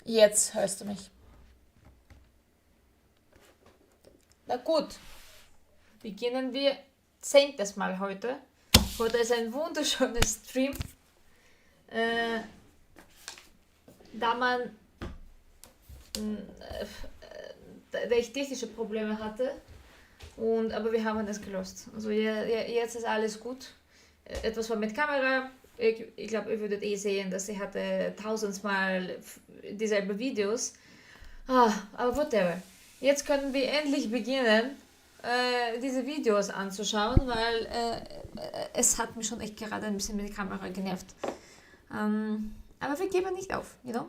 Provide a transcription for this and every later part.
Jetzt hörst du mich. Na gut, beginnen wir 10. Mal heute. Heute ist ein wunderschöner Stream. Da man recht technische Probleme hatte. Aber wir haben es gelöst. Also jetzt ist alles gut. Etwas war mit Kamera. Ich glaube, ihr würdet sehen, dass ich hatte 1000-mal dieselbe Videos. Aber whatever. Jetzt können wir endlich beginnen, diese Videos anzuschauen, weil es hat mich schon echt gerade ein bisschen mit der Kamera genervt. Aber wir geben nicht auf, you know?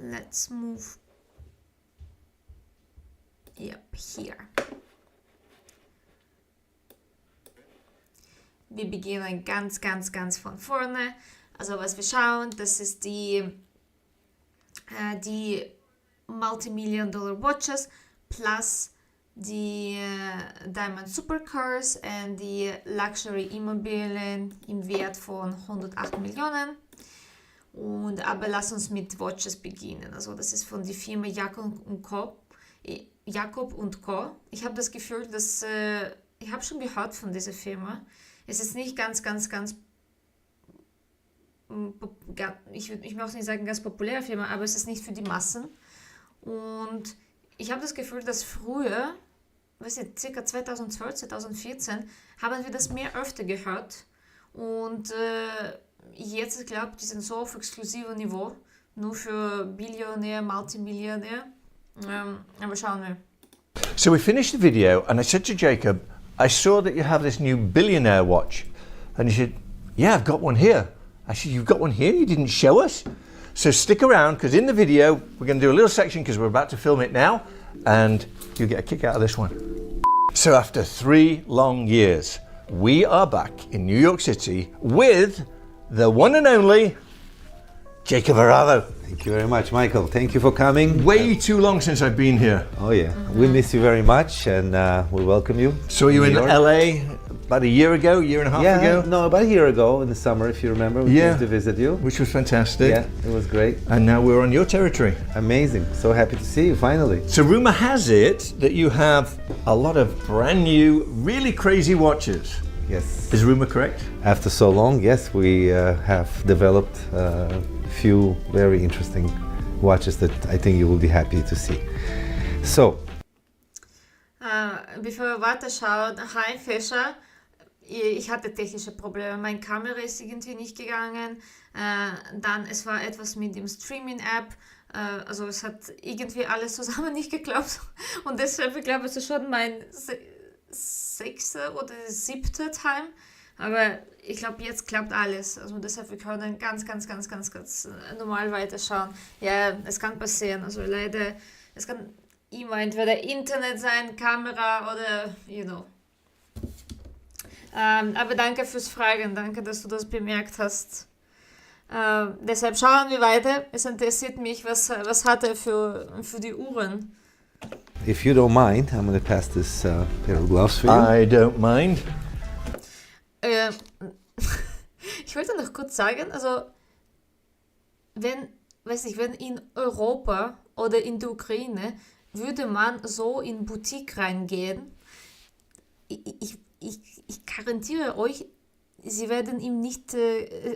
Let's move. Yep, here. Wir beginnen ganz von vorne. Also was wir schauen, das ist die Multi-Million-Dollar Watches plus die Diamant Supercars und die Luxury Immobilien im Wert von 108 Millionen. Aber lass uns mit Watches beginnen. Also das ist von der Firma Jakob und Co. Ich habe das Gefühl, dass ich habe schon gehört von dieser Firma. Es ist nicht ganz ich möchte nicht sagen ganz populäre Firma, aber es ist nicht für die Massen. Und ich habe das Gefühl, dass früher, circa 2012, 2014, haben wir das mehr öfter gehört. Und jetzt, ich glaube, die sind so auf exklusivem Niveau, nur für Billionär, Multimillionär. Aber schauen wir. So we finished the video and I said to Jacob, I saw that you have this new billionaire watch. And he said, yeah, I've got one here. I said, you've got one here? You didn't show us? So stick around, because in the video, we're going to do a little section because we're about to film it now, and you'll get a kick out of this one. So after 3 long years, we are back in New York City with the one and only Jacob Arado. Thank you very much, Michael. Thank you for coming. Way too long since I've been here. Oh yeah, we miss you very much, and we welcome you. Saw you in LA about a year and a half ago? No, about a year ago in the summer, if you remember, we came to visit you. Which was fantastic. Yeah, it was great. And now we're on your territory. Amazing. So happy to see you finally. So rumor has it that you have a lot of brand new, really crazy watches. Yes. Is rumor correct? After so long, yes, we have developed a few very interesting watches that I think you will be happy to see. So. Bevor wir weiterschauen, hi Fischer. Ich hatte technische Probleme. Meine Kamera ist irgendwie nicht gegangen. Dann, es war etwas mit dem Streaming-App. Also es hat irgendwie alles zusammen nicht geklappt. Und deshalb, ich glaube, es ist schon mein 6. oder 7. Time. Aber ich glaube, jetzt klappt alles. Also deshalb, wir können ganz normal weiterschauen. Ja, es kann passieren. Also leider, es kann immer entweder Internet sein, Kamera oder, you know. Aber danke fürs Fragen, danke, dass du das bemerkt hast. Deshalb schauen wir weiter. Es interessiert mich, was hat er für die Uhren? If you don't mind, I'm going to pass this pair of gloves for you. I don't mind. Ich wollte noch kurz sagen, also wenn in Europa oder in der Ukraine würde man so in Boutique reingehen, ich garantiere euch, sie werden ihm nicht,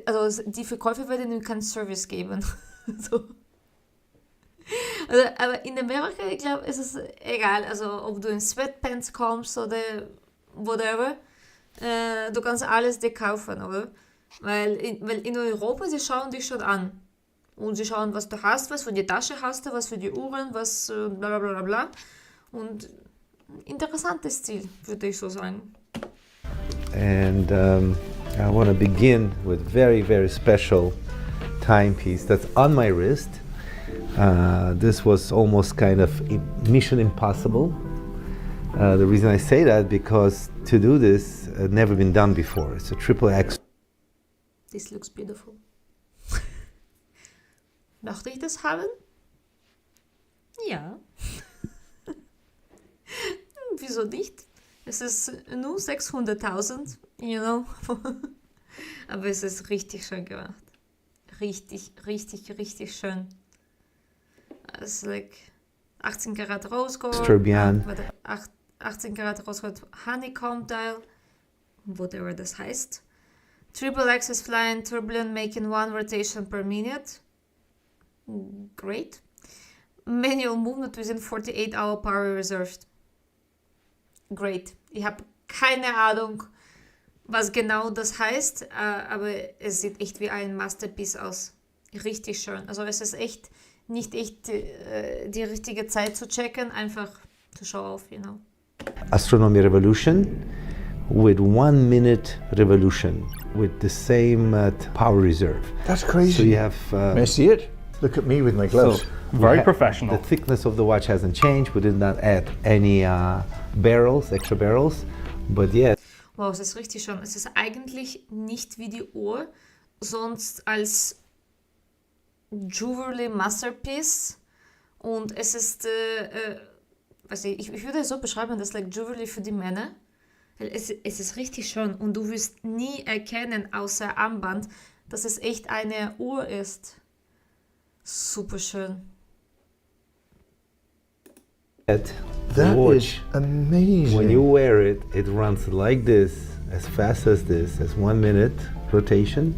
also die Verkäufer werden ihm keinen Service geben. So. Also, aber in Amerika, ich glaube, ist es egal, also ob du in Sweatpants kommst oder whatever, du kannst alles dir kaufen, oder? Weil in Europa, sie schauen dich schon an. Und sie schauen, was du hast, was für die Tasche hast du, was für die Uhren, was bla bla bla bla. Und interessantes Stil, würde ich so sagen. And I want to begin with very, very special timepiece that's on my wrist. This was almost kind of mission impossible. The reason I say that, because to do this had never been done before. It's a triple X. This looks beautiful. Möchte ich das haben? Ja. Wieso nicht? Es ist nur 600.000, you know. Aber es ist richtig schön gemacht. richtig, richtig, richtig schön. Es ist like 18 Karat Rose Gold. Tourbillon. 18 Karat Rose Gold Honeycomb Dial. Whatever das heißt. Triple axis flying turbulent making 1 rotation per minute. Great. Manual movement within 48-hour power reserved. Great. Ich habe keine Ahnung, was genau das heißt, aber es sieht echt wie ein Masterpiece aus. Richtig schön. Also es ist echt nicht echt die richtige Zeit zu checken, einfach to show off, you know. Astronomy revolution with 1 minute revolution with the same power reserve. That's crazy. So you have. May I see it? Look at me with my gloves. Very professional. The thickness of the watch hasn't changed. We did not add any barrels, extra barrels, but yeah. Wow, es ist richtig schön. Es ist eigentlich nicht wie die Uhr, sonst als Jewelry Masterpiece. Und es ist, ich würde es so beschreiben, das ist like Jewelry für die Männer. Es ist richtig schön und du wirst nie erkennen, außer Armband, dass es echt eine Uhr ist. Super schön. That That is amazing. when you wear it, it runs like this, as fast as this, as 1 minute rotation.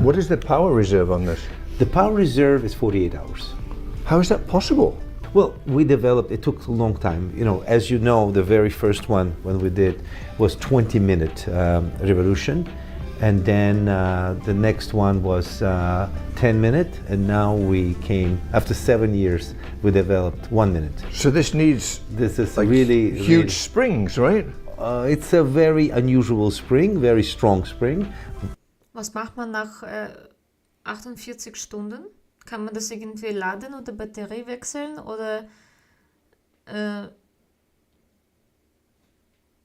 What is the power reserve on this? The power reserve is 48 hours. How is that possible? Well, we developed, it took a long time. You know, as you know, the very first one when we did was 20-minute revolution. And then the next one was 10-minute. And now we came, after 7 years, we developed 1 minute. So this needs This is like really huge springs, right? It's a very unusual spring, very strong spring. Was macht man nach 48 Stunden? Kann man das irgendwie laden oder Batterie wechseln oder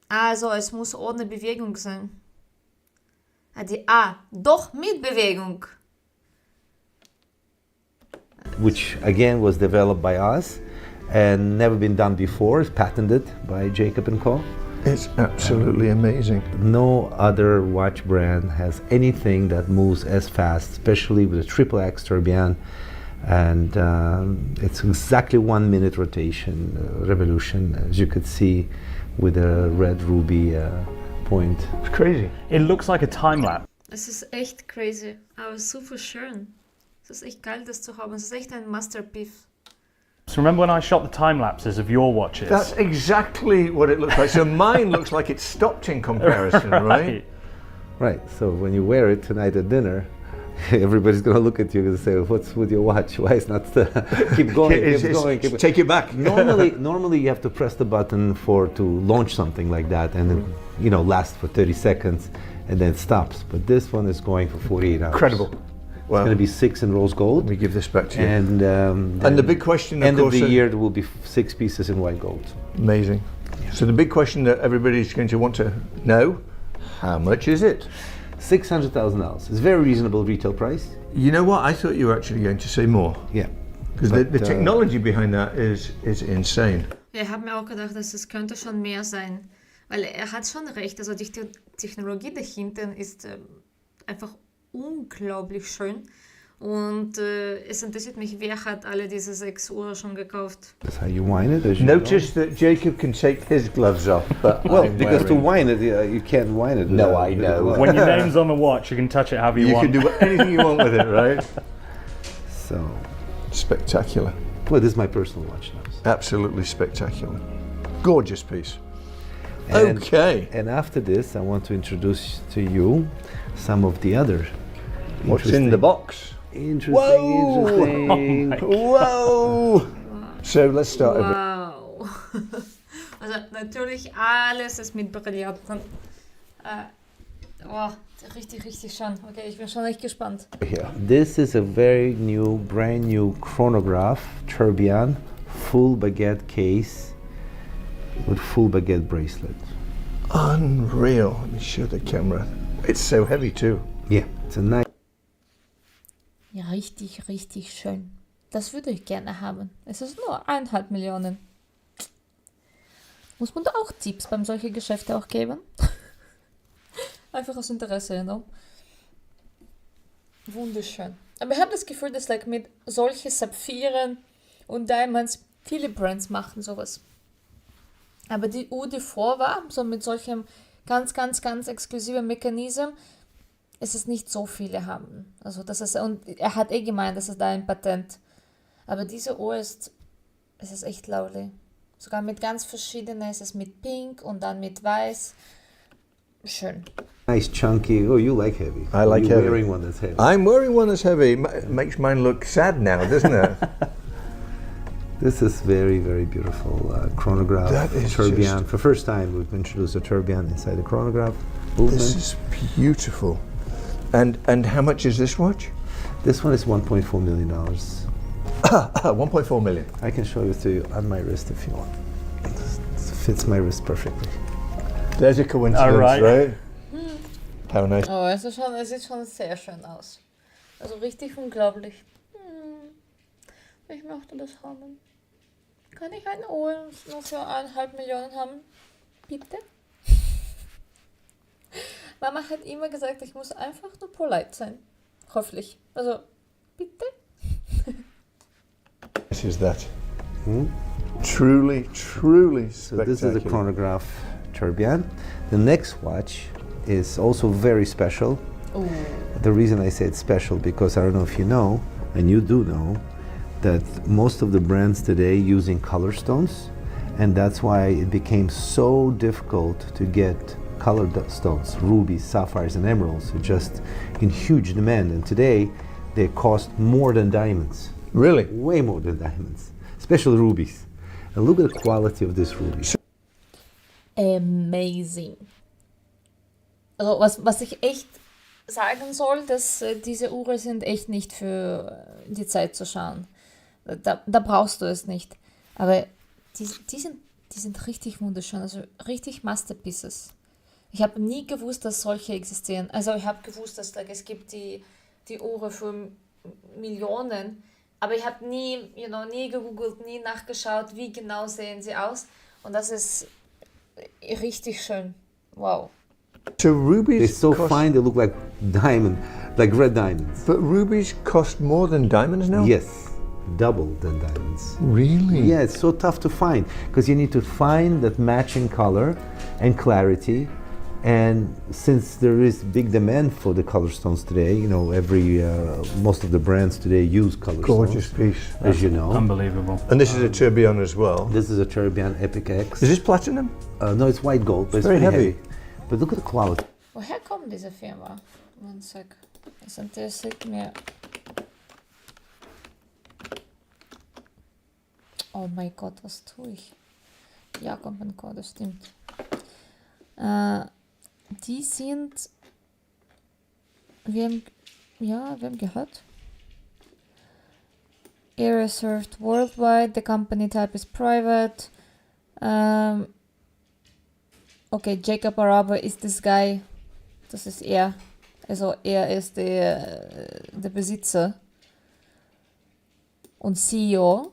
also es muss ohne Bewegung sein. Doch mit Bewegung. Which again was developed by us and never been done before. It's patented by Jacob & Co. It's absolutely amazing. No other watch brand has anything that moves as fast, especially with a triple X tourbillon. And it's exactly 1 minute rotation, revolution, as you could see with a red ruby point. It's crazy. It looks like a time lapse. Es ist echt crazy, aber super schön. Es ist echt geil, das zu haben. Es ist echt ein Masterpiece. So remember when I shot the time lapses of your watches? That's exactly what it looks like. So mine looks like it stopped in comparison, right? Right, so when you wear it tonight at dinner, everybody's going to look at you and say, what's with your watch? Why is not keep going, keep going. Keep Take it back. Normally you have to press the button to launch something like that and then, you know, last for 30 seconds and then it stops. But this one is going for 48 hours. Incredible. Wow. It's going to be 6 in rose gold. Let me give this back to you. And the big question, of end course, of the year there will be 6 pieces in white gold. amazing. So the big question that everybody's going to want to know, how much is it? $600,000. It's a very reasonable retail price. You know what? I thought you were actually going to say more. Yeah. Because the technology behind that is insane. Ja, ich habe mir auch gedacht, dass es könnte schon mehr sein. Weil er hat schon recht, also die Technologie dahinter ist einfach unglaublich schön. Und es interessiert mich, wer hat alle diese 6 Uhr schon gekauft? That's how you wine it. As you Notice that Jacob can take his gloves off, but know. Well, I'm because to wearing- wine it, you can't wine it. No, I know. When your name's on the watch, you can touch it however you you want. can do anything you want with it, right? So, Spectacular. well, this is my personal watch now. Absolutely spectacular. Gorgeous piece. And- Okay. And after this, I want to introduce to you some of the other. What's in the box? Interesting. Whoa! Interesting. Whoa! So let's start over. Wow. Also natürlich alles ist mit Brillanten. Richtig, richtig schön. Okay, ich bin schon echt gespannt. Here. This is a very new, brand new chronograph, tourbillon, full baguette case with full baguette bracelet. Unreal. Let me show the camera. It's so heavy too. Yeah, it's a nice. Ja, richtig, richtig schön. Das würde ich gerne haben. Es ist nur 1,5 Millionen. Muss man da auch Tipps beim solchen Geschäfte auch geben? Einfach aus Interesse, you know? wunderschön. Aber ich habe das Gefühl, dass like, mit solchen Saphiren und Diamonds viele Brands machen sowas. Aber die Uhr, die vor war, so mit solchem ganz, ganz, ganz exklusiven Mechanismus, ist es nicht so viele haben. Also das ist, und er hat gemeint, das ist da ein Patent. Aber diese Uhr es ist echt lovely. Sogar mit ganz verschiedenen, es ist mit Pink und dann mit Weiß. Schön. Nice, chunky. Oh, you like heavy. I like You're heavy. wearing one that's heavy. I'm wearing one that's heavy. Makes mine look sad now, doesn't it? This is very, very beautiful chronograph. That is tourbillon. For the first time, we've introduced a tourbillon inside the chronograph movement. This is beautiful. And how much is this watch? This one is $1.4 million. 1.4 million. I can show it to you on my wrist if you want. This fits my wrist perfectly. There's a coincidence, All right. right? How nice. Oh, es sieht schon sehr schön aus. Also richtig unglaublich. Ich möchte das haben. Kann ich eine Uhr nur für 1,5 Millionen haben? Bitte? Mama hat immer gesagt, ich muss einfach nur polite sein. Hoffentlich. Also, bitte? This is that. Truly, truly So spectacular. this is a chronograph tourbillon. The next watch is also very special. Ooh. The reason I say it's special because I don't know if you know, and you do know, that most of the brands today using color stones, and that's why it became so difficult to get colored stones, rubies, sapphires, and emeralds, just in huge demand. And today, they cost more than diamonds, Really? way more than diamonds, especially rubies. And look at the quality of this ruby. Amazing. Also was ich echt sagen soll, dass diese Uhren sind echt nicht für die Zeit zu schauen. Da brauchst du es nicht. Aber die sind richtig wunderschön, also richtig Masterpieces. Ich habe nie gewusst, dass solche existieren. Also ich habe gewusst, dass es gibt die Uhren für Millionen, aber ich habe nie gegoogelt, nie nachgeschaut, wie genau sehen sie aus. Und das ist richtig schön. Wow. So rubies They're so cost, fine, they look like diamond, like red diamonds. but rubies cost more than diamonds now? Yes, double than diamonds. Really? Yeah, it's so tough to find because you need to find that matching color and clarity. And since there is big demand for the color stones today, you know, most of the brands today use color Gorgeous stones, piece. as you know. Unbelievable. And this is a tourbillon as well. This is a tourbillon Epic X. Is this platinum? No, it's white gold, but it's very pretty heavy. But look at the quality. Woher kommt diese Firma? One sec. Das interessiert mir. Oh mein Gott, was tue ich? Ja, Kompenko, das stimmt. Die sind. Wem gehört? Irre served worldwide. The company type is private. Okay, Jacob Arabo ist this guy. Das ist er. Also er ist der Besitzer und CEO.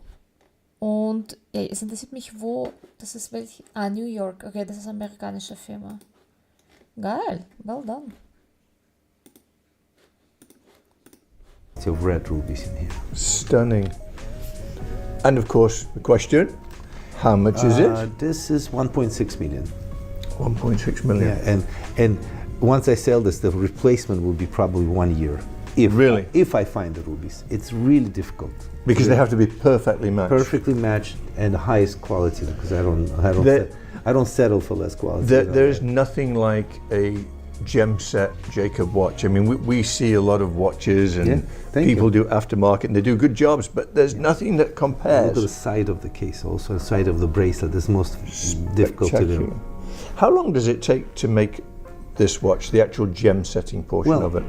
Und es interessiert mich, wo, das ist welche, New York. Okay, das ist eine amerikanische Firma. Geil, well done. Of red rubies in here. Stunning. And of course, the question, how much is it? This is 1.6 million. 1.6 million. Yeah, and once I sell this, the replacement will be probably 1 year. If I find the rubies, it's really difficult Because they have to be perfectly matched. perfectly matched and the highest quality because I don't settle for less quality. There is nothing like a gem set Jacob watch. I mean, we see a lot of watches and Yeah, thank people you. do aftermarket and they do good jobs, but there's nothing that Look compares. at the side of the case, also the side of the bracelet is most difficult to Spectacular. do. How long does it take to make this watch, the actual gem setting portion Well, of it?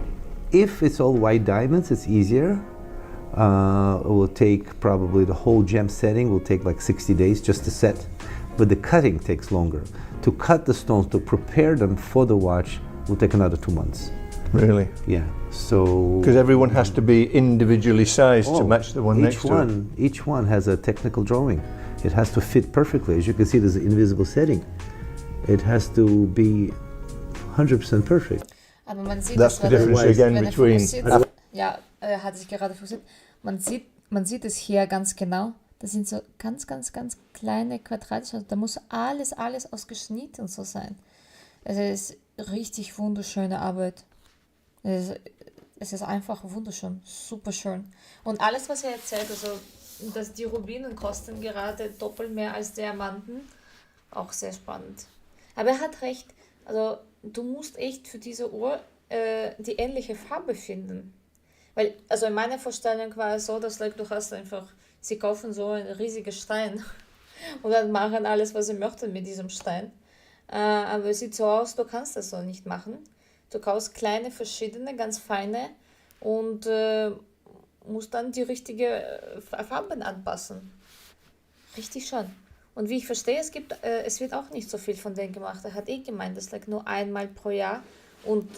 If it's all white diamonds, it's easier. It will take probably the whole gem setting will take like 60 days just to set, but the cutting takes longer. To cut the stones, to prepare them for the watch will take another 2 months. Really? Yeah, so Because everyone has to be individually sized to match the one next to it. Each one has a technical drawing. It has to fit perfectly. As you can see, there's an invisible setting. It has to be 100% perfect. Aber man sieht That's das, the weil difference Otherwise- again wenn er between. fokussiert, Ja, er hat sich gerade fokussiert. Man sieht es hier ganz genau. Das sind so ganz, ganz, ganz kleine Quadratische. Also da muss alles ausgeschnitten so sein. Es ist richtig wunderschöne Arbeit. Es ist einfach wunderschön, super schön. Und alles, was er erzählt, also dass die Rubinen kosten gerade doppelt mehr als Diamanten, auch sehr spannend. Aber er hat recht, also du musst echt für diese Uhr die ähnliche Farbe finden. Weil, also in meiner Vorstellung war es so, dass du hast einfach, sie kaufen so einen riesigen Stein und dann machen alles, was sie möchten mit diesem Stein. Aber es sieht so aus, du kannst das so nicht machen. Du kaufst kleine, verschiedene, ganz feine und musst dann die richtige Farben anpassen. Richtig schön. Und wie ich verstehe, es wird auch nicht so viel von denen gemacht. Er hat gemeint, das nur einmal pro Jahr und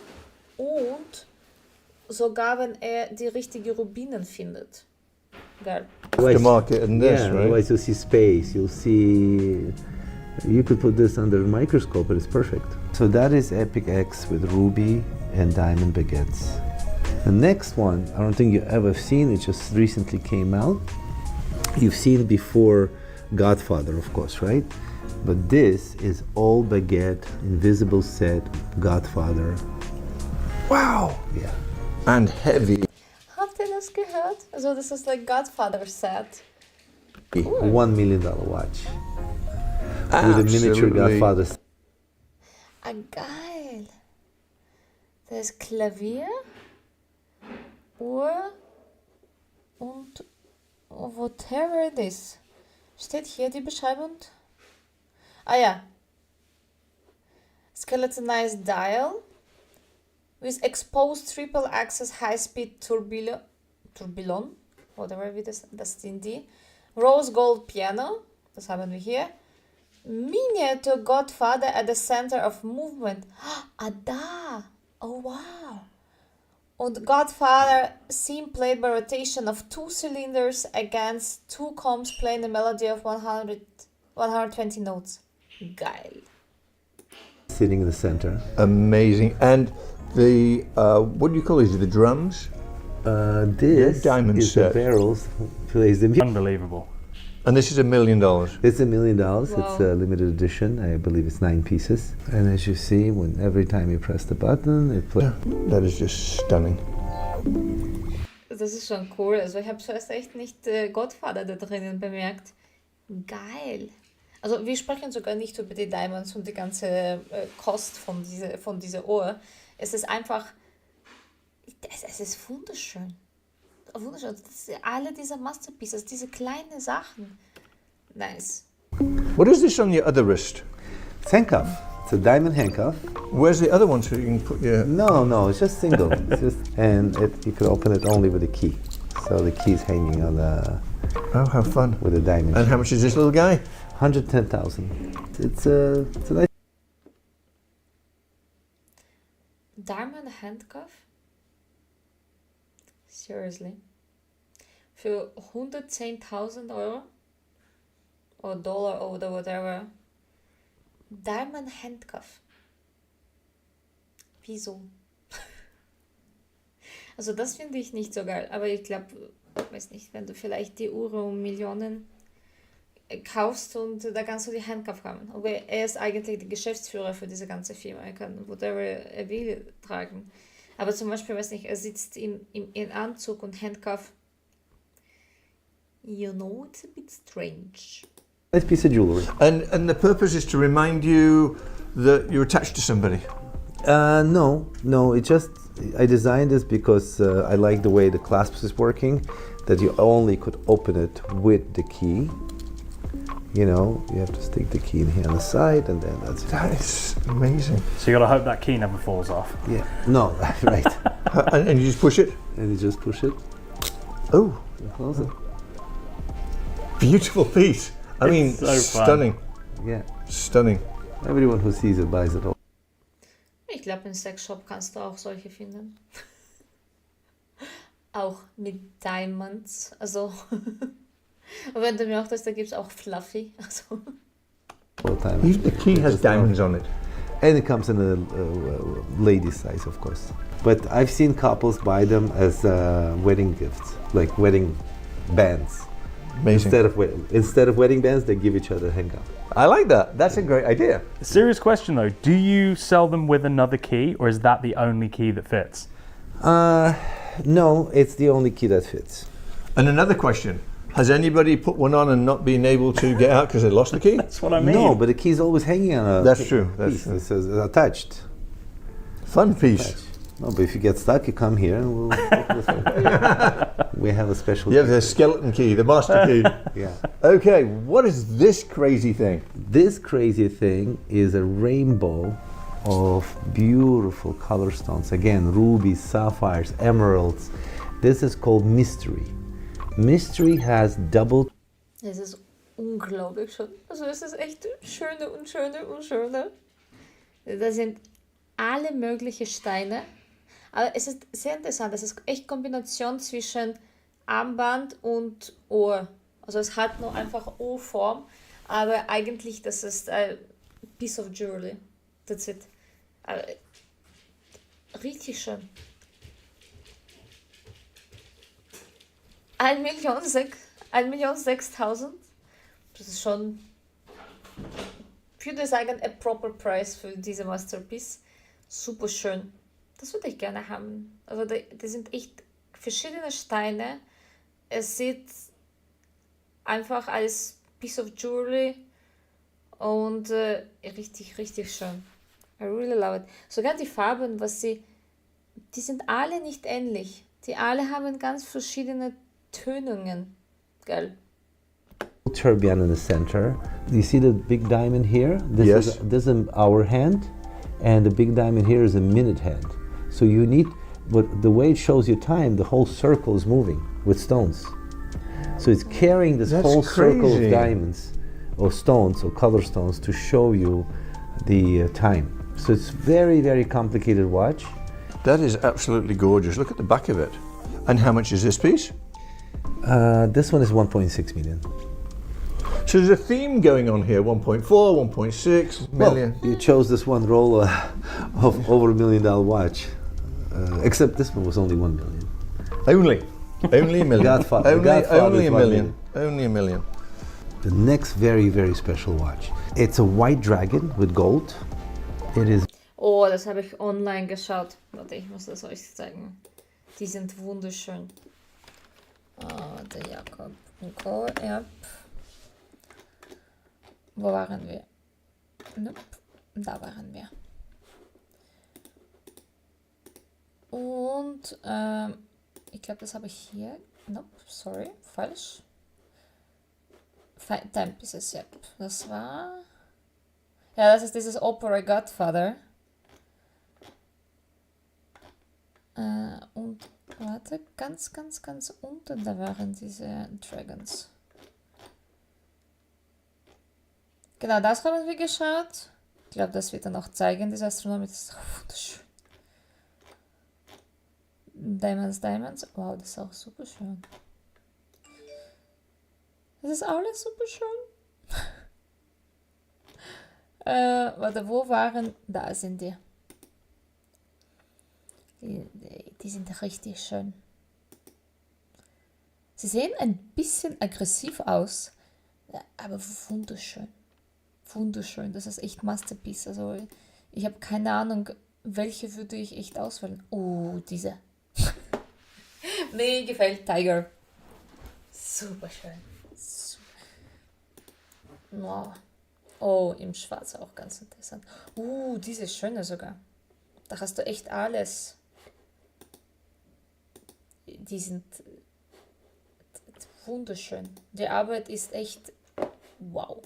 sogar wenn er die richtigen Rubinen findet. Geil. The market and this, Yeah, right? otherwise you'll see space, you'll see... You could put this under a microscope, but it's perfect. So that is Epic X with ruby and diamond baguettes. The next one, I don't think you've ever seen, it just recently came out. You've seen before Godfather, of course, right? But this is all baguette, invisible set, Godfather. Wow. Yeah. And heavy. Habt ihr das gehört? Also das ist like Godfather Set. $1 million watch. With a miniature Absolutely. Godfather. Ah, geil. Das ist Klavier, Uhr und whatever it is. Steht hier die Beschreibung? Ah ja. Skeletonized dial with exposed triple axis high-speed tourbillon, whatever wie das sind die. Rose Gold Piano, das haben wir hier. Miniature Godfather at the center of movement. Ah, da. Oh, wow. Und Godfather theme played by rotation of 2 cylinders against 2 combs playing a melody of 120 notes. Geil. Sitting in the center. Amazing. And the, what do you call these? The drums? This diamond is set. the barrels plays the music. Unbelievable. And this is $1 million. It's $1 million. Wow. It's a limited edition. I believe it's 9 pieces. And as you see, when every time you press the button, it plays. That is just stunning. Das ist schon cool. Also ich habe zuerst echt nicht Godfather da drinnen bemerkt. Geil. Also wir sprechen sogar nicht über die Diamonds und die ganze Kost von dieser Uhr. Es ist einfach, es ist wunderschön. Wunderschön. Alle diese Masterpieces, diese kleinen Sachen. Nice. What is this on your other wrist? It's handcuff. It's a diamond handcuff. Where's the other one so you can put your... No, it's just single. It's just, and you could open it only with a key. So the key is hanging on the Oh, how fun. with a diamond. And how much is this little guy? 110,000. It's a nice. Diamond Handcuff? Seriously? Für 110.000 Euro? Oder Dollar oder whatever. Diamond Handcuff. Wieso? Also das finde ich nicht so geil. Aber ich glaube, weiß nicht, wenn du vielleicht die Uhr um Millionen kaufst und da kannst du die Handcuff haben. Aber er ist eigentlich der Geschäftsführer für diese ganze Firma. Er kann whatever er will tragen. Aber zum Beispiel, weiß nicht, er sitzt in Anzug und Handcuff. You know, it's a bit strange. Nice piece of jewelry. And the purpose is to remind you that you're attached to somebody. No. It just I designed this because I like the way the clasp is working. That you only could open it with the key. You know, you have to stick the key in here on the side, and then that's it. That is amazing. So you got to hope that key never falls off. Yeah. No, right. And you just push it? And you just push it. Oh, And close it. beautiful piece. I mean, so fun. stunning. Yeah. Stunning. Everyone who sees it buys it all. Ich glaube, im Sexshop kannst du auch solche finden. Auch mit Diamonds. Also. Und wenn du möchtest, da gibt es auch Fluffy. Also. All the time. Even the key has diamonds on it. And it comes in a lady size, of course. But I've seen couples buy them as wedding gifts, like wedding bands. Amazing. Instead of wedding bands, they give each other a hang up. I like that. That's a great idea. Serious question though, do you sell them with another key or is that the only key that fits? No, it's the only key that fits. And another question. Has anybody put one on and not been able to get out because they lost the key? That's what I mean. No, but the key's always hanging on a That's true. That's piece. true. It says attached. Fun piece. No, but if you get stuck, you come here and we'll open this one. We have a special You have key. the skeleton key, the master key. Yeah. Okay, what is this crazy thing? This crazy thing is a rainbow of beautiful color stones. Again, rubies, sapphires, emeralds. This is called Mystery. Mystery has double. Es ist unglaublich schon. Also es ist echt schöne und schöne und schöne. Da sind alle möglichen Steine. Aber es ist sehr interessant. Es ist echt Kombination zwischen Armband und Ohr. Also es hat nur einfach O-Form, aber eigentlich das ist ein piece of jewelry. That's it. Aber richtig schön. 1.006.000. Das ist schon, ich würde sagen, a proper price für diese Masterpiece. Super schön. Das würde ich gerne haben. Also da sind echt verschiedene Steine. Es sieht einfach als piece of jewelry und richtig, richtig schön. I really love it. Sogar die Farben, die sind alle nicht ähnlich. Die alle haben ganz verschiedene Tönungen. Geil. Tourbillon in the center. You see the big diamond here? Yes. This is our hand, and the big diamond here is a minute hand. So you need, but the way it shows you time, the whole circle is moving with stones. So it's carrying this That's whole circle crazy. of diamonds, or stones, or color stones to show you the time. So it's very, very complicated watch. That is absolutely gorgeous. Look at the back of it. And how much is this piece? This one is 1.6 million. So there's a theme going on here, 1.4, 1.6 million. Well, you chose this one roll of over $1 million watch. Except this one was only 1 million. Only a million. Godfather only is a 1 million. million. Only a million. The next very, very special watch. It's a white dragon with gold. It is Oh, das habe ich online geschaut. Warte, ich muss das euch zeigen. Die sind wunderschön. Der Jakob Go App. Wo waren wir? Nope. Da waren wir. Und ich glaube, das habe ich hier. Nope, sorry, falsch. Timepieces, yep. Das war. Ja, das ist dieses Opera Godfather. Und warte, ganz unten, da waren diese Dragons. Genau, das haben wir geschaut. Ich glaube, das wird er noch zeigen, diese Astronomie. Das ist auch wunderschön. Diamonds. Wow, das ist auch super schön. Das ist alles super schön. Warte, wo waren... Da sind die. Die sind richtig schön. Sie sehen ein bisschen aggressiv aus, aber wunderschön. Wunderschön, das ist echt Masterpiece. Also ich habe keine Ahnung, welche würde ich echt auswählen. Oh, diese. Mir gefällt Tiger. Super schön. Wow. Oh, im Schwarz auch ganz interessant. Diese schöne sogar. Da hast du echt alles. Die sind wunderschön. Die Arbeit ist echt wow.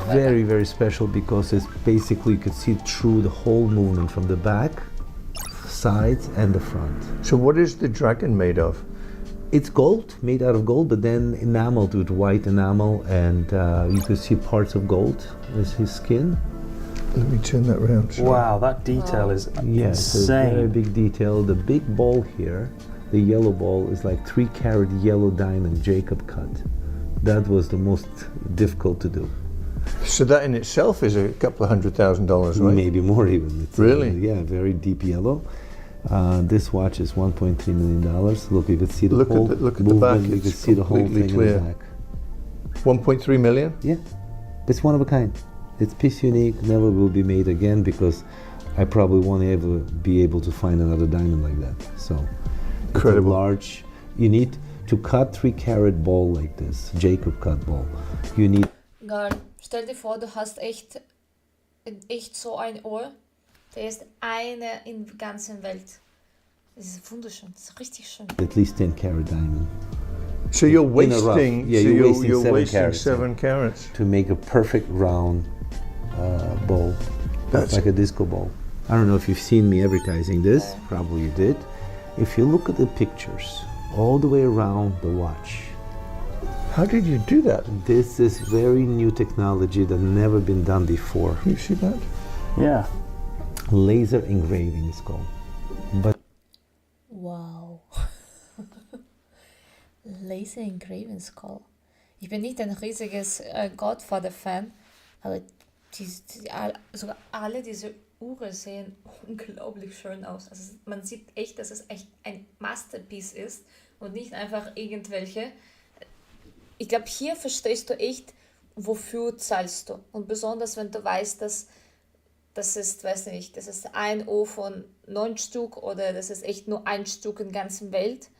very, very special because it's basically you could see through the whole movement from the back, sides, and the front. So what is the dragon made of? It's gold, made out of gold, but then enameled with white enamel, and you could see parts of gold as his skin. Let me turn that around. Sorry. Wow, that detail is Yes, a very insane. big detail. The big ball here, the yellow ball, is like 3-carat yellow diamond Jacob cut. That was the most difficult to do. So that in itself is a couple of $100,000, right? Maybe more even. It's Really? Yeah, very deep yellow. This watch is $1.3 million. Look, you can see the Look at whole the- look at the movement. back, You can it's see the whole completely thing clear. in the back. 1.3 million? Yeah, it's one of a kind. It's piece unique, never will be made again because I probably won't ever be able to find another diamond like that. So, it's a Incredible. large. You need to cut 3-carat ball like this, Jacob cut ball. You need Geil. Stell dir vor, du hast echt so ein Ohr. Der ist eine in der ganzen Welt. Das ist wunderschön. Das ist richtig schön. at least 10-carat diamond So you're In a rough. wasting, Yeah, so you're you're wasting 7 wasting carats, 7 carats. to make a perfect round ball, That's- like a disco ball. I don't know if you've seen me advertising this. Probably you did. If you look at the pictures all the way around the watch, How did you do that? this is very new technology that never been done before. You see that? Yeah. Laser engraving is called. But Wow. Laser Engraving Skull. Ich bin nicht ein riesiges Godfather-Fan, aber sogar alle diese Uhren sehen unglaublich schön aus. Also man sieht echt, dass es echt ein Masterpiece ist und nicht einfach irgendwelche. Ich glaube, hier verstehst du echt, wofür zahlst du. Und besonders, wenn du weißt, dass das ist, weiß nicht, das ist ein O von 9 Stück oder das ist echt nur ein Stück in der ganzen Welt,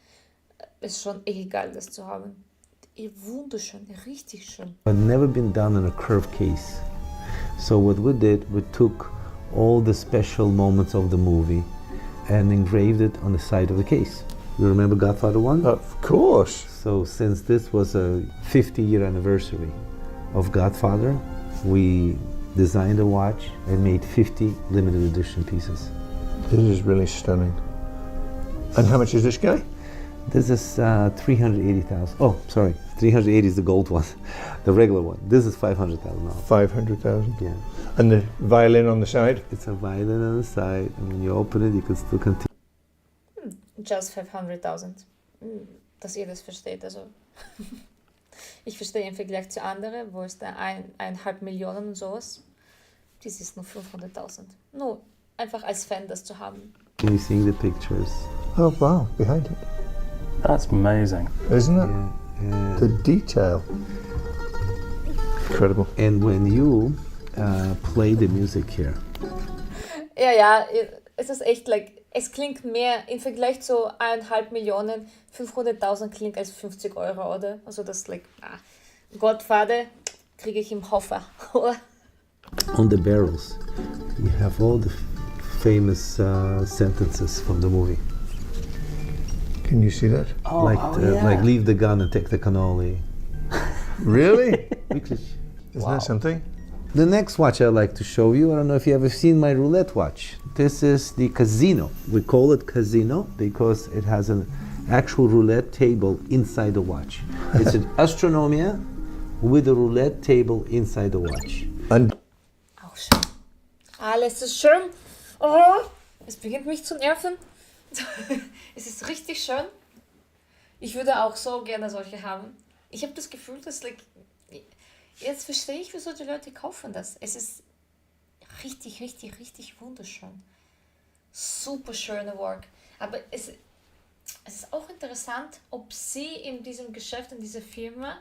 ist schon echt geil, das zu haben. Wunderschön, richtig schön. never been done in a curved case. So what we did, we took all the special moments of the movie and engraved it on the side of the case. You remember Godfather 1? Of course. So since this was a 50-year anniversary of Godfather, we designed a watch and made 50 limited edition pieces. This is really stunning. And how much is this guy? This is 380,000. Oh, sorry, 380 is the gold one, the regular one. This is $500,000. 500,000. Yeah, And the violin on the side? it's a violin on the side, and when you open it, you can still continue. Just 500.000. Dass ihr das versteht. Also ich verstehe im Vergleich zu anderen, wo es da 1,5 Millionen und sowas, das ist nur 500.000. Nur einfach als Fan das zu haben. Can you see the pictures? Oh, wow, behind it. That's amazing. Isn't it? Yeah. The detail. Incredible. And when you play the music here, Ja, es ist echt, es klingt mehr im Vergleich zu 1,5 Millionen, 500.000 klingt als 50 Euro, oder? Also das, Godfather kriege ich im Hoffer, oder? on the barrels, you have all the famous sentences from the movie. Can you see that? Like leave the gun and take the cannoli. Really? Wirklich. Isn't that something? The next watch I'd like to show you, I don't know if you ever seen my roulette watch. This is the Casino. We call it Casino because it has an actual roulette table inside the watch. It's an Astronomia with a roulette table inside the watch. And Auch schön. Alles ist schön. Oh, es beginnt mich zu nerven. Es ist richtig schön. Ich würde auch so gerne solche haben. Ich habe das Gefühl, dass jetzt verstehe ich, wieso die Leute kaufen das. Es ist richtig, richtig, richtig wunderschön. Super schöne Work. Aber es ist auch interessant, ob sie in diesem Geschäft, in dieser Firma,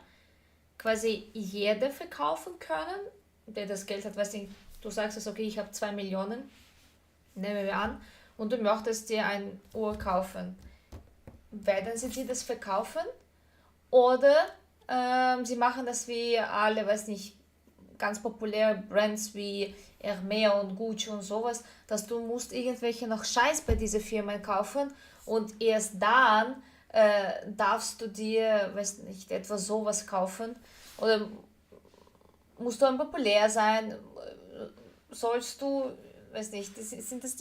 quasi jeder verkaufen können, der das Geld hat. Weißt du, du sagst es, okay, ich habe 2 Millionen, nehmen wir an, und du möchtest dir ein Uhr kaufen. Werden sie dir das verkaufen? Oder sie machen das wie alle, weiß nicht, ganz populäre Brands wie Irre und Gucci und sowas, dass du musst irgendwelche noch Scheiß bei dieser Firma kaufen und erst dann darfst du dir, weiß nicht, etwas sowas kaufen. Oder musst du dann populär sein? Sollst du, weiß nicht, sind das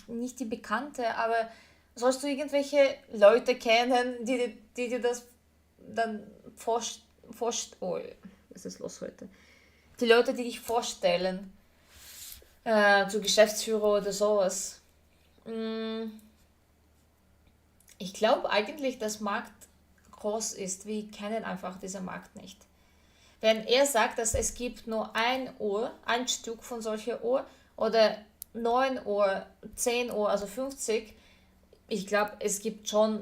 nicht die Bekannte, aber sollst du irgendwelche Leute kennen, die dir das dann oh, was ist los heute? Die Leute, die dich vorstellen, zu Geschäftsführer oder sowas. Ich glaube eigentlich, dass Markt groß ist. Wir kennen einfach diesen Markt nicht. Wenn er sagt, dass es gibt nur ein Uhr, ein Stück von solcher Uhr oder 9 Uhr, 10 Uhr, also 50, ich glaube, es gibt schon,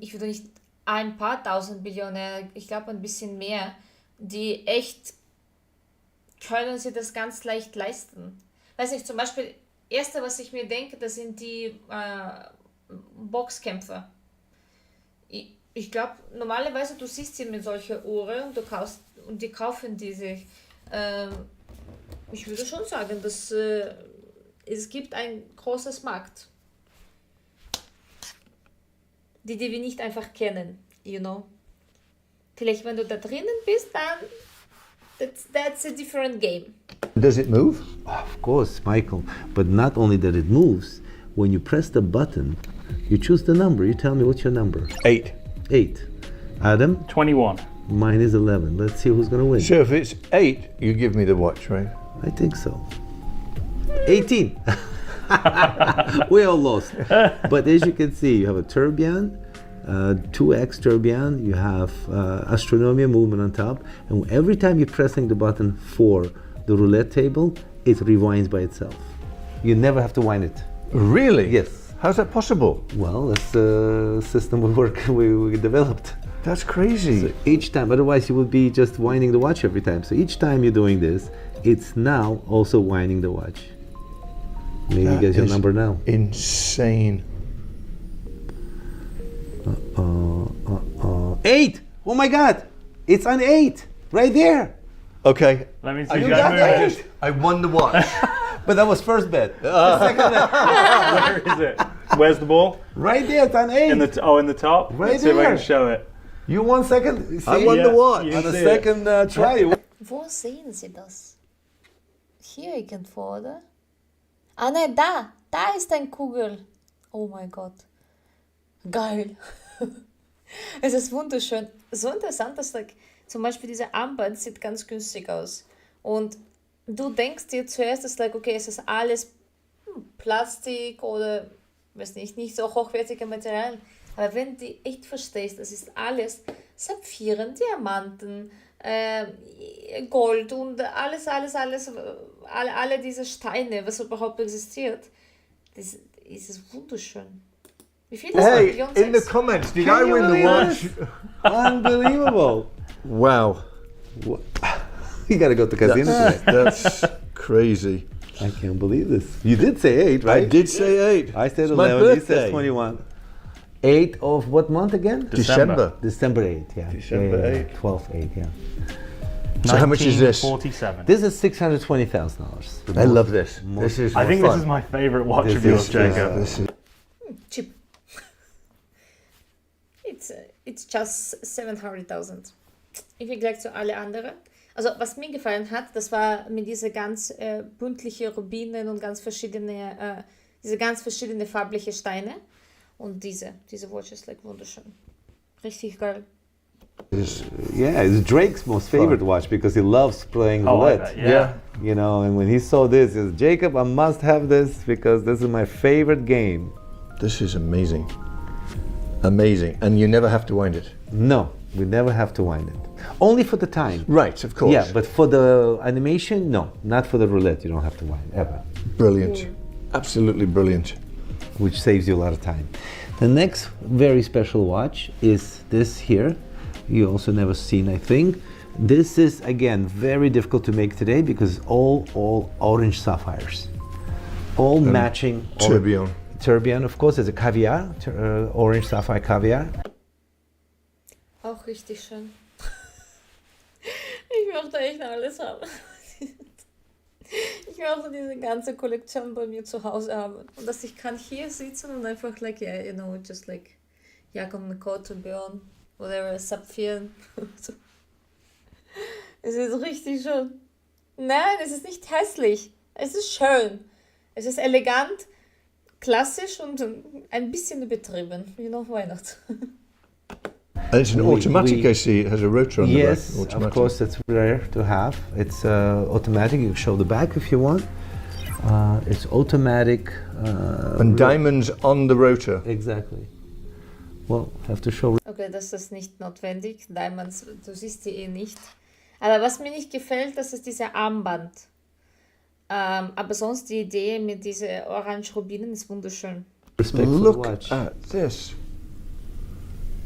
ich würde nicht ein paar tausend Billionäre, ich glaube ein bisschen mehr, die echt können sie das ganz leicht leisten. Weiß nicht, zum Beispiel, erste, was ich mir denke, das sind die Boxkämpfer. Ich glaube, normalerweise du siehst sie mit solcher Uhren und die kaufen die sich. Ich würde schon sagen, dass es gibt ein großes Markt, die wir nicht einfach kennen, you know. Vielleicht, wenn du da drinnen bist, dann that's a different game. Does it move? Of course, Michael. But not only that it moves, when you press the button, you choose the number. You tell me what's your number. 8. 8. Adam? 21. Mine is 11. Let's see who's going to win. So if it's 8, you give me the watch, right? I think so. 18. We all lost. But as you can see, you have a tourbillon, 2x tourbillon, you have astronomia movement on top, and every time you're pressing the button for the roulette table, it rewinds by itself. You never have to wind it. Really? Yes. How's that possible? Well, that's the system we developed. That's crazy. So each time, otherwise you would be just winding the watch every time. So each time you're doing this, it's now also winding the watch. Maybe That get your is number now. Insane. 8! Oh my God! It's on 8! Right there! Okay. Let me see. I, you got guys that? I won the watch. But that was first bet. The second bet. Where is it? Where's the ball? Right there, it's on 8. In the top. Right Let's see if I there. can show it. You won second. See? I won the Yeah, watch. you On the see it. second try. Wo sehen Sie das? Hier irgendwo, oder? Ah nein, da ist ein Kugel. Oh mein Gott. Geil. Es ist wunderschön. So interessant, dass zum Beispiel diese Armband sieht ganz günstig aus. Und du denkst dir zuerst, dass okay, es ist alles Plastik oder weiß nicht so hochwertige Materialien. Aber wenn du echt verstehst, das ist alles Saphiren, Diamanten, Gold und alle diese Steine, was überhaupt existiert, das ist wunderschön. Wie viel ist Hey, Million in the sechs? comments, did Can I you win the believe watch? this? Unbelievable. Wow. You gotta go to casino today. That's crazy. I can't believe this. You did say 8, right? I did say 8. I said It's my 11. You said birthday. 21. 8 of what month again? December. December 8, yeah. December 8. 12, 8, yeah. So how much is this? 1947. This is $620,000. I love this. This is I think fun. this is my favorite watch This of yours, is- Jacob. This is Cheap. It's just 700,000. Im Vergleich zu alle anderen. Also was mir gefallen hat, das war mit diese ganz buntliche Rubinen und diese ganz verschiedene farbliche Steine. Und diese Watch ist wunderschön. Richtig geil. Yeah, it's Drake's most favorite watch because he loves playing Oh, I roulette. bet, yeah. You know, and when he saw this, he said, Jacob, I must have this because this is my favorite game. This is amazing. Amazing. And you never have to wind it. No, we never have to wind it. Only for the time. Right, of course. Yeah, but for the animation, no. Not for the roulette, you don't have to wind, ever. Brilliant. Absolutely brilliant. Which saves you a lot of time. The next very special watch is this here. You also never seen, I think. This is, again, very difficult to make today because all orange sapphires. All matching. Tourbillon. Tourbillon, of course, there's a caviar, orange sapphire caviar. Auch richtig schön. Ich möchte echt alles haben. Ich möchte diese ganze Kollektion bei mir zu Hause haben. Und dass ich kann hier sitzen und einfach just Jakob and Coat to Björn, whatever, Saphiren. Es ist richtig schön. Nein, es ist nicht hässlich. Es ist schön. Es ist elegant, klassisch und ein bisschen übertrieben. Why not? And it's an automatic, I see. It has a rotor on Yes, the back. Automatic. of course, that's rare to have. It's automatic. You can show the back if you want. It's automatic. And diamonds on the rotor. Exactly. Well, have to show. Okay, das ist nicht notwendig. Diamonds, du siehst die eh nicht. Aber was mir nicht gefällt, das ist dieser Armband. Aber sonst die Idee mit diesen orange Rubinen ist wunderschön. Respect for the Look watch. at this.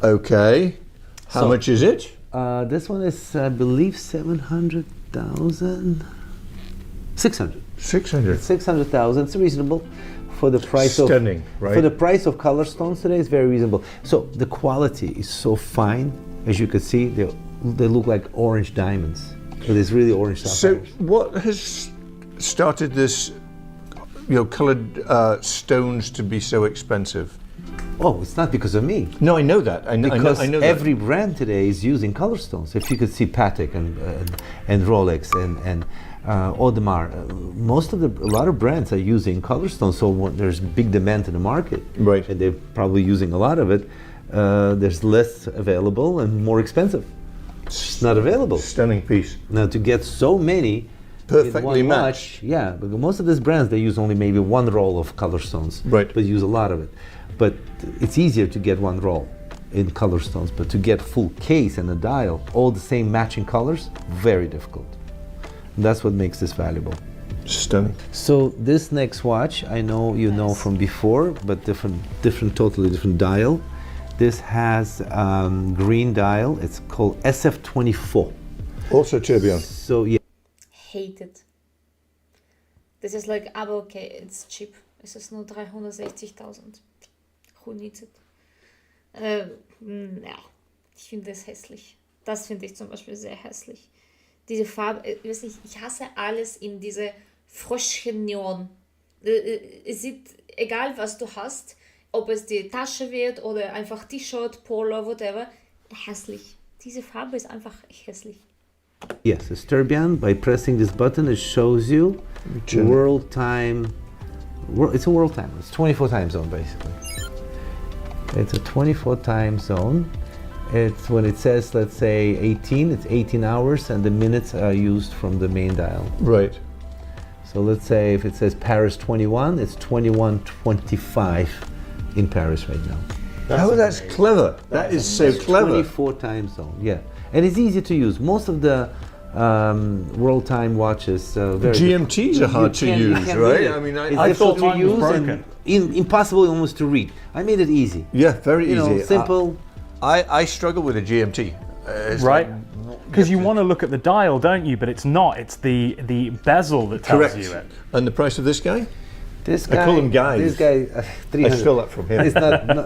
Okay. How So- much is it? This one is, I believe, 700,000. 600. 600. 600,000. It's reasonable for the price of. Stunning, right? For the price of color stones today, it's very reasonable. So the quality is so fine, as you can see. They look like orange diamonds. It is really orange So sapphires. what has started this, coloured stones to be so expensive? Oh, it's not because of me. No, I know that. I know Because that. every brand today is using color stones. If you could see Patek and Rolex and Audemars, a lot of brands are using color stones. So when there's big demand in the market, Right. and they're probably using a lot of it. There's less available and more expensive. It's not available. Stunning piece. Now to get so many in Perfectly one matched. watch, yeah, because most of these brands they use only maybe one roll of color stones, Right. but use a lot of it. But it's easier to get one roll in color stones, but to get full case and a dial, all the same matching colors, very difficult. And that's what makes this valuable. Stunning. So this next watch, I know you know from before, but totally different dial. This has green dial. It's called SF24. Also tourbillon. So yeah. Hate it. This is like, aber okay, it's cheap. Es ist nur 360.000. Who needs it? Ja, ich finde das hässlich. Das finde ich zum Beispiel sehr hässlich. Diese Farbe, ich weiß nicht, ich hasse alles in diese Froschchen-Neon. Es sieht, egal was du hast, ob es die Tasche wird oder einfach T-Shirt, Polo, whatever, hässlich. Diese Farbe ist einfach hässlich. Yes, it's tourbillon. By pressing this button, it shows you world time. It's a world time. It's 24 time zone basically. It's a 24 time zone. It's when it says, let's say 18, it's 18 hours, and the minutes are used from the main dial. Right. So let's say if it says Paris 21, it's 21:25 in Paris right now. That's clever. That is so clever. 24 time zone, yeah. And it's easy to use. Most of the world time watches, very GMTs are hard to you use, can't right? read it. I mean, It's I difficult thought to mine was use broken. and impossible almost to read. I made it easy. Yeah, very You easy. know, simple. I struggle with a GMT. It's Right? like- Because you want to look at the dial, don't you? But it's not. It's the bezel that tells Correct. you it. And the price of this guy? This I call them guys. This guy, I 300. stole that from him. It's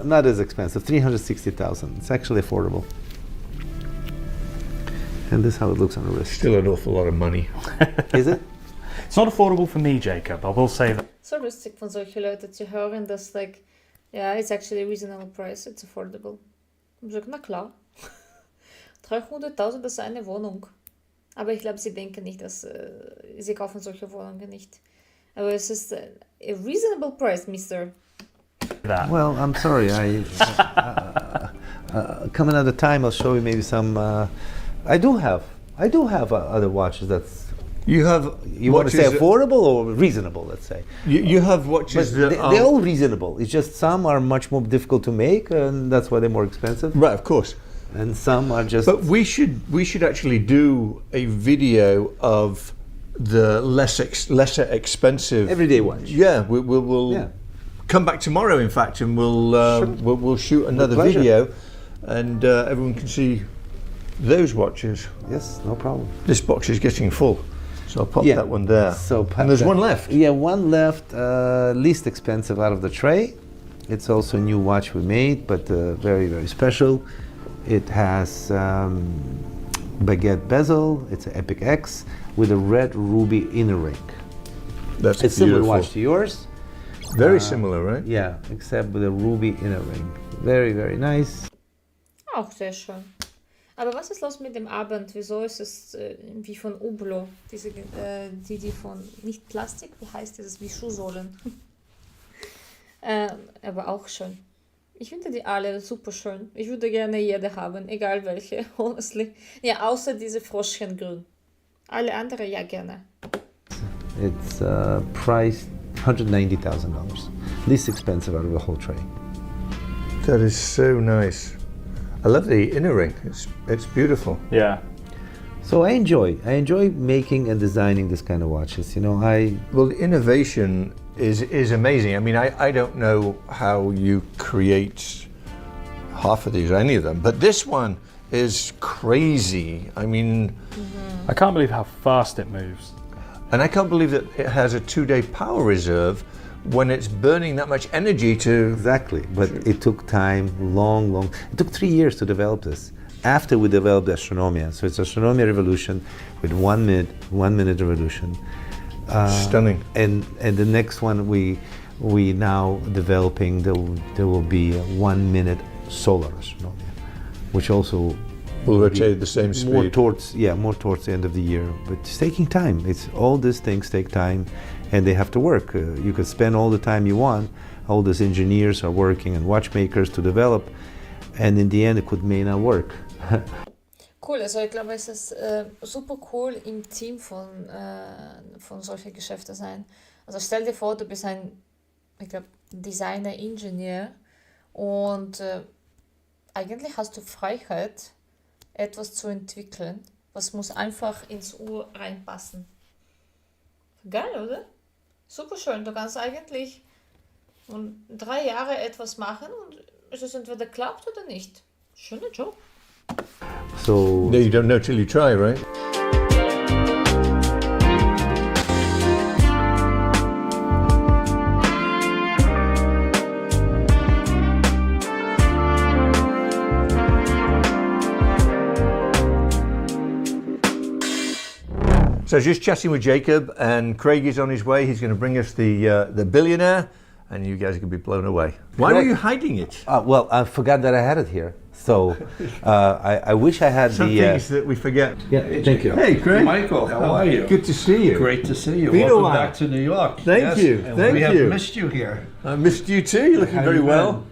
not as expensive. 360,000. It's actually affordable. And this is how it looks on the wrist. Still an awful lot of money. Is it? It's not affordable for me, Jacob. I will say that. So lustig von solchen Leuten zu hören, dass like, yeah, it's actually a reasonable price, it's affordable. Ich sag, na klar. 300.000 ist eine Wohnung. Aber ich glaube, sie denken nicht, dass sie kaufen solche Wohnungen nicht. Aber es ist a reasonable price, Mister. That. Well, I'm sorry. Coming at the time, I'll show you maybe some. I do have other watches that's. You have You want to say watches- affordable or reasonable? Let's say. You have But watches that are they're all reasonable. It's just some are much more difficult to make, and that's why they're more expensive. right, of course. And some are just. But we should actually do a video of the lesser expensive Everyday watch. Yeah, we'll Yeah. come back tomorrow. In fact, and we'll shoot another pleasure. video, and everyone can see those watches. Yes, no problem. This box is getting full, so I'll pop Yeah. that one there. So and there's one left. Yeah, one left. Least expensive out of the tray. It's also a new watch we made, but very, very special. It has baguette bezel. It's an Epic X with a red ruby inner ring. That's It's similar beautiful. watch to yours. Very similar, right? Yeah, except with a ruby inner ring. Very, very nice. Auch sehr schön. Aber was ist los mit dem Abend? Wieso ist es wie von Hublot? Die von, nicht Plastik, wie heißt dieses, wie Schuhsohlen. Aber auch schön. Ich finde die alle super schön. Ich würde gerne jede haben, egal welche, honestly. Ja, außer diese Froschchengrün. Alle andere ja gerne. It's priced $190,000. Least expensive out of the whole tray. That is so nice. I love the inner ring. It's beautiful. Yeah. So I enjoy making and designing this kind of watches. You know, Well, the innovation is amazing. I mean, I don't know how you create half of these or any of them, but this one is crazy. I mean, I can't believe how fast it moves. and I can't believe that it has a 2-day power reserve when it's burning that much energy to. exactly, but it took time, long. It took 3 years to develop this. After we developed Astronomia, so it's Astronomia Revolution with 1 minute revolution. Stunning. And the next one we now developing. There will be a 1 minute solar Astronomia, which also Will rotate at the same speed. more towards the end of the year. But it's taking time. It's all these things take time, and they have to work. You could spend all the time you want. All these engineers are working and watchmakers to develop, and in the end it may not work. Cool, also ich glaube, es ist super cool, im Team von solchen Geschäften sein. Also stell dir vor, du bist ich glaube, Designer, Ingenieur und eigentlich hast du Freiheit, etwas zu entwickeln, was muss einfach ins Uhr reinpassen. Geil, oder? Super schön, du kannst eigentlich 3 Jahre etwas machen und es ist entweder klappt oder nicht. Schöner Job. So No, you don't know till you try, right? So just chatting with Jacob, and Craig is on his way. He's going to bring us the billionaire, and you guys are going to be blown away. Why were you hiding it? well, I forgot that I had it here. So I wish I had Some the. things that we forget. Yeah, thank you. Hey, Craig. Michael, how are you? Good to see you. Great to see you. Been a Welcome while. back to New York. Thank you, And thank we you. have missed you here. I missed you too. You're looking How very you well. been?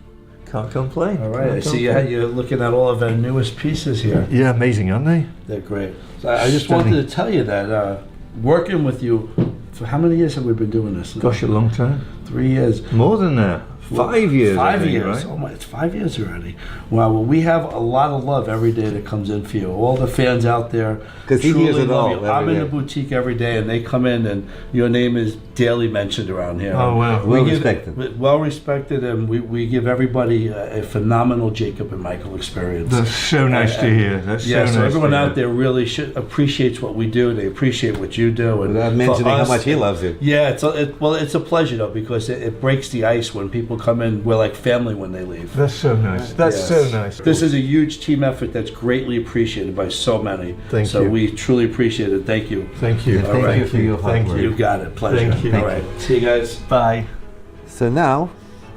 Can't complain. All right, I Can't see complain. you're looking at all of our newest pieces here. Yeah, amazing, aren't they? They're great. So I just Stunning. wanted to tell you that working with you, for how many years have we been doing this? Gosh, a long time. 3 years. More than that. 5 years. I 5 think, years. right? Oh my, it's 5 years already. Wow. Well, we have a lot of love every day that comes in for you. All the fans out there. 'Cause he hears truly it love all you. every I'm in day. the boutique every day, and they come in, and your name is daily mentioned around here. Oh, wow. Well give- respected. Well respected, and we give everybody a phenomenal Jacob and Michael experience. That's so nice to hear. That's Yeah, so so nice everyone to out hear. there really appreciates what we do. They appreciate what you do, and Without for mentioning how us- much he loves you. Yeah, it's a pleasure though, because it breaks the ice when people come in. We're like family when they leave. That's so nice. That's Yes. so nice. This is a huge team effort that's greatly appreciated by so many. Thank so you. we truly appreciate it. Thank you. Thank you. And thank All you right. for your hard Thank work. You got it. Pleasure. Thank you. All right. See you guys. Bye. So now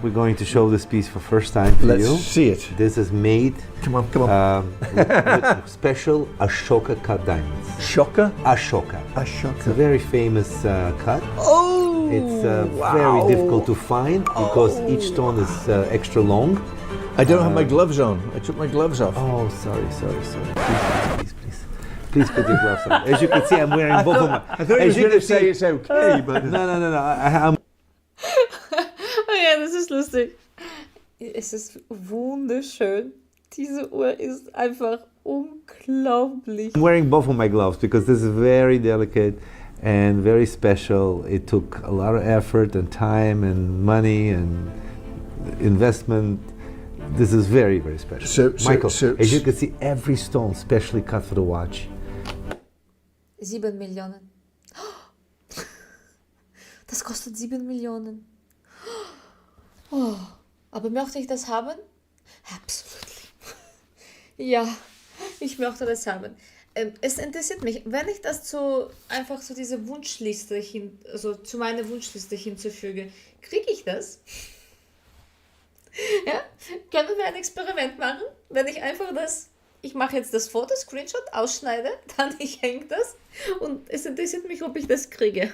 we're going to show this piece for first time for Let's you. see it. This is made Come on, come on. with special Ashoka cut diamonds. Shocker? Ashoka. A It's a shocker. very famous cut. Oh! It's wow. very difficult to find because each stone is extra long. I don't have my gloves on. I took my gloves off. Oh, sorry. Please put your gloves on. As you can see, I'm wearing both of my. I thought you were As you going to can say see, it's okay, but no. I'm Oh ja, das ist lustig. Es ist wunderschön. Diese Uhr ist einfach unglaublich. wearing both of my gloves because this is very delicate and very special. It took a lot of effort and time and money and investment. This is very, very special. Michael, as you can see, every stone specially cut for the watch. 7 Millionen. Das kostet 7 Millionen. Oh, aber möchte ich das haben? Absolut. Ja, ich möchte das haben. Es interessiert mich, wenn ich das einfach zu dieser Wunschliste zu meiner Wunschliste hinzufüge, kriege ich das? Ja, können wir ein Experiment machen? Wenn ich einfach ich mache jetzt das Foto, Screenshot, ausschneide, dann ich hänge das und es interessiert mich, ob ich das kriege.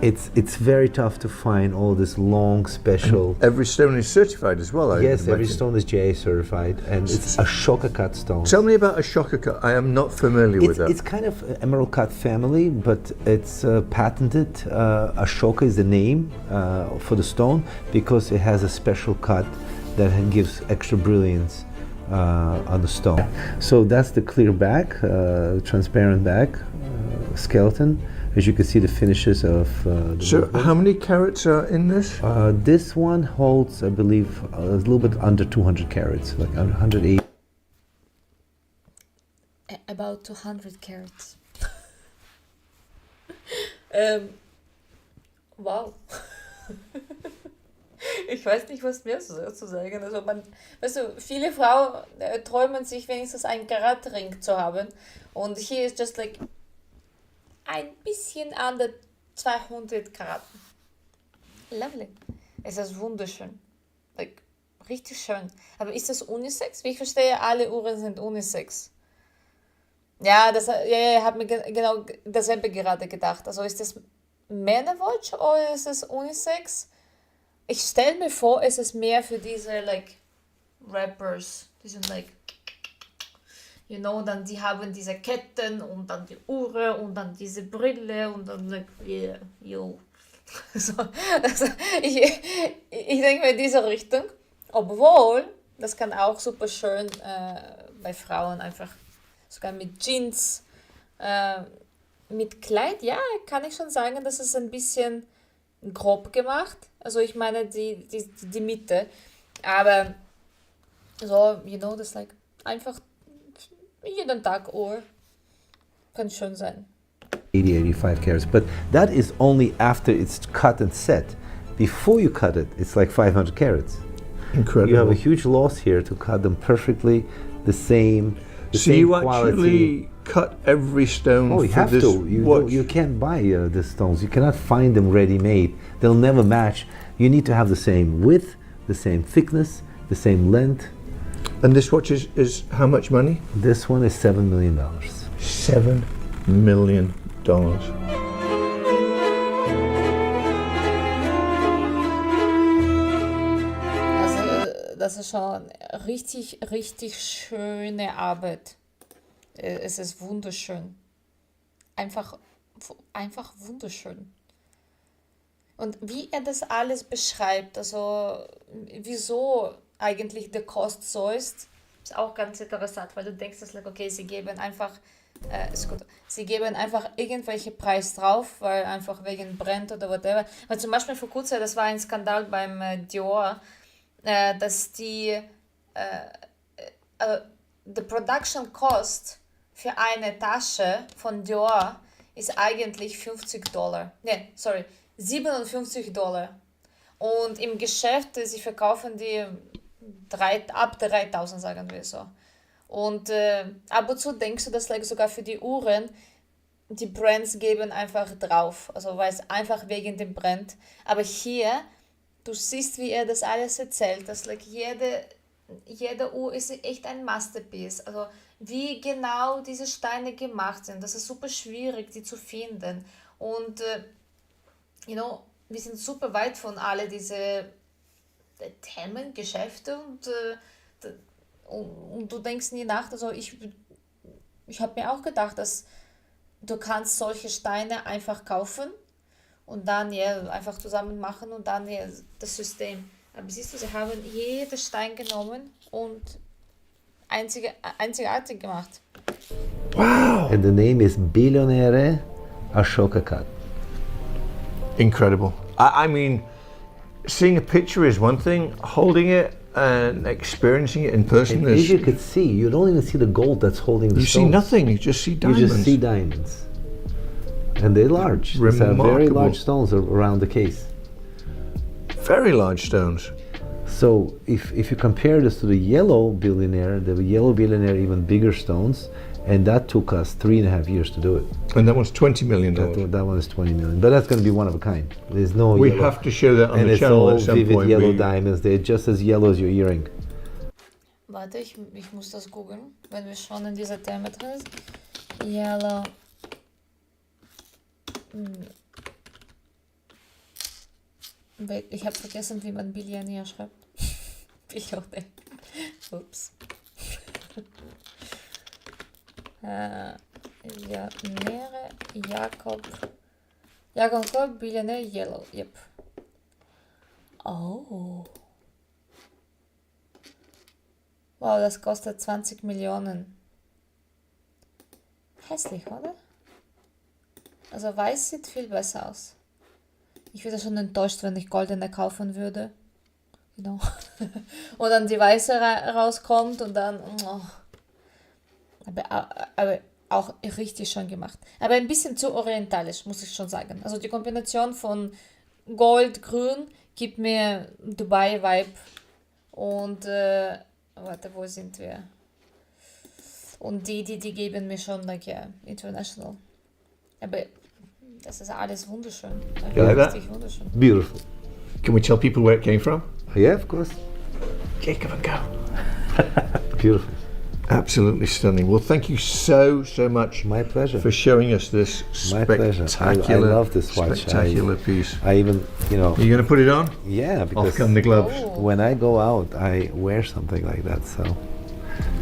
It's very tough to find all this long special. Every stone is certified as well. I Yes, every imagine. stone is GA certified, and it's a shocker cut stone. Tell me about a shocker cut. I am not familiar with that. It's kind of emerald cut family, but it's patented. Ashoka is the name for the stone because it has a special cut that gives extra brilliance on the stone. So that's the clear back, transparent back, skeleton. As you can see, the finishes of the So, movement. how many carats are in this? This one holds, I believe, a little bit under 200 carats, like 180. About 200 carats. Wow. Ich weiß nicht, was mehr zu sagen. Also weißt du, viele Frauen träumen sich wenigstens einen Karatring zu haben. Und hier ist just like ein bisschen under 200 Karaten. Lovely. Es ist wunderschön. Like, richtig schön. Aber ist das Unisex? Wie ich verstehe, alle Uhren sind Unisex. Ja, ich habe mir genau dasselbe gerade gedacht. Also ist das Männerwatch oder ist es Unisex? Ich stelle mir vor, es ist mehr für diese like Rappers. Die sind like, you know, dann die haben diese Ketten und dann die Uhr und dann diese Brille und dann like, yeah, yo. So, also ich denke mir in diese Richtung. Obwohl, das kann auch super schön bei Frauen einfach, sogar mit Jeans, mit Kleid, ja, kann ich schon sagen, dass es ein bisschen grob gemacht. Also ich meine die Mitte. Aber so, you know, das like einfach jeden Tag Uhr kann schön sein. 85 carats, but that is only after it's cut and set. Before you cut it, it's like 500 carats. Incredible. You have a huge loss here to cut them perfectly the same. The So same you quality. actually cut every stone Oh, you for have this to. watch? You can't buy the stones. You cannot find them ready-made. They'll never match. You need to have the same width, the same thickness, the same length. And this watch is how much money? This one is $7 million. $7 million. Also das ist schon richtig, richtig schöne Arbeit. Es ist wunderschön. Einfach wunderschön. Und wie er das alles beschreibt, also wieso eigentlich der Kost so ist auch ganz interessant, weil du denkst, dass, like, okay, sie geben einfach irgendwelche Preis drauf, weil einfach wegen Brand oder whatever. Weil zum Beispiel vor kurzem, das war ein Skandal beim Dior, dass die the production cost für eine Tasche von Dior ist eigentlich $50. $57. Und im Geschäft, sie verkaufen die ab 3.000, sagen wir so. Und ab und zu denkst du, dass like, sogar für die Uhren die Brands geben einfach drauf. Also weil es einfach wegen dem Brand. Aber hier, du siehst, wie er das alles erzählt, dass like, jede Uhr ist echt ein Masterpiece. Also wie genau diese Steine gemacht sind, das ist super schwierig, die zu finden. Und you know, wir sind super weit von alle diese Themen, Geschäfte und du denkst nie nach. Also ich habe mir auch gedacht, dass du kannst solche Steine einfach kaufen und dann ja einfach zusammen machen und dann ja das System. Aber siehst du, sie haben jeden Stein genommen und einzigartig gemacht. Wow! And the name is Billionaire Ashoka Cut. Incredible. I mean, seeing a picture is one thing, holding it and experiencing it in person And is... as you could see, you don't even see the gold that's holding the You see stones. nothing, you just see You diamonds. just see diamonds. And they're large. These are very Remarkable. large stones around the case. Very large stones. So if you compare this to the yellow billionaire even bigger stones, and that took us 3.5 years to do it. And that one's $20 million. That one is 20 million, but that's going to be one of a kind. There's no We yellow. have to show that on And the it's channel all at some vivid point. yellow diamonds. They're just as yellow as your earring. Warte, ich muss das googeln, wenn wir schon in dieser Thema drin sind. Yellow Ich habe vergessen, wie man Billionär schreibt. Billionär. Ups. Ja, Nere, Jakob, Billionär, Yellow, yep. Oh. Wow, das kostet 20 Millionen. Hässlich, oder? Also weiß sieht viel besser aus. Ich wäre schon enttäuscht, wenn ich goldene kaufen würde. Genau. Und dann die weiße rauskommt und dann... Oh. Aber auch richtig schön gemacht. Aber ein bisschen zu orientalisch, muss ich schon sagen. Also die Kombination von Gold, Grün gibt mir Dubai-Vibe. Und, warte, wo sind wir? Und die geben mir schon, like, yeah, international. Aber das ist alles wunderschön. You like that? Richtig wunderschön. Beautiful. Can we tell people where it came from? Yeah, of course. Jacob and Co. Beautiful. Absolutely stunning. Well, thank you so much My pleasure. for showing us this My pleasure. spectacular, I love this watch. spectacular piece. I even, Are you going to put it on? yeah, Off because come the gloves. Oh. when I go out, I wear something like that. So,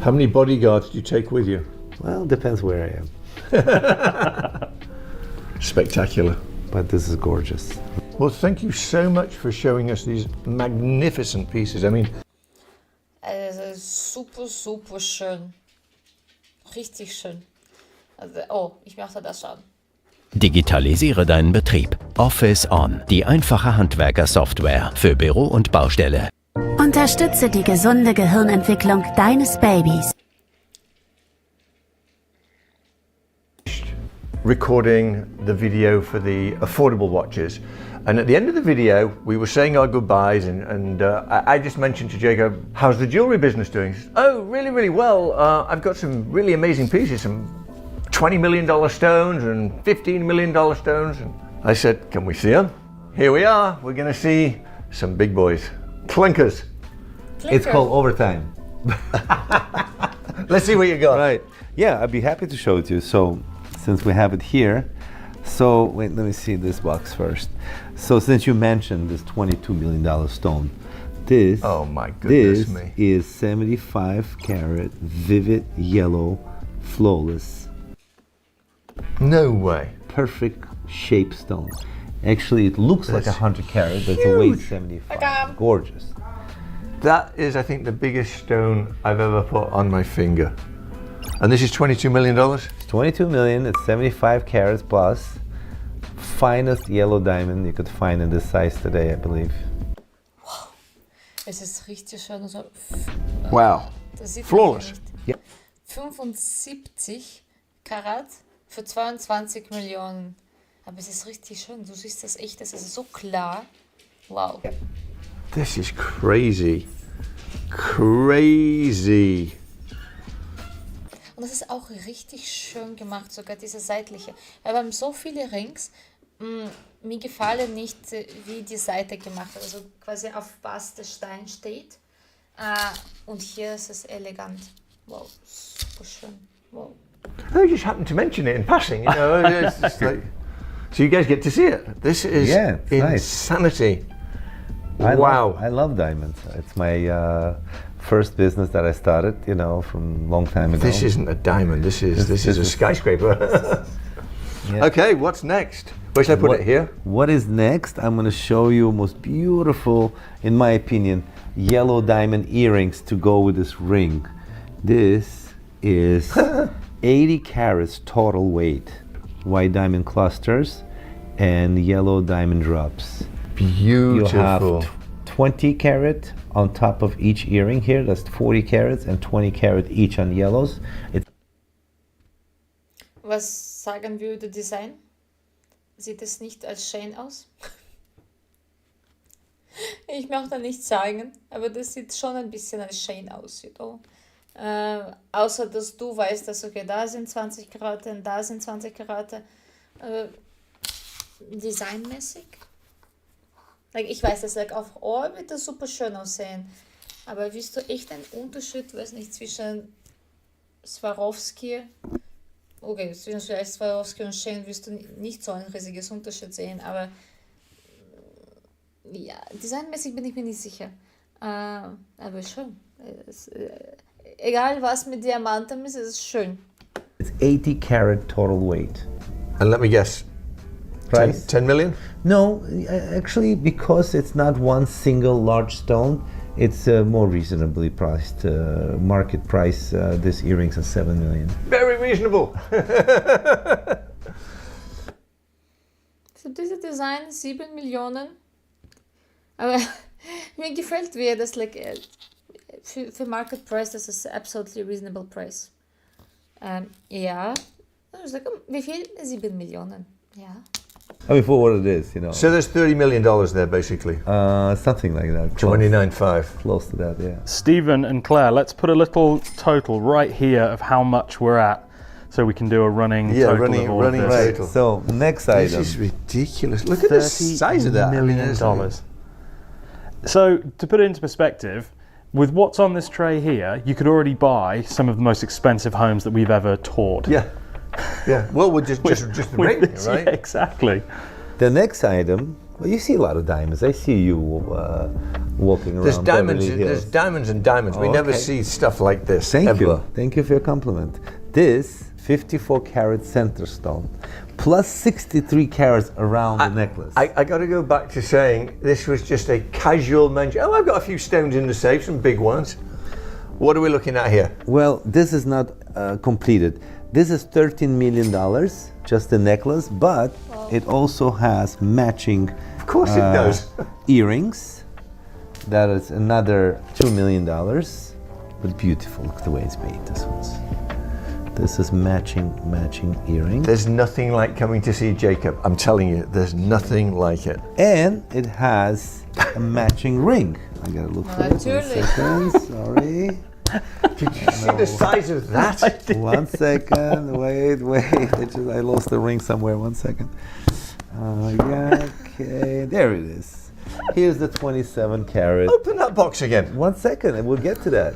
How many bodyguards do you take with you? well, depends where I am. Spectacular. But this is gorgeous. Well, thank you so much for showing us these magnificent pieces. I mean, Es ist super schön. Richtig schön. Also, oh, ich möchte das schauen. Digitalisiere deinen Betrieb. Office On, die einfache Handwerkersoftware für Büro und Baustelle. Unterstütze die gesunde Gehirnentwicklung deines Babys. recording the video for the affordable watches. And at the end of the video, we were saying our goodbyes, and I just mentioned to Jacob, how's the jewelry business doing? He says, oh, really, really well. I've got some really amazing pieces, some $20 million stones and $15 million stones. And I said, can we see them? Here we are. We're going to see some big boys. Clinkers. It's called overtime. Let's see what you got. Right. Yeah, I'd be happy to show it to you. So, since we have it here, so wait, let me see this box first. So, since you mentioned this $22 million stone, this, Oh my goodness this me. is 75 carat vivid yellow, flawless, No way. perfect shape stone. Actually, it looks like That's 100 carat, but it's a weight huge. 75. Gorgeous. That is, I think, the biggest stone I've ever put on my finger. And this is $22 million? It's 22 million. It's 75 carats plus. Finest yellow diamond you could find in this size today, I believe. Es ist richtig schön. Also, Wow. das sieht man Flawless. hier nicht. Ja. 75 Karat für 22 Millionen. Aber es ist richtig schön. Du siehst das echt. Es ist so klar. Wow. This is crazy. Crazy. Und das ist auch richtig schön gemacht, sogar diese seitliche. Weil wir haben so viele Rings, mir gefallen nicht, wie die Seite gemacht ist. Also quasi auf was der Stein steht. Und hier ist es elegant. Wow, super schön. Wow. I just happened to mention it in passing, you know. It's just like, so you guys get to see it. This is Yeah, it's nice. insanity. Wow. I love diamonds. It's my first business that I started, you know, from a long time ago. This isn't a diamond. This is a skyscraper. Yeah. Okay, what's next? Where should I put it here? What is next? I'm going to show you most beautiful, in my opinion, yellow diamond earrings to go with this ring. This is 80 carats total weight, white diamond clusters, and yellow diamond drops. You have Beautiful. 20 carat on top of each earring here. That's 40 carats and 20 carat each on yellows. It's Was sagen wir über Design? Sieht es nicht als schön aus? Ich möchte nicht sagen, aber das sieht schon ein bisschen als schön aus. You know? Außer, dass du weißt, dass okay, da sind 20 Karat und da sind 20 Karat. Designmäßig? Like, ich weiß, dass like, auf Ohr wird das super schön aussehen. Aber willst du echt einen Unterschied, weiß nicht, zwischen Swarovski, okay, zwischen vielleicht Swarovski und Shane wirst du nicht so ein riesiges Unterschied sehen, aber Ja, designmäßig bin ich mir nicht sicher. Aber schön. Egal was mit Diamanten ist, es ist schön. It's 80 carat total weight. And let me guess, Price? 10 million? No, actually, because it's not one single large stone, it's more reasonably priced. Market price, this earrings are 7 million. Very reasonable. Für diese Design 7 Millionen. Aber mir gefällt, wie das für Market Price, das ist absolutely reasonable price. Ja. Ich sage, wie viel? 7 Millionen. Ja. I mean, for what it is, you know. So there's $30 million there, basically. Something like that. Close, 29.5. close to that, yeah. Stephen and Claire, let's put a little total right here of how much we're at, so we can do a running total of all running of this. total. So, next This item. is ridiculous. Look at the size of that. $30 million. So, to put it into perspective, with what's on this tray here, you could already buy some of the most expensive homes that we've ever toured. Yeah. Yeah. Well, we're just the With ring, this, right? yeah, exactly. The next item, well, you see a lot of diamonds. I see you walking around. There's diamonds. Beverly Hills. There's diamonds and diamonds. We Oh, never okay. see stuff like this. Thank ever. you. Thank you for your compliment. This 54 carat center stone plus 63 carats around the necklace. I got to go back to saying this was just a casual mention. Oh, I've got a few stones in the safe, some big ones. What are we looking at here? Well, this is not completed. This is $13 million, just the necklace, but it also has matching Of course it does. earrings. That is another $2 million, but beautiful. Look at the way it's made. This is matching earring. There's nothing like coming to see Jacob. I'm telling you, there's nothing like it. And it has a matching ring. I gotta look for it. 1 Natürlich. second, sorry. Did you see the size of that? 1 second, wait. I lost the ring somewhere, 1 second. Yeah, okay, there it is. Here's the 27 carat. Open that box again. 1 second, and we'll get to that.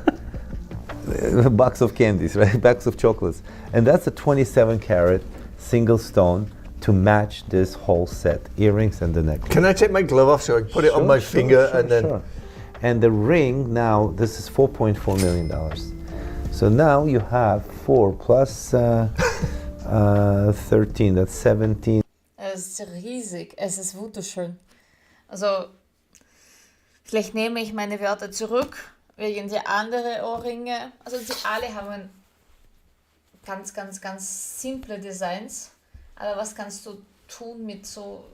A box of candies, right? Box of chocolates. And that's a 27 carat single stone to match this whole set, earrings and the necklace. Can I take my glove off so I can put it on my finger and then... Sure. And the ring now, this is $4.4 million. So now you have 4 plus 13, that's 17. Es ist riesig, es ist wunderschön. Also, vielleicht nehme ich meine Wörter zurück, wegen der anderen Ohrringe. Also, sie alle haben ganz, ganz, ganz simple Designs. Aber was kannst du tun mit so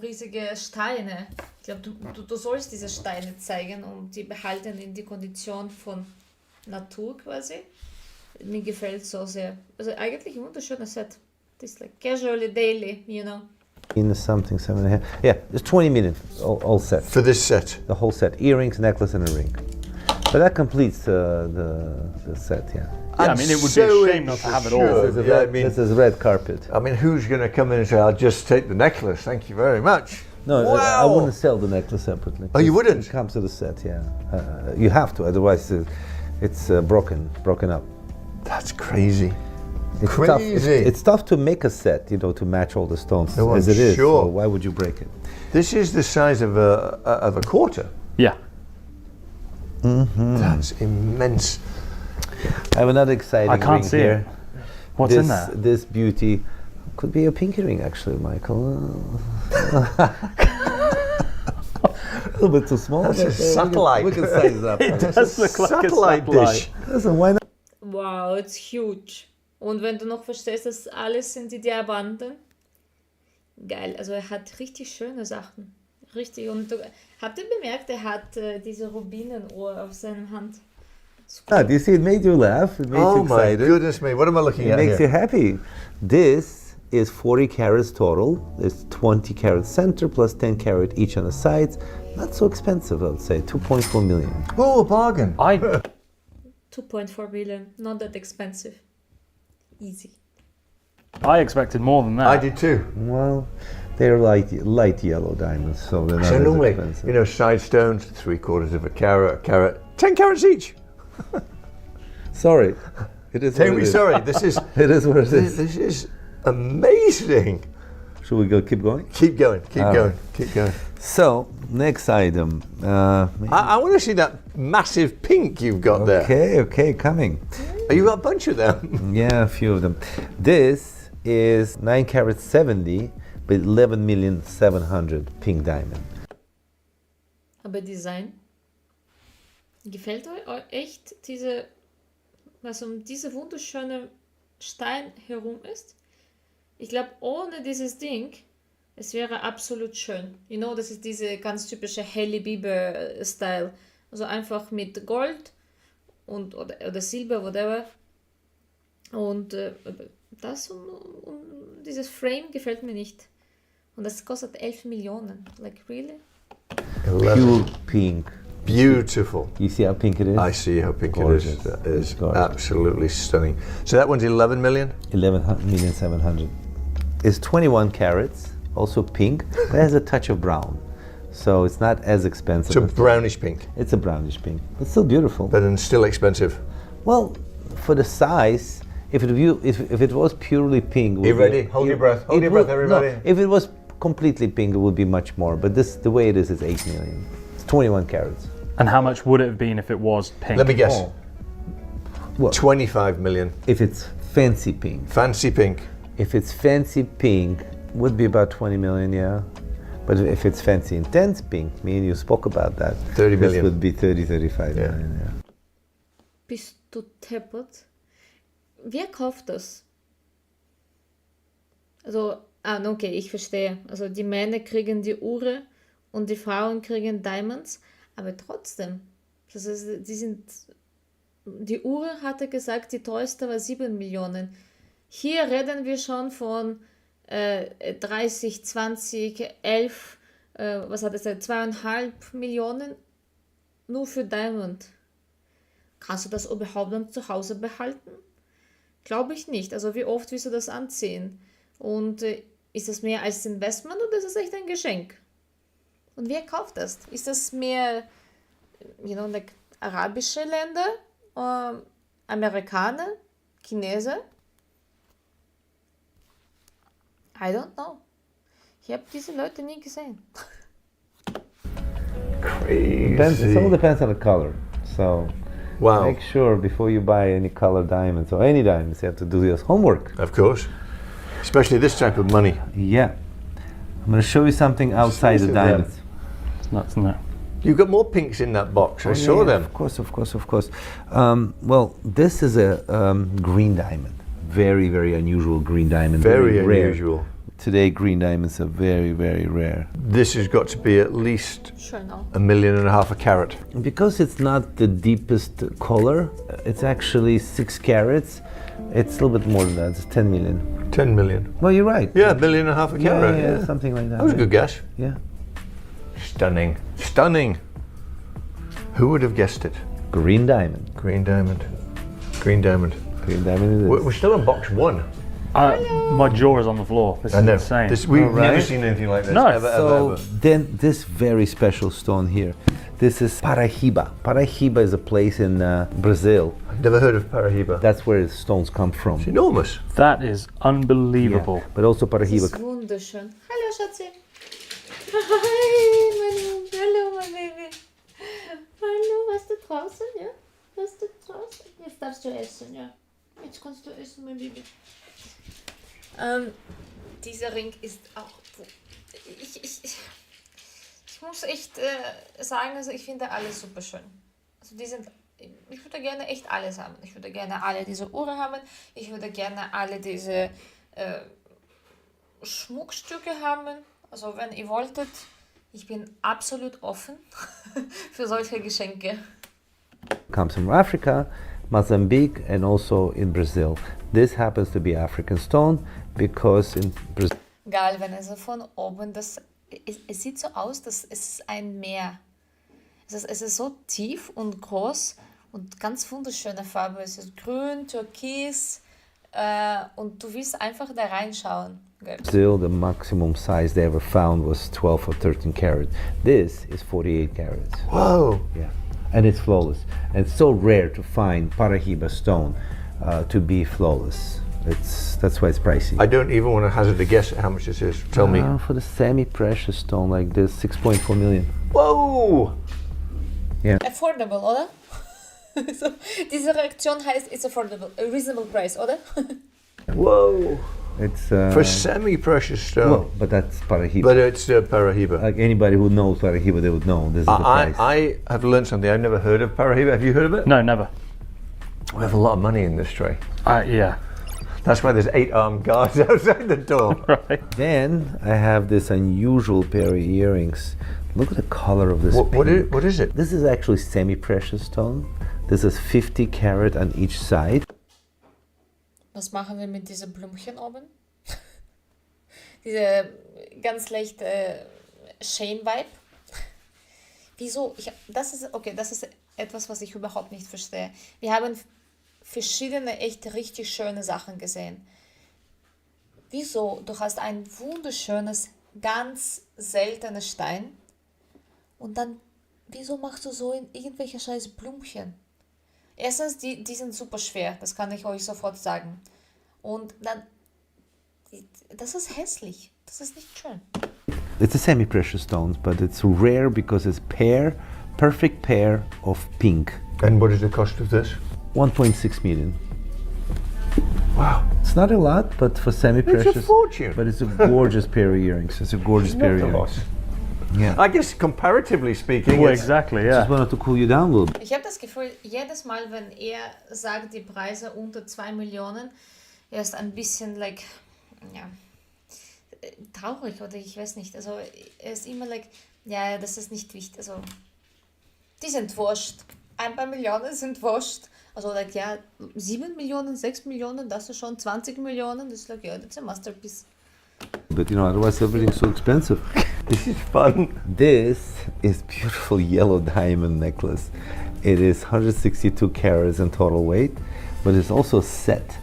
riesige Steine? Ich glaube, du sollst diese Steine zeigen, um die behalten in die Kondition von Natur quasi. Mir gefällt so sehr. Also eigentlich ein wunderschönes Set. This like casually, daily, you know. In something, 7.5. Yeah, it's 20 million, all set. For this set. The whole set, earrings, necklace, and a ring. But that completes the set, yeah. Yeah, I mean, it would be a shame not to have it all. Sure. This is, Yeah, red, I mean- this is red carpet. I mean, who's going to come in and say, I'll just take the necklace, thank you very much? No, I Wow. wouldn't sell the necklace separately. Oh, you wouldn't? It comes to the set, yeah. You have to, otherwise it's broken up. That's crazy. It's Crazy. tough. It's tough to make a set, to match all the stones No, as I'm it is. sure. So why would you break it? This is the size of a quarter. Yeah. That's immense. I have another exciting I can't ring see here. it. What's in there? This beauty could be a pinky ring, actually, Michael. A little bit too small. That's a but, satellite. We can size it up. Does look like a Satellite dish. Listen, why not? Wow, it's huge. Und wenn du noch verstehst, das alles sind die Diamanten. Geil, also er hat richtig schöne Sachen. Richtig. Und habt ihr bemerkt, er hat diese Rubinenohr auf seiner Hand. Do you see, it made you laugh. It made Oh you my excited. goodness me, what am I looking It at makes here? you happy. This is 40 carats total. It's 20 carat center plus 10 carat each on the sides. Not so expensive, I would say. 2.4 million. Oh, a bargain. I 2.4 million, not that expensive. Easy. expected more than that. I did too. Well, they're light yellow diamonds, so they're not So as normally, expensive. side stones, 3/4 of a carat, 10 carats each. Sorry, it is. Tell what me it is. sorry, this is It is what it is. this is amazing. Should we go? Keep going. Keep going, keep All going, right. keep going. So next item. I want to see that massive pink you've got there. Okay, coming. Oh, you've got a bunch of them. Yeah, a few of them. This is 9 carat 70 with 11,700,000 pink diamond. Aber Design. Gefällt euch echt diese, was um diese wunderschöne Stein herum ist? Ich glaube, ohne dieses Ding, es wäre absolut schön. You know, das ist diese ganz typische Hailey Bieber-Style. Also einfach mit Gold und oder Silber, whatever. Und das dieses Frame gefällt mir nicht. Und das kostet 11 Millionen. Like, really? Pure pink. Beautiful. You see how pink it is? I see how pink Gorgeous. it is. That is Gorgeous. absolutely stunning. So that one's 11 million? 11,700,000. It's 21 carats, also pink, but it has a touch of brown. So it's not as expensive. It's a brownish pink, It's a brownish pink, but still beautiful. but then still expensive. Well, for the size, if it was purely pink, You ready? Hold your breath. Hold your breath, everybody. No, if it was completely pink, it would be much more. But the way it is 8 million. It's 21 carats. And how much would it have been if it was pink? Let me guess. Oh. Well, 25 million. if it's fancy pink, Fancy pink. if it's fancy pink, would be about 20 million, yeah. But if it's fancy intense pink, me and you spoke about that. 30 This million. would be 30, 35 Yeah. million, yeah. Bist du deppert? Wer kauft das? Also, okay, ich verstehe. Also die Männer kriegen die Uhren und die Frauen kriegen Diamonds, aber trotzdem, das ist, die Uhr hatte gesagt, die teuerste war 7 Millionen. Hier reden wir schon von 30, 20, 11, was hat es gesagt, 2,5 Millionen nur für Diamond. Kannst du das überhaupt dann zu Hause behalten? Glaube ich nicht. Also wie oft willst du das anziehen? Und ist das mehr als Investment oder ist das echt ein Geschenk? Und wer kauft das? Ist das mehr, like arabische Länder, Amerikaner, Chinesen? I don't know. Ich habe diese Leute nie gesehen. Crazy. It all depends on the color. So Wow. make sure before you buy any color diamonds or any diamonds, you have to do your homework. Of course. Especially this type of money. Yeah. I'm going to show you something outside the Yeah. diamonds. It's nuts, isn't it? You've got more pinks in that box. I saw them. Of course. Well, this is a green diamond. Very, very unusual green diamond. Very rare. unusual. Today, green diamonds are very, very rare. This has got to be at least Sure, no. 1.5 million a carat. Because it's not the deepest color, it's actually 6 carats. It's a little bit more than that. It's 10 million. 10 million. Well, you're right. Yeah, 1.5 million a carat. Yeah, something like that. That was a good guess. Yeah. Stunning. Stunning. Who would have guessed it? Green diamond. Green diamond. Green diamond. Green diamond it is. We're still on box 1. My jaw is on the floor. This I is know. insane. We've All right. never seen anything like this. No. Ever, So ever. then this very special stone here, this is Paraíba. Paraíba is a place in Brazil. I've never heard of Paraíba. That's where the stones come from. It's enormous. That is unbelievable. Yeah. But also Das Paraíba. ist wunderschön. Hallo, Schatzi. Hi, mein Hallo, mein Baby. Hallo, warst du draußen, ja? Warst du draußen? Jetzt darfst du essen, ja. Jetzt kannst du essen, mein Baby. Dieser Ring ist auch... Ich muss echt sagen, also ich finde alles super schön. Also ich würde gerne echt alles haben. Ich würde gerne alle diese Uhren haben. Ich würde gerne alle diese Schmuckstücke haben. Also wenn ihr wolltet, ich bin absolut offen für solche Geschenke. Comes from Africa, Mozambique, and also in Brazil. This happens to be African stone because in Brazil. Geil, wenn also von oben es sieht so aus, dass es ist ein Meer. Es ist so tief und groß und ganz wunderschöne Farbe. Es ist grün, türkis und du willst einfach da reinschauen. Geil. Brazil, the maximum size they ever found was 12 or 13 carat. This is 48 carats. Whoa. Yeah, and it's flawless. And it's so rare to find Paraíba stone to be flawless. That's why it's pricey. I don't even want to hazard a guess at how much this is. Tell me. For the semi-precious stone like this, 6.4 million. Whoa! Affordable, oder? So, diese Reaktion heißt, it's affordable, a reasonable price, oder? Whoa! It's For semi-precious stone. well, but that's Parahiba. But it's Parahiba. Like anybody who knows Parahiba, they would know this is the price. I have learned something. I've never heard of Parahiba. Have you heard of it? No, never. We have a lot of money in this tray. Yeah. That's why there's 8 armed guards outside the door. Right. Then I have this unusual pair of earrings. Look at the color of this. What is it? This is actually semi-precious stone. This is 50 carat on each side. Was machen wir mit diesen Blümchen oben? Diese ganz leichte Shane-Vibe. Wieso? Das ist etwas, was ich überhaupt nicht verstehe. Wir haben verschiedene echt richtig schöne Sachen gesehen. Wieso? Du hast ein wunderschönes, ganz seltenes Stein und dann, wieso machst du so in irgendwelche scheiß Blümchen? Erstens, die sind super schwer, das kann ich euch sofort sagen. Und dann, das ist hässlich, das ist nicht schön. It's a semi-precious stone, but it's rare because it's perfect pair of pink. And what is the cost of this? 1.6 million. Wow. It's not a lot, but for semi-precious. It's a fortune. But it's a gorgeous pair of earrings. It's a gorgeous pair of Not a earrings. lot. Yeah. I guess comparatively speaking, Well, it's- exactly, Just yeah. wanted to cool you down a little bit. Ich habe das Gefühl, jedes Mal, wenn er sagt, die Preise unter 2 Millionen, er ist ein bisschen, traurig oder ich weiß nicht. Also er ist immer ja, das ist nicht wichtig. Also, die sind wurscht. Ein paar Millionen sind wurscht. Also, 7 Millionen, 6 Millionen, das ist schon 20 Millionen. Das ist that's a masterpiece. But otherwise everything's so expensive. This is fun. This is beautiful yellow diamond necklace. It is 162 carats in total weight, but it's also a set.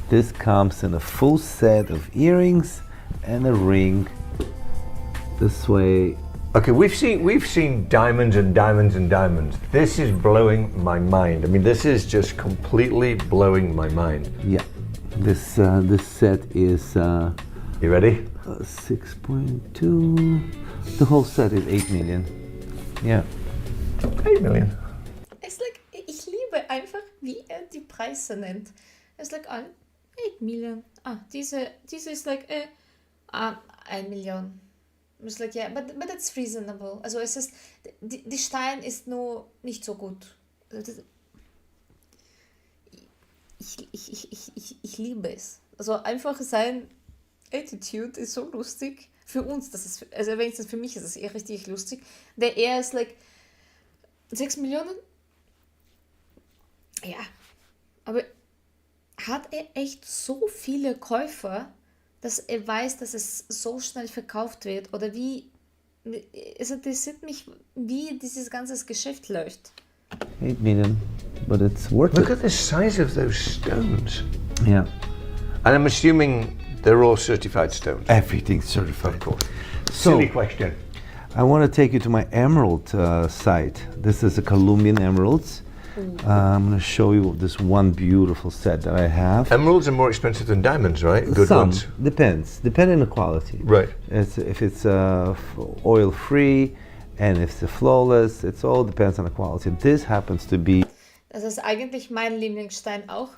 This comes in a full set of earrings and a ring. This way. Okay, we've seen diamonds and diamonds and diamonds. This is blowing my mind. I mean, this is just completely blowing my mind. Yeah, this set is You ready? 6.2. The whole set is 8 million. Yeah. 8 million. Es ich liebe einfach, wie er die Preise nennt. Es 8 Million. Diese ist 1 Million. It's yeah, but it's reasonable. Also es ist, die Stein ist nur nicht so gut. Ich liebe es. Also einfach sein Attitude ist so lustig. Für uns, also wenigstens für mich ist es eher richtig lustig. Er ist 6 Millionen? Ja. Aber hat er echt so viele Käufer, dass er weiß, dass es so schnell verkauft wird? Oder wie, es interessiert mich, wie dieses ganze Geschäft läuft. 8 million, but it's worth Look it. at the size of those stones. Yeah. And I'm assuming they're all certified stones. Everything's certified. Of course. So, Silly question. I want to take you to my emerald site. This is a Colombian emeralds. I'm going to show you this one beautiful set that I have. Emeralds are more expensive than diamonds, right? Good Some ones. depending on the quality. Right. If it's oil free and if it's flawless, it all depends on the quality. This happens to be. Das ist eigentlich mein Lieblingsstein auch.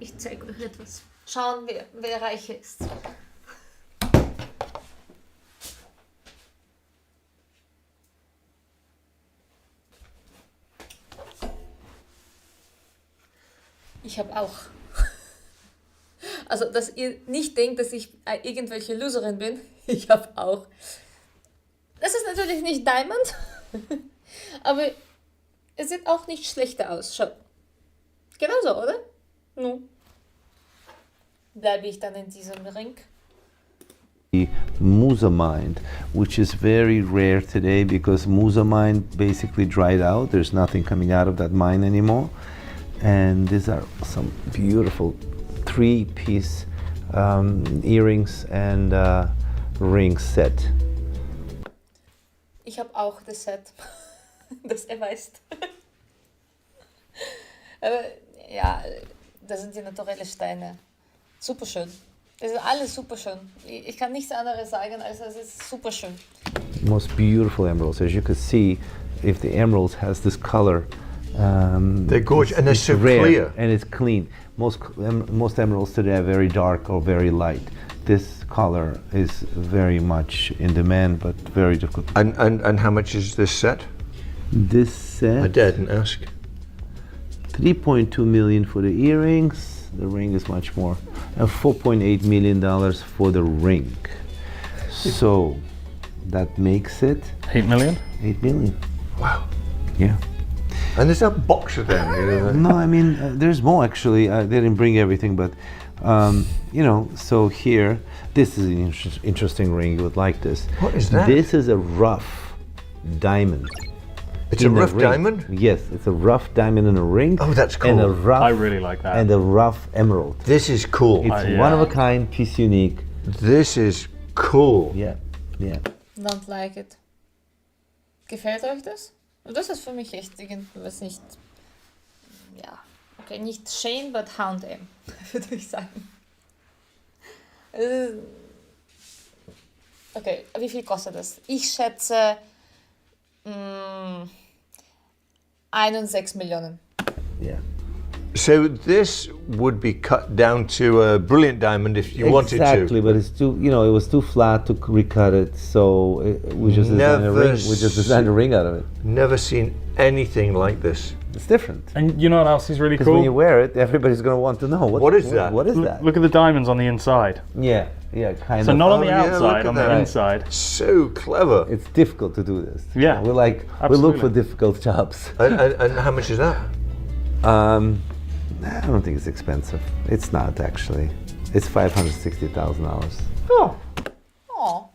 Ich zeige euch etwas. Schauen, wer reich ist. Ich habe auch. Also, dass ihr nicht denkt, dass ich irgendwelche Loserin bin. Ich habe auch. Das ist natürlich nicht Diamant, aber es sieht auch nicht schlechter aus. Schau. Genauso, oder? Nun. Bleibe ich dann in diesem Ring. Musa mine, which is very rare today because Musa mine basically dried out. There's nothing coming out of that mine anymore. And these are some beautiful 3-piece earrings and ring set. Ich habe auch das Set, das er weiß. Aber ja, das sind die naturellen Steine. Super schön. Das ist alles super schön. Ich kann nichts anderes sagen, als es ist super schön. Most beautiful emeralds. As you can see, if the emeralds has this color, They're gorgeous and they're it's so rare clear. and it's clean. Most emeralds today are very dark or very light. This color is very much in demand, but very difficult. And how much is this set? This I set, daren't ask. 3.2 million for the earrings. The ring is much more. And $4.8 million for the ring. So that makes it 8 million? 8 million. Wow. Yeah. And there's a box of them. You know, No, I mean, there's more actually. They didn't bring everything, but you know, so here, this is an interesting ring. You would like this. What is that? This is a rough diamond. It's a in rough ring. diamond? Yes, it's a rough diamond in a ring. Oh, that's And a cool. rough I really like that. and a rough emerald. This is cool. It's yeah. one of a kind, piece unique. This is cool. Yeah, yeah. Don't like it. Gefällt euch das? Das ist für mich echt irgendwas nicht. Ja, okay, nicht Shane, but H&M, würde ich sagen. Okay, wie viel kostet das? Ich schätze 1,6 Millionen. Yeah. So this would be cut down to a brilliant diamond if you wanted Exactly, to. but it's too, you know, it was too flat to recut it, so we just designed a Never ring. We just designed a ring out of it. Never seen anything like this. It's different. And you know what else is really Because when you cool? wear it, everybody's going to want to know What is that? What is that? Look at the diamonds on the inside. Yeah, yeah, kind So of. not on Oh, the yeah, look outside, at on the that. inside. So clever. It's difficult to do this. Yeah, we look absolutely. for difficult jobs. And how much is that? I don't think it's expensive. It's not actually. It's $560,000. Oh. Oh.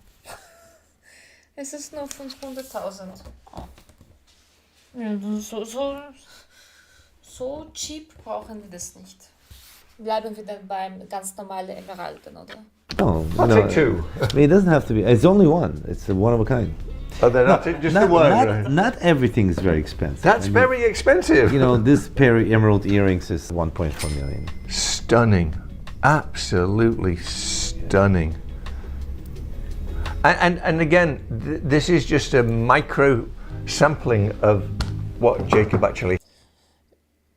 Es ist nur 500.000. Oh. Ja, so cheap brauchen wir das nicht. Bleiben wir dann beim ganz normalen Emeralden, oder? Oh, I'll no, take two. I mean, it doesn't have to be. It's only one. It's a one of a kind. Oh, they're not just the one. right? Not everything is very expensive. That's I mean, very expensive. You know, this pair of emerald earrings is 1.4 million. Stunning. Absolutely stunning. And again, this is just a micro sampling of what Jacob actually.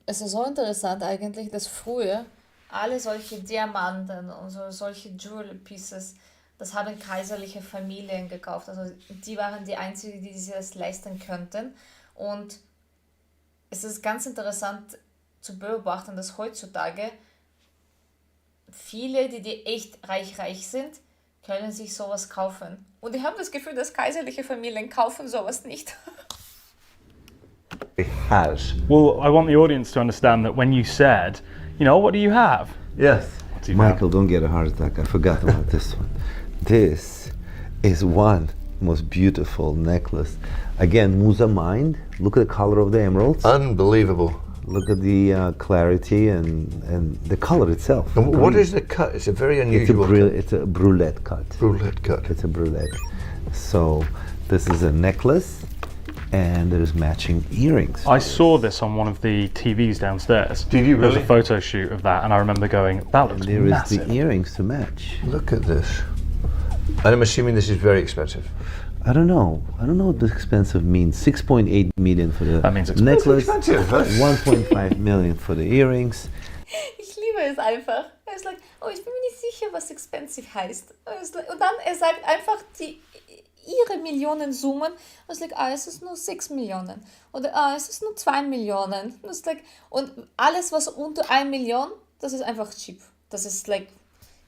Es ist so interessant eigentlich, dass früher alle solche Diamanten und solche Jewelry Pieces, das haben kaiserliche Familien gekauft. Also die waren die einzigen, die sich das leisten könnten. Und es ist ganz interessant zu beobachten, dass heutzutage viele, die echt reich sind, können sich sowas kaufen. Und ich habe das Gefühl, dass kaiserliche Familien kaufen sowas nicht. has. Well, I want the audience to understand that when you said, you know, what do you have? Yes. What do you have? Michael, don't get a heart attack. I forgot about this one. This is one most beautiful necklace. Again, Musa Mind. Look at the color of the emeralds. Unbelievable. Look at the clarity and the color itself. And what is the cut? It's a very It's unusual it's a brulette cut. roulette cut. It's a brulette. So this is a necklace, and there's matching earrings. I saw this on one of the TVs downstairs. Did you There was really? a photo shoot of that, and I remember going, that And looks there is massive. the earrings to match. Look at this. And I'm assuming this is very expensive. I don't know. I don't know what this expensive means. 6.8 million for the That means expensive. necklace. That's expensive. 1.5 million for the earrings. Ich liebe es einfach. Er ist like, oh, ich bin mir nicht sicher, was expensive heißt. Und dann, er sagt einfach ihre Millionen Summen. Und es like, es ist nur 6 Millionen. Oder es ist nur 2 Millionen. Und, like, und alles, was unter 1 Million, das ist einfach cheap. Das ist like,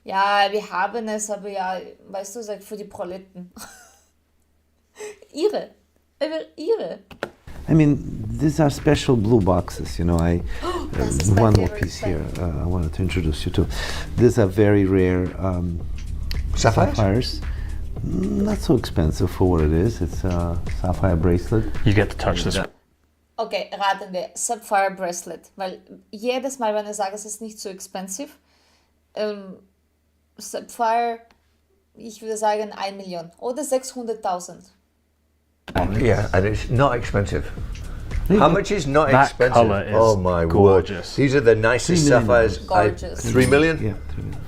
ja, wir haben es, aber ja, weißt du, like, für die Proleten. Irre. Irre. I mean, these are special blue boxes. You know, Das ist mein one more favorite piece thing. here. I wanted to introduce you to. These are very rare Sapphires? sapphires. Not so expensive for what it is. It's a sapphire bracelet. You get to touch this. Okay, raten wir. Sapphire Bracelet. Weil jedes Mal, wenn ich sage, es ist nicht so expensive, Sapphire, ich würde sagen 1 Million oder 600.000. Yeah, and it's not expensive. How much is not That expensive? colour is oh my gorgeous. word! These are the nicest 3 million sapphires. Gorgeous. 3 million? Yeah, 3 million.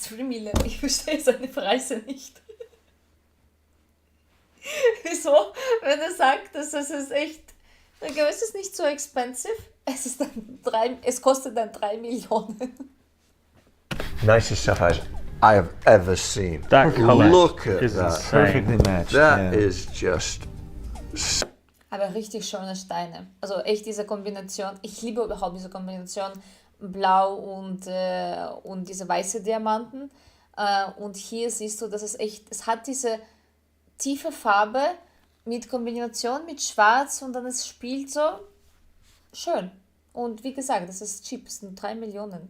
3 Millionen, ich verstehe seine Preise nicht. Wieso? Wenn er sagt, dass es ist echt, es ist nicht so expensive, es kostet dann 3 Millionen. Nicest sapphires I have ever seen. That colour Look at is that. insane. Perfectly matched. That yeah. is just. Aber richtig schöne Steine. Also echt diese Kombination. Ich liebe überhaupt diese Kombination Blau und diese weiße Diamanten. Und hier siehst du, dass es hat diese tiefe Farbe mit Kombination mit Schwarz und dann es spielt so schön. Und wie gesagt, das ist cheap, es sind 3 Millionen.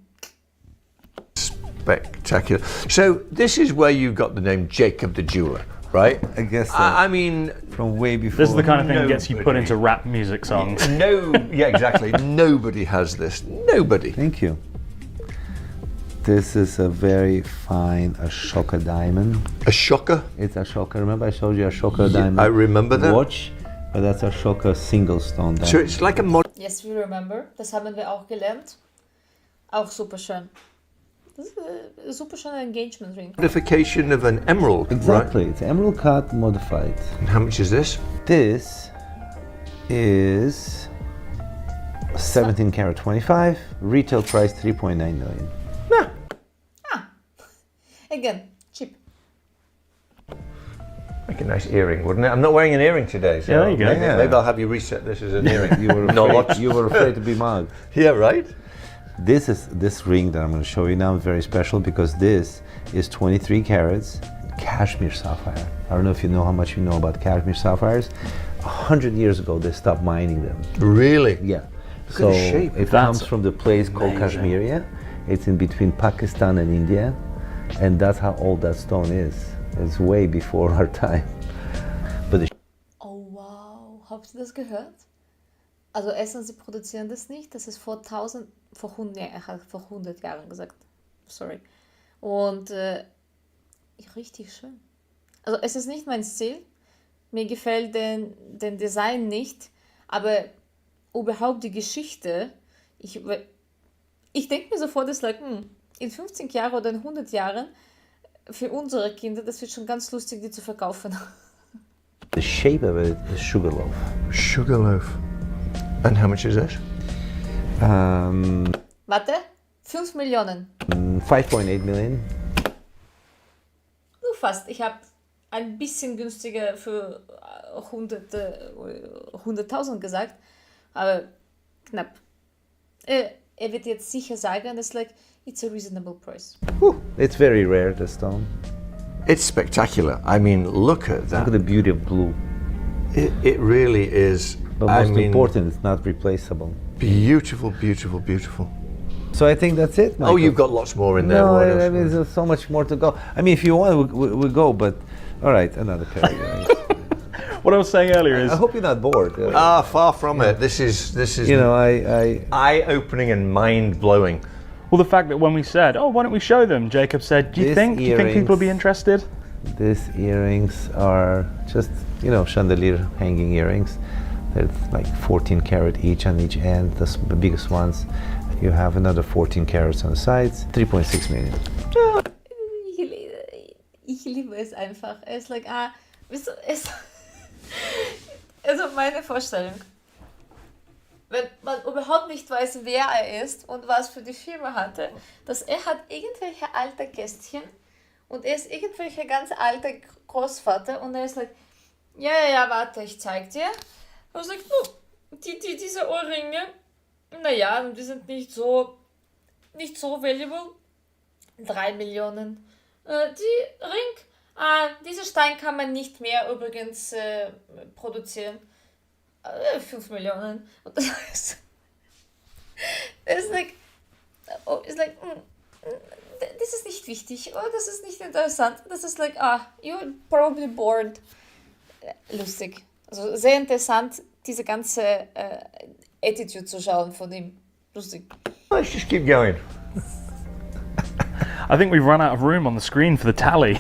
Spectacular. So this is where you got the name Jacob the Jeweler, right? I guess so. I mean, From way before. This is the kind of thing that gets you put Nobody. into rap music songs. no, yeah, exactly. Nobody has this. Nobody. Thank you. This is a very fine Ashoka diamond. A shocker. It's Ashoka. Remember I showed you Ashoka Yeah, diamond I remember that. watch? But that's Ashoka single stone diamond. So it's like a mod. Yes, we remember. Das haben wir auch gelernt. Auch super schön. Das ist ein super schöner Engagement Ring. Modification of an emerald, Exactly. right? It's emerald cut modified. And how much is this? This is 17 karat 25. Retail price 3.9 million. Again, cheap. Make a nice earring, wouldn't it? I'm not wearing an earring today, so Yeah, there you go. Maybe, Yeah. maybe I'll have you reset this as an earring. You were No, afraid, what? you were afraid to be mugged. Yeah, right. This ring that I'm going to show you now is very special because this is 23 carats cashmere sapphire. I don't know if you know how much you know about cashmere sapphires. 100 years ago, they stopped mining them. Really? Yeah. at So the shape. it That's comes from the place called amazing. Kashmir. It's in between Pakistan and India, and that's how old that stone is. It's way before our time. But the Oh wow, habt ihr das gehört? Also erstens, sie produzieren das nicht, das ist vor 100, nee, er hat vor 100 Jahren gesagt, sorry. Und richtig schön. Also es ist nicht mein Stil, mir gefällt den Design nicht, aber überhaupt die Geschichte, ich denke mir sofort, dass in 50 Jahren oder in 100 Jahren für unsere Kinder, das wird schon ganz lustig, die zu verkaufen. the shape of it is sugarloaf. Sugarloaf. And how much is this? Warte, 5 Millionen. 5.8 million. Nur fast. Ich habe ein bisschen günstiger für 100.000 gesagt, aber knapp. Er wird jetzt sicher sagen, it's a reasonable price. It's very rare, the stone. It's spectacular. I mean, look at Look that. at the beauty of blue. It really is. But I most mean, important, it's not replaceable. beautiful, beautiful, beautiful. So I think that's it, Oh, Michael. you've got lots more in there. No, What I else? mean, there's so much more to go. I mean, if you want, we'll go, but all right, another pair of earrings. What I was saying earlier is I hope you're not bored. Ah, far from it. This is You know, I eye-opening and mind-blowing. well, the fact that when we said, "Oh, why don't we show them?" Jacob said, "Do you These think people will be earrings- interested?" these earrings are just, chandelier hanging earrings. They're like 14 karat each on each end, the biggest ones. You have another 14 carats on the sides, 3.6 million. Ich liebe es einfach. Es ist wieso es. Also meine Vorstellung. Wenn man überhaupt nicht weiß, wer er ist und was für die Firma hatte, dass er hat irgendwelche alte Kästchen und er ist irgendwelcher ganz alter Großvater und er ist ja, warte, ich zeig dir. Und sagt, diese Ohrringe, naja, die sind nicht so valuable. 3 Millionen. Dieser Stein kann man nicht mehr übrigens produzieren. 5 Millionen. Und das ist das ist nicht wichtig, oder das ist nicht interessant. Das ist you're probably bored. Lustig. Also sehr interessant, diese ganze Attitude zu schauen von ihm. Lustig. Let's just keep going. I think we've run out of room on the screen for the tally.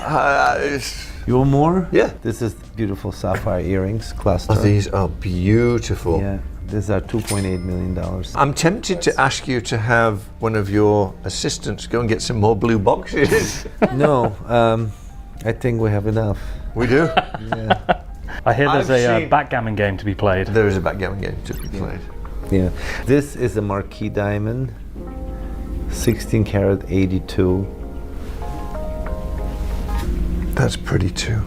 You want more? Yeah. This is beautiful sapphire earrings cluster. These are beautiful. Yeah. These are $2.8 million. I'm tempted to ask you to have one of your assistants go and get some more blue boxes. No, I think we have enough. We do? Yeah. I hear there's I've a seen- backgammon game to be played. There is a backgammon game to be played. Yeah. This is a marquee diamond, 16 karat 82. That's pretty too.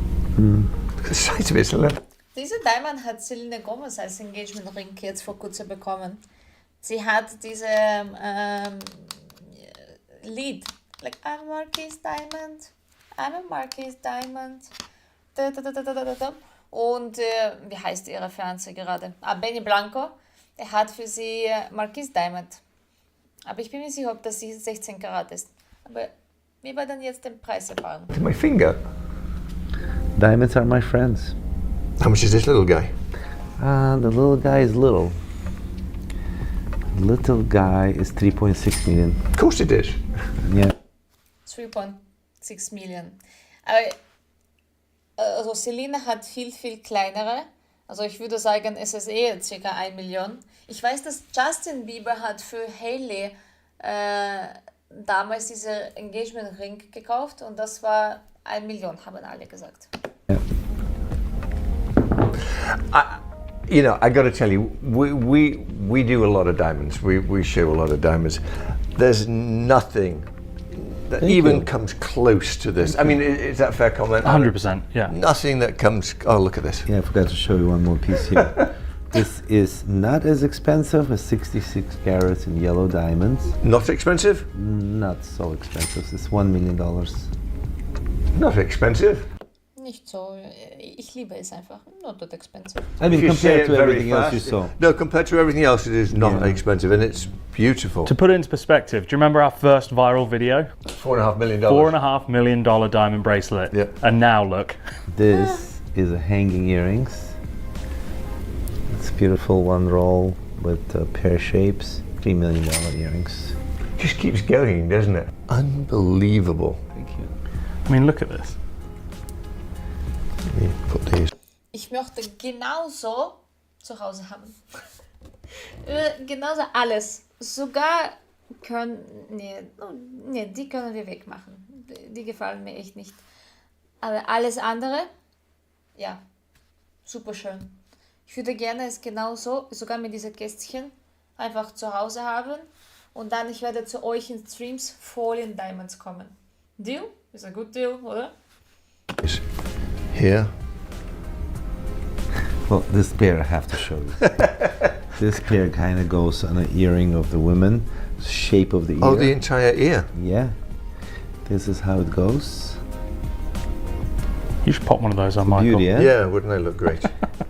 The size of it's 11. Diese Diamond hat Selena Gomez als Engagement Ring jetzt vor kurzem bekommen. Sie hat diese Lied, like I'm a Marquis Diamond, I'm a Marquis Diamond. Da, da, da, da, da, da, da. Und wie heißt ihre Fiancé gerade? Benny Blanco. Er hat für sie Marquis Diamond. Aber ich bin mir sicher, ob das 16 Karat ist. Aber wie wir dann jetzt den Preis erfahren? To my finger. Diamonds are my friends. How much is this little guy? The little guy is little. Little guy is 3.6 million. Of course it is. Yeah. 3.6 Millionen. Aber also Selena hat viel, viel kleinere. Also ich würde sagen, es ist eher ca. 1 Million. Ich weiß, dass Justin Bieber hat für Hailey damals diesen Engagement Ring gekauft und das war 1 Million, haben alle gesagt. Yeah. You know, I got to tell you, we do a lot of diamonds. We show a lot of diamonds. There's nothing that Thank even you. comes close to this. I mean, is that a fair comment? 100%, yeah. Nothing that comes. Oh, look at this. Yeah, I forgot to show you one more piece here. This is not as expensive as 66 carats in yellow diamonds. Not expensive. Not so expensive. It's $1 million. Not expensive. Nicht so, ich liebe es einfach. Not that expensive. I mean, If you say compared it to very everything else fast, you saw. No, compared to everything else, it is not Yeah. expensive, and it's beautiful. To put it into perspective, do you remember our first viral video? $4.5 million. $4.5 million diamond bracelet. Yeah. And now look. This is a hanging earrings. It's beautiful, one roll with pear shapes. $3 million earrings. Just keeps going, doesn't it? Unbelievable. Thank you. I mean, look at this. Let me put these. Ich möchte genauso zu Hause haben. Genauso alles. Sogar können. Nee, die können wir wegmachen. Die gefallen mir echt nicht. Aber alles andere, ja, super schön. Ich würde gerne es genauso, sogar mit diesen Kästchen, einfach zu Hause haben. Und dann ich werde zu euch in Streams voll in Diamonds kommen. Deal? Ist ein good deal, oder? Here. Well, this pair I have to show you. This pair kind of goes on an earring of the women, shape of the ear. Oh, the entire ear. Yeah. This is how it goes. You should pop one of those on, Michael. Beauty, eh? Yeah, wouldn't they look great?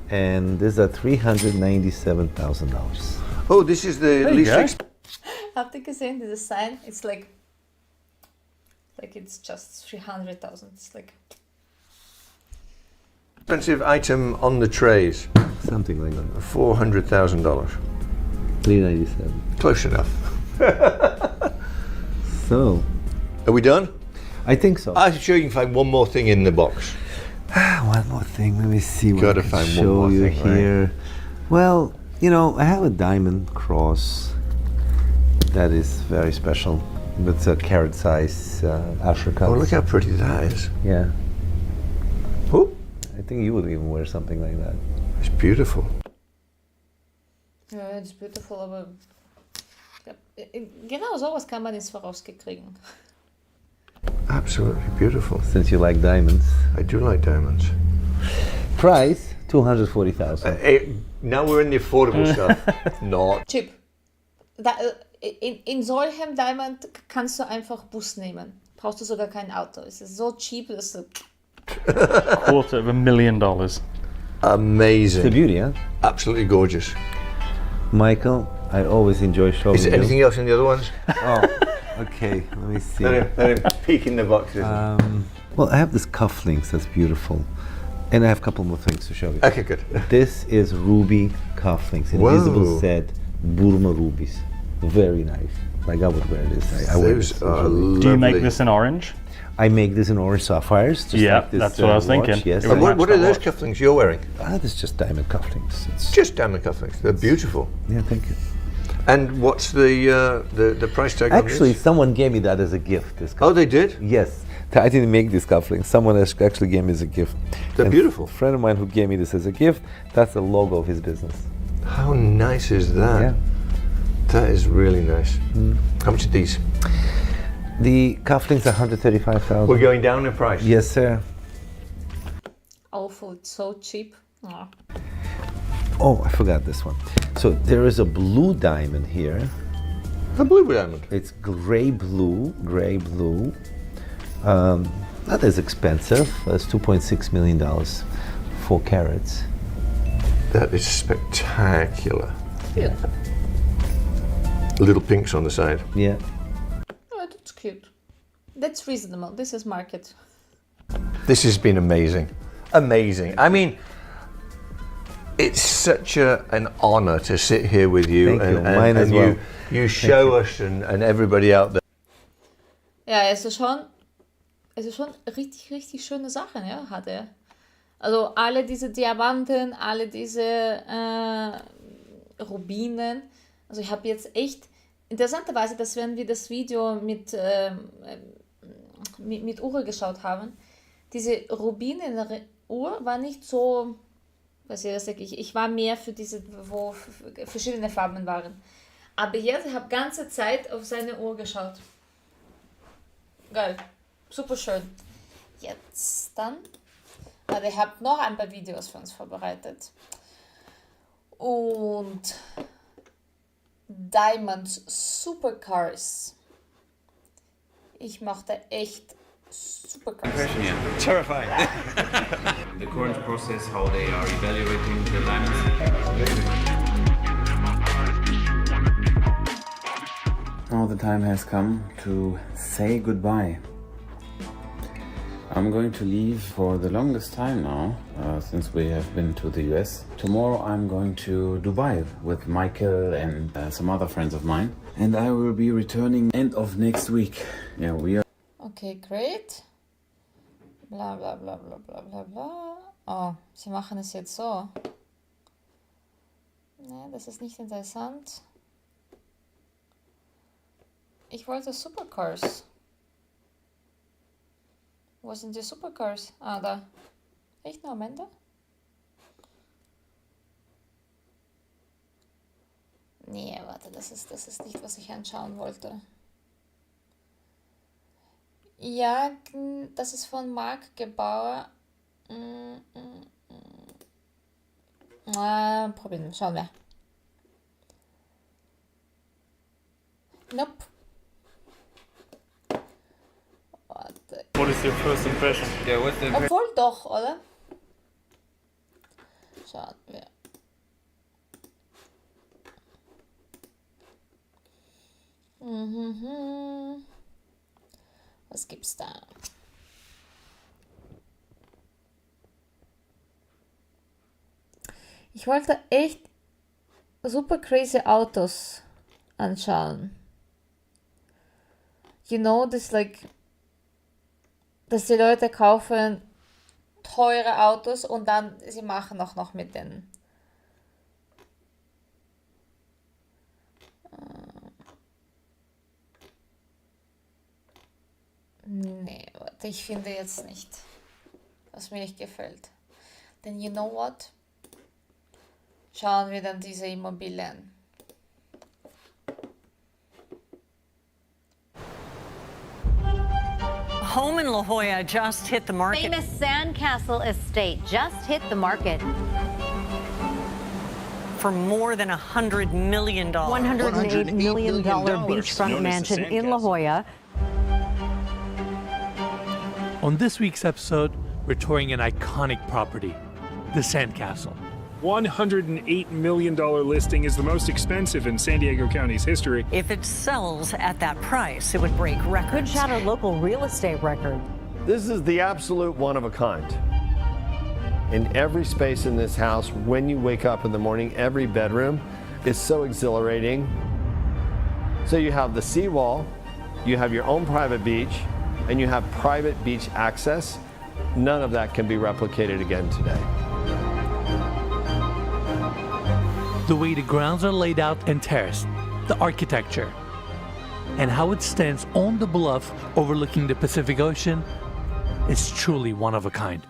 And these are $397,000. Oh, this is the There you least go. Habt ihr gesehen, dieses Sign? It's like it's just 300,000. It's like expensive item on the trays. Something like that. $400,000. $397. Close enough. So, Are we done? I think so. I'm sure you can find one more thing in the box. One more thing. Let me see what Gotta I can find one show more you thing, right? here. Well, you know, I have a diamond cross that is very special. It's a carat size Ashercut. Oh, look how pretty that is. Yeah, Oh, I think you would even wear something like that. it's beautiful. ja, it's beautiful, aber genau sowas kann man ins Vorausgehen kriegen. Absolutely beautiful. Since you like diamonds. I do like diamonds. Price $240,000. Now we're in the affordable stuff. Not. Chip. In solchem Diamond kannst du einfach Bus nehmen. Brauchst du sogar kein Auto. Es ist so cheap, dass du... $250,000. It's Amazing. a beauty, huh? Absolutely gorgeous. Michael, I always enjoy showing Is there you. anything else in the other ones? Oh, okay. Let me see. Let him peek in the boxes. Well, I have this cufflinks that's beautiful, and I have a couple more things to show you. Okay, good. This is ruby cufflinks, invisible Whoa. set Burma rubies. Very nice. Like I would wear this. I wear Those this are usually. Do you make lovely. this in orange? I make this in orange sapphires. Just Yeah, like this, that's what I was watch. thinking. Yes. It would And match what are that those watch. cufflinks you're wearing? This is just diamond cufflinks. It's Just diamond cufflinks. They're beautiful. yeah, thank you. And what's the price tag Actually, on this? someone gave me that as a gift. This Oh, they did? Yes, I didn't make these cufflinks. Someone actually gave me as a gift. They're And beautiful. A friend of mine who gave me this as a gift. That's the logo of his business. How nice is that? Yeah. That is really nice. How much are these? The cufflinks are 135,000. We're going down in price. Yes, sir. Awful, it's so cheap. Oh. Oh, I forgot this one. So there is a blue diamond here. The blue diamond. It's gray blue. That is expensive. That's $2.6 million, 4 carats. That is spectacular. Cute. Little pinks on the side. Yeah. Oh, that's cute. That's reasonable. This is market. This has been amazing. Amazing. I mean, it's such an honor to sit here with you. Thank you. Mine as well. You show us and everybody out there. Ja, es ist schon richtig schöne Sachen, ja, hat er. Also alle diese Diamanten, alle diese Rubinen. Also ich habe jetzt echt, interessanterweise, dass wenn wir das Video mit Uhr geschaut haben, diese Rubine in der Uhr war nicht so, ich war mehr für diese, wo verschiedene Farben waren. Aber jetzt, ich habe ganze Zeit auf seine Uhr geschaut. Geil, super schön. Jetzt dann, also ich habe noch ein paar Videos für uns vorbereitet. Und Diamant Supercars. Ich mochte echt Supercars. Yeah. Terrifying. The current process, how they are evaluating the diamonds. Now the time has come to say goodbye. I'm going to leave for the longest time now, since we have been to the US. Tomorrow I'm going to Dubai with Michael and some other friends of mine. And I will be returning end of next week. Yeah, we are. Okay, great. Bla bla bla bla bla bla bla. Oh, sie machen es jetzt so. Ne, das ist nicht interessant. Ich wollte Supercars. Wo sind die Supercars? Ah, da. Echt nur am Ende? Nee, warte, das ist nicht, was ich anschauen wollte. Ja, das ist von Marc Gebauer. Probieren wir, schauen wir. Nope. Warte. What is your first impression? Yeah, what's the Obwohl doch, oder? Schauen wir. Was gibt's da? Ich wollte echt super crazy Autos anschauen. You know, das like, dass die Leute kaufen teure Autos und dann sie machen auch noch mit den nee, warte, ich finde jetzt nicht, was mir nicht gefällt. Denn you know what? Schauen wir dann diese Immobilien. Home in La Jolla just hit the market. Famous Sandcastle estate just hit the market. For more than $100 million. $108 million beachfront mansion in La Jolla. On this week's episode, we're touring an iconic property, the Sandcastle. $108 million listing is the most expensive in San Diego County's history. If it sells at that price, it would break records. Could shatter local real estate record. This is the absolute one of a kind. In every space in this house, when you wake up in the morning, every bedroom is so exhilarating. So you have the seawall, you have your own private beach, and you have private beach access, none of that can be replicated again today. The way the grounds are laid out and terraced, the architecture, and how it stands on the bluff overlooking the Pacific Ocean is truly one of a kind.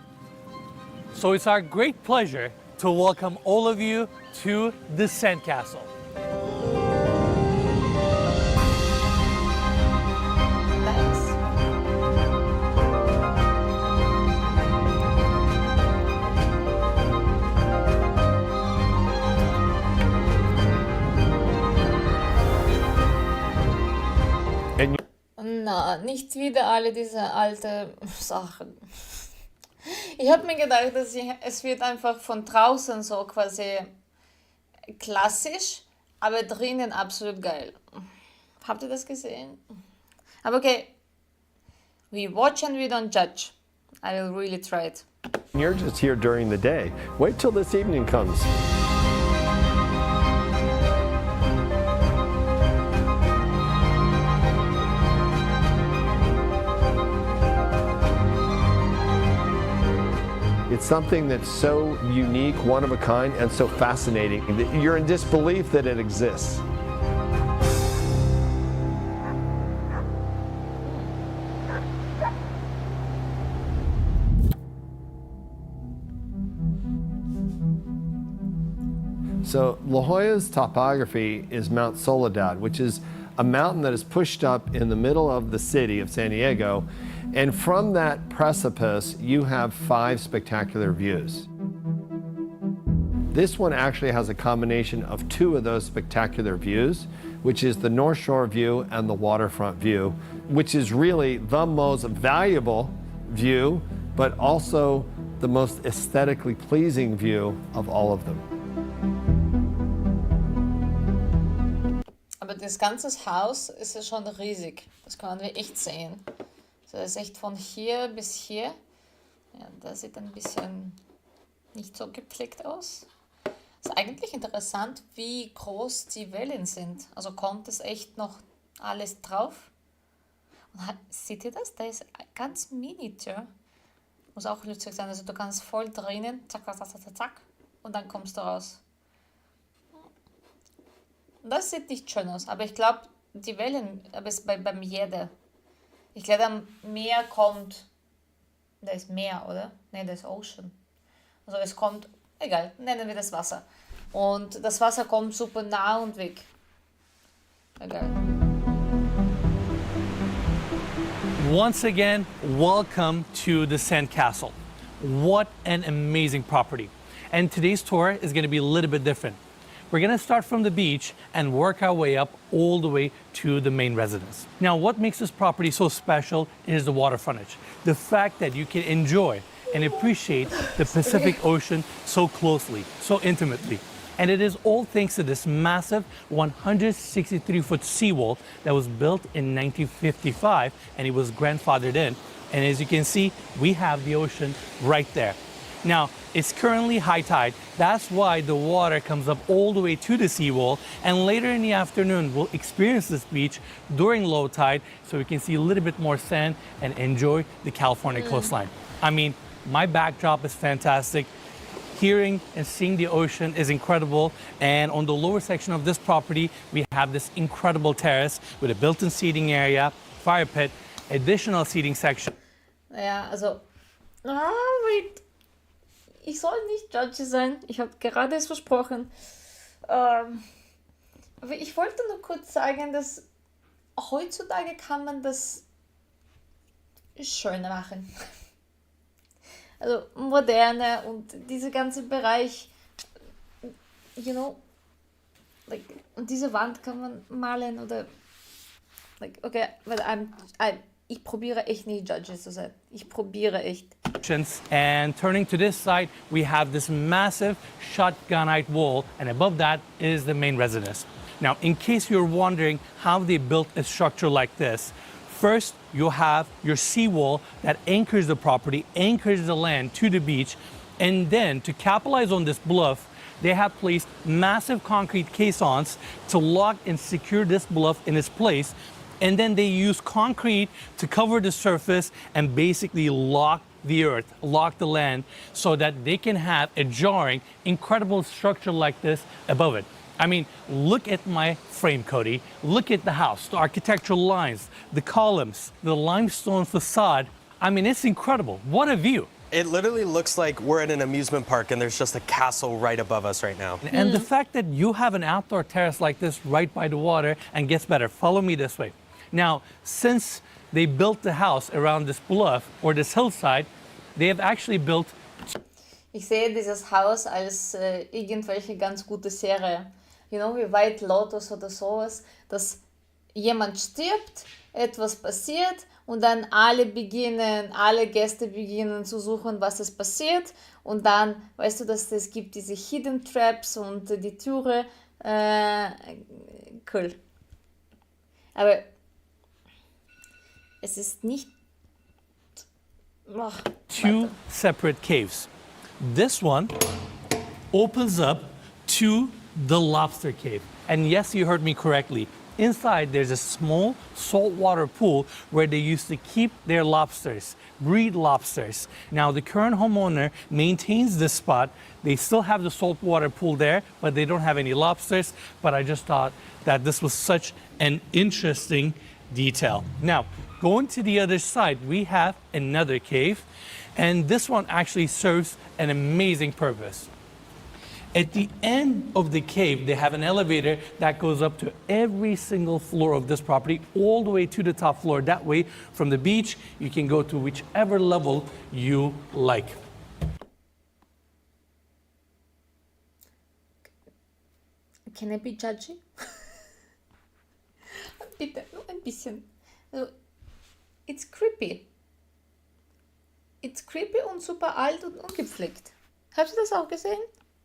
So it's our great pleasure to welcome all of you to the Sandcastle. Na, nicht wieder alle diese alte Sachen. Ich habe mir gedacht, es wird einfach von draußen so quasi klassisch, aber drinnen absolut geil. Habt ihr das gesehen? Aber okay, we watch and we don't judge. I will really try it. You're just here during the day. Wait till this evening comes. It's something that's so unique, one of a kind, and so fascinating that you're in disbelief that it exists. So La Jolla's topography is Mount Soledad, which is a mountain that is pushed up in the middle of the city of San Diego. And from that precipice, you have 5 spectacular views. This one actually has a combination of 2 of those spectacular views, which is the North Shore view and the waterfront view, which is really the most valuable view, but also the most aesthetically pleasing view of all of them. Aber das ganze Haus ist ja schon riesig. Das können wir echt sehen. So, das ist echt von hier bis hier. Ja, das sieht ein bisschen nicht so gepflegt aus. Ist eigentlich interessant, wie groß die Wellen sind. Also kommt es echt noch alles drauf. Und seht ihr das? Da ist ganz Miniatur. Muss auch lustig sein. Also du kannst voll drinnen, zack, zack, zack, zack, zack, und dann kommst du raus. Das sieht nicht schön aus, aber ich glaube, die Wellen, aber es ist beim Jeder. Ich glaube, am Meer kommt, da ist Meer, oder? Ne, da ist Ocean. Also es kommt, egal, nennen wir das Wasser. Und das Wasser kommt super nah und weg. Egal. Once again, welcome to the Sandcastle. What an amazing property. And today's tour is going to be a little bit different. We're going to start from the beach and work our way up all the way to the main residence. Now, what makes this property so special is the water frontage. The fact that you can enjoy and appreciate the Pacific Ocean so closely, so intimately. And it is all thanks to this massive 163-foot seawall that was built in 1955, and it was grandfathered in. And as you can see, we have the ocean right there. Now, it's currently high tide. That's why the water comes up all the way to the seawall. And later in the afternoon, we'll experience this beach during low tide so we can see a little bit more sand and enjoy the California coastline. I mean, my backdrop is fantastic. Hearing and seeing the ocean is incredible. And on the lower section of this property, we have this incredible terrace with a built-in seating area, fire pit, additional seating section. Ja, also, wait. Ich soll nicht Judge sein. Ich habe gerade es versprochen. Aber ich wollte nur kurz sagen, dass heutzutage kann man das schöner machen. Also moderne und dieser ganze Bereich, you know, like, und diese Wand kann man malen oder, like, okay, weil ich probiere echt nicht Judges zu sein. Ich probiere echt. And turning to this side, we have this massive shotgunite wall, and above that is the main residence. Now, in case you're wondering how they built a structure like this, first, you have your seawall that anchors the property, anchors the land to the beach, and then to capitalize on this bluff, they have placed massive concrete caissons to lock and secure this bluff in its place. And then they use concrete to cover the surface and basically lock the earth, lock the land, so that they can have a jarring, incredible structure like this above it. I mean, look at my frame, Cody. Look at the house, the architectural lines, the columns, the limestone facade. I mean, it's incredible. What a view. It literally looks like we're at an amusement park and there's just a castle right above us right now. And the fact that you have an outdoor terrace like this right by the water and gets better. Follow me this way. Now, since they built the house around this bluff or this hillside, they have actually built. Ich sehe dieses Haus als irgendwelche ganz gute Serie. You know, wie White Lotus oder sowas, dass jemand stirbt, etwas passiert und dann alle Gäste beginnen zu suchen, was ist passiert und dann, weißt du, dass es gibt diese Hidden Traps und die Türe, cool. Aber es ist nicht... Two separate caves. This one opens up to the lobster cave. And yes, you heard me correctly. Inside, there's a small saltwater pool where they used to keep their lobsters, breed lobsters. Now, the current homeowner maintains this spot. They still have the saltwater pool there, but they don't have any lobsters. But I just thought that this was such an interesting detail. Now, going to the other side, we have another cave. And this one actually serves an amazing purpose. At the end of the cave, they have an elevator that goes up to every single floor of this property, all the way to the top floor. That way, from the beach, you can go to whichever level you like. Can I be judgy? Bitte, nur ein bisschen. It's creepy. It's creepy und super alt und ungepflegt. Hast du das auch gesehen?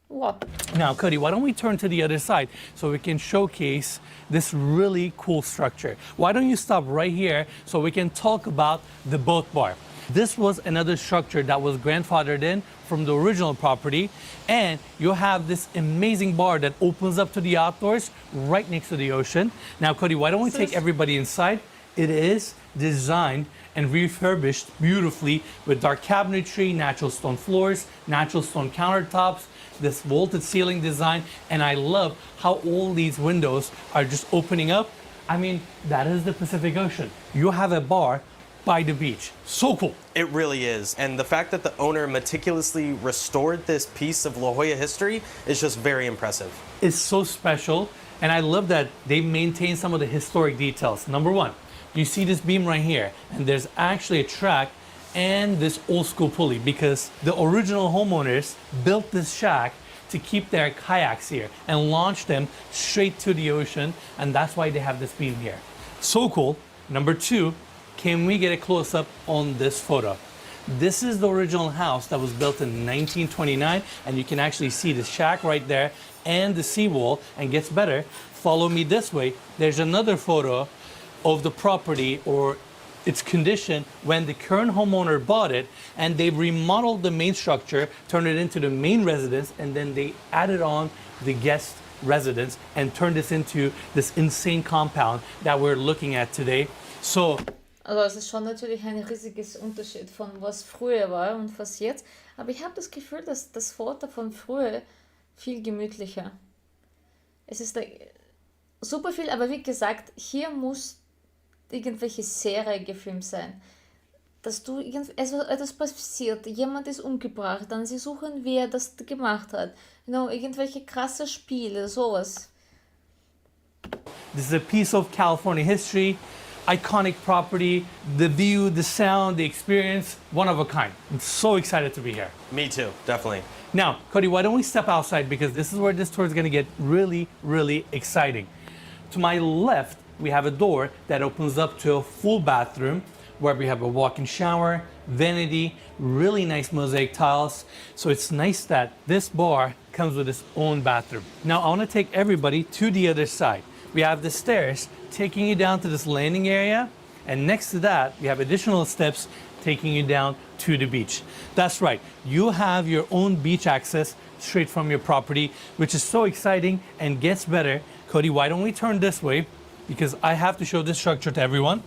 Wow. Now, Cody, why don't we turn to the other side so we can showcase this really cool structure? Why don't you stop right here so we can talk about the boat bar? This was another structure that was grandfathered in from the original property, and you have this amazing bar that opens up to the outdoors right next to the ocean. Now, Cody, why don't we take everybody inside? It is designed and refurbished beautifully with dark cabinetry, natural stone floors, natural stone countertops, this vaulted ceiling design, and I love how all these windows are just opening up. I mean, that is the Pacific Ocean. You have a bar by the beach. So cool. It really is. And the fact that the owner meticulously restored this piece of La Jolla history is just very impressive. It's so special, and I love that they maintain some of the historic details. Number one, you see this beam right here, and there's actually a track and this old school pulley because the original homeowners built this shack to keep their kayaks here and launch them straight to the ocean, and that's why they have this beam here. So cool. Number two, can we get a close-up on this photo? This is the original house that was built in 1929, and you can actually see the shack right there and the seawall, and gets better. Follow me this way. There's another photo of the property or its condition when the current homeowner bought it, and they remodeled the main structure, turned it into the main residence, and then they added on the guest residence and turned this into this insane compound that we're looking at today. So, also es ist schon natürlich ein riesiges Unterschied von was früher war und was jetzt, aber ich habe das Gefühl, dass das Foto von früher viel gemütlicher. Es ist super viel, aber wie gesagt, hier muss irgendwelche Serie gefilmt sein, dass etwas passiert, jemand ist umgebracht, dann sie suchen, wer das gemacht hat, irgendwelche krasse Spiele, sowas. This is a piece of California history, iconic property, the view, the sound, the experience, one of a kind. I'm so excited to be here. Me too, definitely. Now, Cody, why don't we step outside because this is where this tour is going to get really, really exciting. To my left, we have a door that opens up to a full bathroom where we have a walk-in shower, vanity, really nice mosaic tiles. So it's nice that this bar comes with its own bathroom. Now I want to take everybody to the other side. We have the stairs taking you down to this landing area, and next to that, we have additional steps taking you down to the beach. That's right, you have your own beach access straight from your property, which is so exciting and gets better. Cody, why don't we turn this way because I have to show this structure to everyone.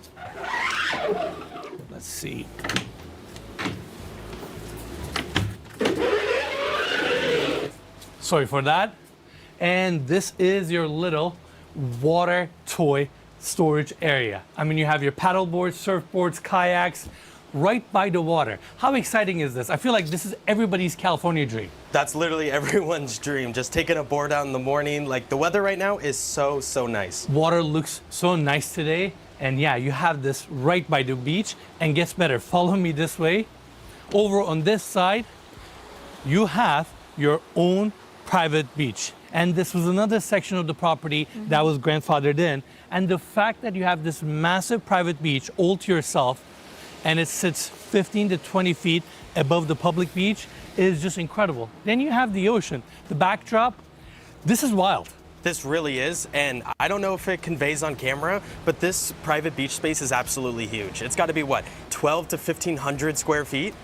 Let's see. Sorry for that. And this is your little water toy storage area. I mean, you have your paddle boards, surfboards, kayaks, right by the water. How exciting is this? I feel like this is everybody's California dream. That's literally everyone's dream, just taking a board out in the morning. Like, the weather right now is so nice. Water looks so nice today. And yeah, you have this right by the beach. And gets better, follow me this way. Over on this side, you have your own private beach. And this was another section of the property that was grandfathered in. And the fact that you have this massive private beach all to yourself, and it sits 15 to 20 feet above the public beach, is just incredible. Then you have the ocean. The backdrop, this is wild. This really is, and I don't know if it conveys on camera, but this private beach space is absolutely huge. It's got to be, what, 12 to 1,500 square feet?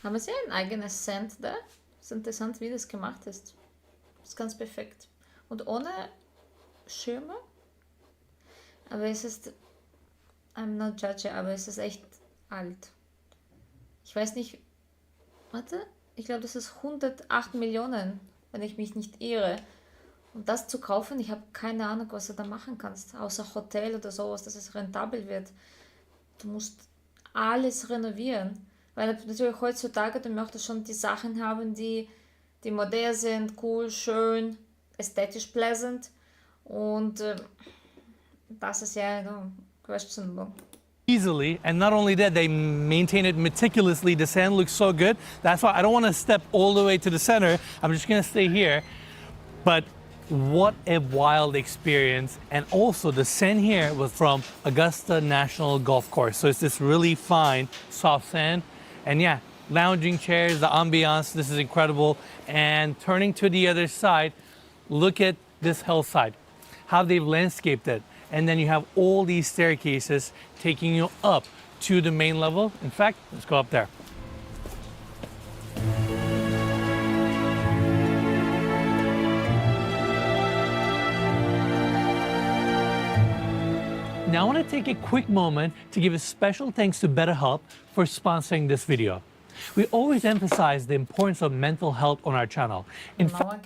Haben Sie ein eigenes Sand da? Es ist interessant, wie das gemacht ist. Das ist ganz perfekt. Und ohne Schirme. Aber es ist, I'm not judging, aber es ist echt alt. Ich weiß nicht, warte, ich glaube, das ist 108 Millionen, wenn ich mich nicht irre. Und das zu kaufen, ich habe keine Ahnung, was du da machen kannst, außer Hotel oder sowas, dass es rentabel wird. Du musst alles renovieren, weil natürlich heutzutage, du möchtest schon die Sachen haben, die modern sind, cool, schön, ästhetisch pleasant, und das ist ja questionable. Easily, and not only that, they maintain it meticulously. The sand looks so good. That's why I don't want to step all the way to the center. I'm just going to stay here. But what a wild experience. And also the sand here was from Augusta National Golf Course. So it's this really fine, soft sand. And yeah, lounging chairs, the ambiance, this is incredible. And turning to the other side, look at this hillside, how they've landscaped it. And then you have all these staircases taking you up to the main level. In fact, let's go up there. Now I want to take a quick moment to give a special thanks to BetterHelp for sponsoring this video. We always emphasize the importance of mental health on our channel. In fact,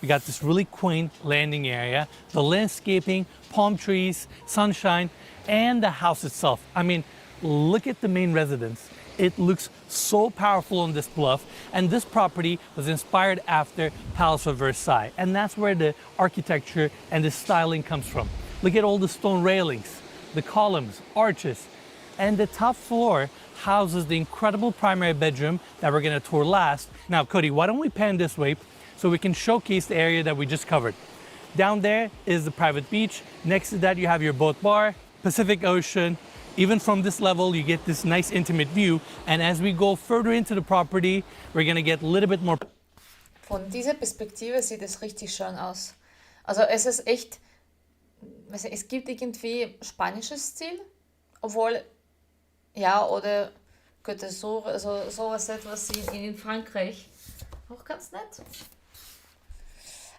we got this really quaint landing area, the landscaping, palm trees, sunshine, and the house itself. I mean, look at the main residence. It looks so powerful on this bluff, and this property was inspired after Palace of Versailles, and that's where the architecture and the styling comes from. Look at all the stone railings, the columns, arches, and the top floor houses the incredible primary bedroom that we're going to tour last. Now, Cody, why don't we pan this way so we can showcase the area that we just covered. Down there is the private beach. Next to that, you have your boat bar, Pacific Ocean. Even from this level, you get this nice intimate view. And as we go further into the property, we're going to get a little bit more. Von dieser Perspektive sieht es richtig schön aus. Also es ist echt, es gibt irgendwie spanisches Stil, obwohl, ja, oder Côte d'Azur, also sowas etwas in Frankreich. Auch ganz nett.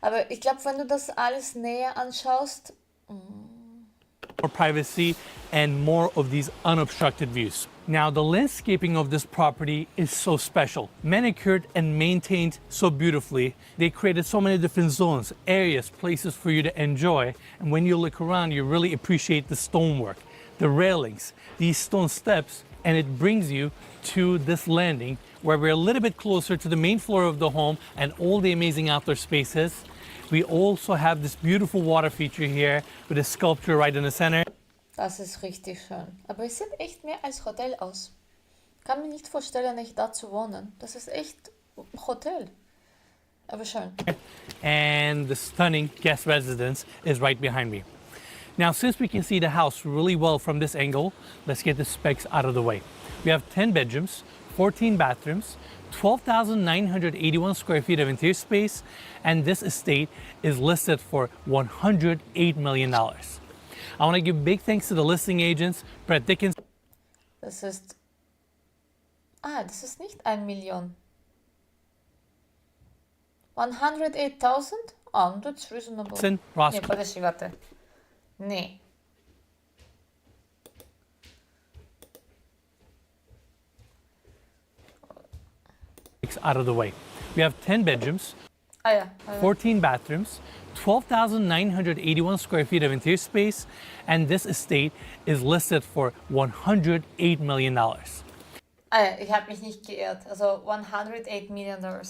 Aber ich glaube, wenn du das alles näher anschaust, more privacy and more of these unobstructed views. Now, the landscaping of this property is so special, manicured and maintained so beautifully. They created so many different zones, areas, places for you to enjoy. And when you look around, you really appreciate the stonework, the railings, these stone steps, and it brings you to this landing where we're a little bit closer to the main floor of the home and all the amazing outdoor spaces. We also have this beautiful water feature here with a sculpture right in the center. das ist richtig schön. Aber es sieht echt mehr als Hotel aus. Ich kann mir nicht vorstellen, nicht da zu wohnen. Das ist echt Hotel. Aber schön. And the stunning guest residence is right behind me. Now, since we can see the house really well from this angle, let's get the specs out of the way. We have 10 bedrooms, 14 bathrooms, 12,981 square feet of interior space, and this estate is listed for $108 million. I want to give big thanks to the listing agents, Brett Dickens. Das ist nicht 1 Million. 108,000? Oh, that's reasonable. Ross. Nie, подожди, warte. Nee. Out of the way. We have 10 bedrooms, Ah ja. 14 bathrooms, 12,981 square feet of interior space, and this estate is listed for $108 million. Ah ja, ich habe mich nicht geirrt. Also $108 million. Ja.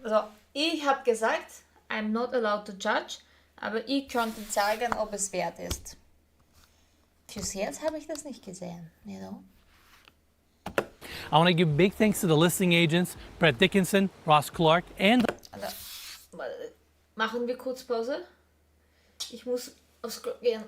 Also ich habe gesagt, I'm not allowed to judge, aber ich könnte sagen, ob es wert ist. Fürs Jetzt habe ich das nicht gesehen, you know? I want to give big thanks to the listing agents, Brett Dickinson, Ross Clark, and... Also, machen wir kurz Pause? Ich muss aufs Klo gehen.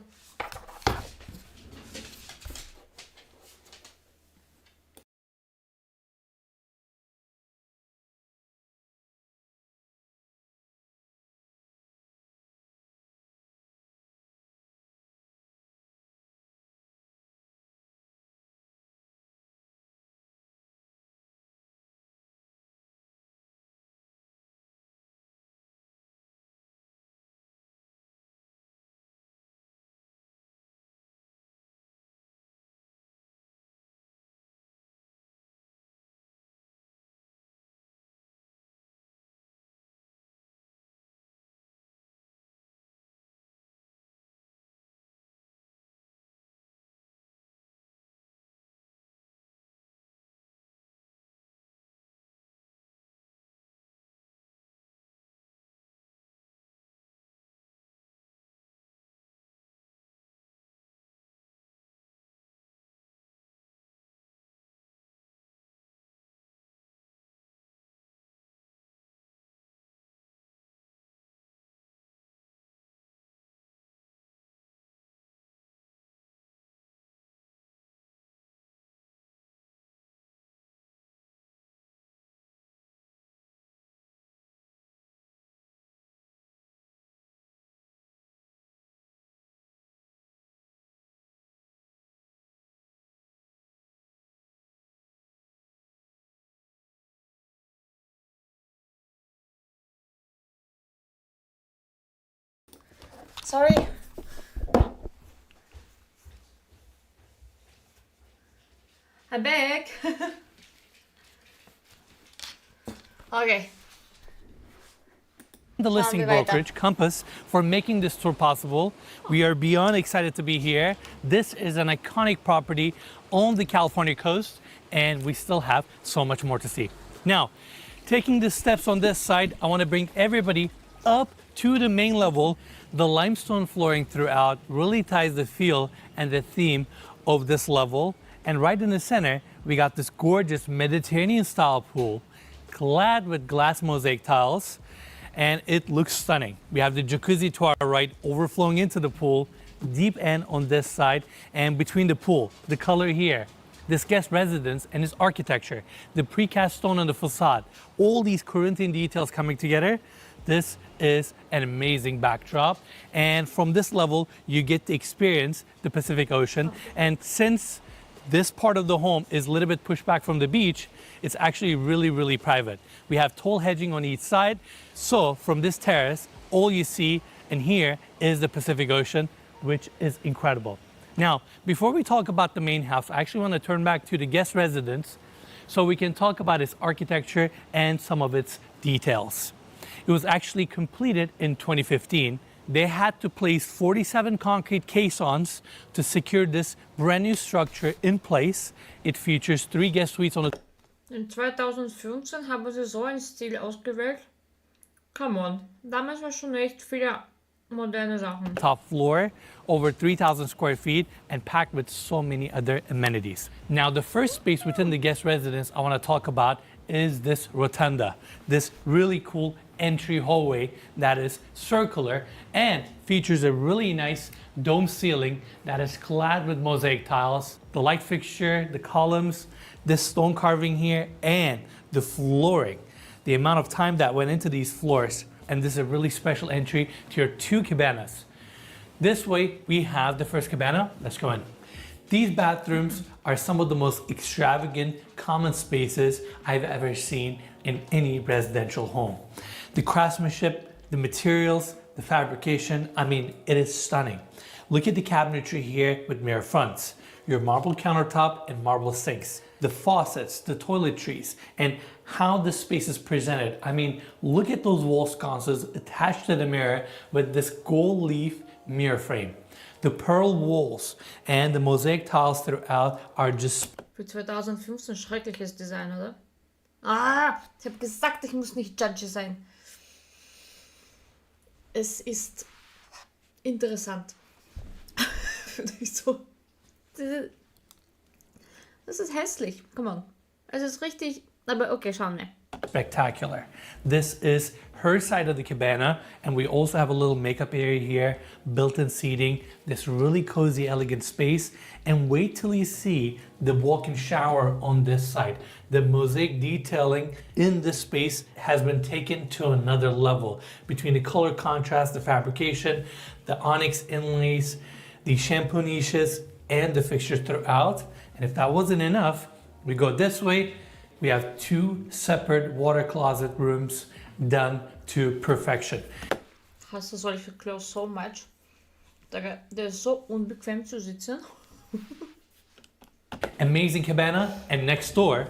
Sorry. I'm back. Okay. The listing brokerage, Compass, for making this tour possible. We are beyond excited to be here. This is an iconic property on the California coast, and we still have so much more to see. Now, taking the steps on this side, I want to bring everybody up to the main level. The limestone flooring throughout really ties the feel and the theme of this level. And right in the center, we got this gorgeous Mediterranean style pool, clad with glass mosaic tiles, and it looks stunning. We have the jacuzzi to our right overflowing into the pool, deep end on this side, and between the pool, the color here, this guest residence and its architecture, the precast stone on the facade, all these Corinthian details coming together. This is an amazing backdrop, and from this level you get to experience the Pacific Ocean. And since this part of the home is a little bit pushed back from the beach, it's actually really private. We have tall hedging on each side, so from this terrace all you see and hear is the Pacific Ocean, which is incredible. Now, before we talk about the main house, I actually want to turn back to the guest residence so we can talk about its architecture and some of its details. It was actually completed in 2015. They had to place 47 concrete caissons to secure this brand new structure in place. It features 3 guest suites on the In 2015 haben sie so einen Stil ausgewählt. Come on, damals war schon echt viele moderne Sachen. top floor, over 3,000 square feet, and packed with so many other amenities. Now, the first space within the guest residence I want to talk about is this rotunda, this really cool entry hallway that is circular and features a really nice dome ceiling that is clad with mosaic tiles, the light fixture, the columns, this stone carving here, and the flooring. The amount of time that went into these floors, and this is a really special entry to your 2 cabanas. This way we have the first cabana. Let's go in. These bathrooms are some of the most extravagant common spaces I've ever seen in any residential home. The craftsmanship, the materials, the fabrication, I mean, it is stunning. Look at the cabinetry here with mirror fronts, your marble countertop and marble sinks, the faucets, the toiletries, and how the space is presented. I mean, look at those wall sconces attached to the mirror with this gold leaf mirror frame. The pearl walls and the mosaic tiles throughout are just... Für 2015 schreckliches Design, oder? Ah, ich habe gesagt, ich muss nicht judgy sein. Es ist interessant. So. Das ist hässlich. Come on. Es ist richtig, aber okay, schauen wir. Spectacular. This is her side of the cabana, and we also have a little makeup area here, built-in seating, this really cozy, elegant space, and wait till you see the walk-in shower on this side. The mosaic detailing in this space has been taken to another level between the color contrast, the fabrication, the onyx inlays, the shampoo niches, and the fixtures throughout. And if that wasn't enough, we go this way. We have 2 separate water closet rooms done to perfection. Hast du solche Klos so much? Der ist so unbequem zu sitzen. Amazing cabana, and next door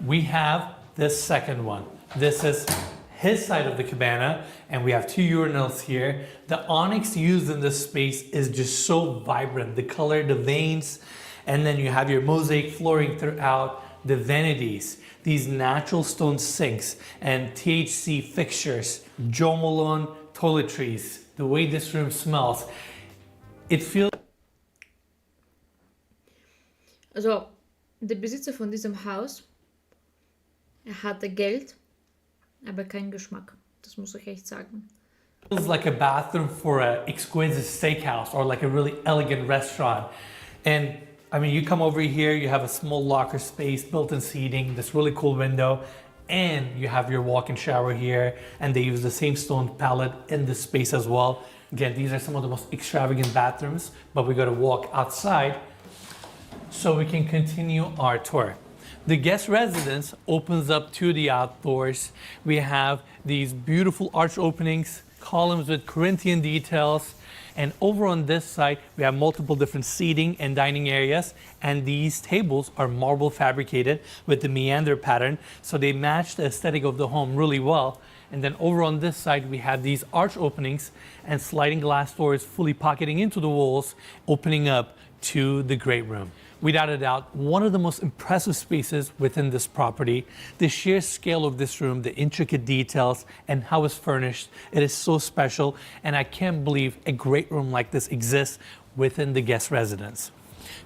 we have this second one. This is his side of the cabana, and we have 2 urinals here. The onyx used in this space is just so vibrant. The color, the veins, and then you have your mosaic flooring throughout. The vanities, these natural stone sinks and THC fixtures, Jo Malone toiletries, the way this room smells, it feels... Also, der Besitzer von diesem Haus, hatte Geld, aber keinen Geschmack. Das muss ich echt sagen. Feels like a bathroom for an exquisite steakhouse or like a really elegant restaurant. And I mean, you come over here, you have a small locker space, built-in seating, this really cool window, and you have your walk-in shower here, and they use the same stone palette in this space as well. Again, these are some of the most extravagant bathrooms, but we got to walk outside so we can continue our tour. The guest residence opens up to the outdoors. We have these beautiful arch openings, columns with Corinthian details. And over on this side, we have multiple different seating and dining areas. And these tables are marble fabricated with the meander pattern. So they match the aesthetic of the home really well. And then over on this side, we have these arch openings and sliding glass doors fully pocketing into the walls, opening up to the great room. Without a doubt, one of the most impressive spaces within this property. The sheer scale of this room, the intricate details, and how it's furnished, it is so special, and I can't believe a great room like this exists within the guest residence.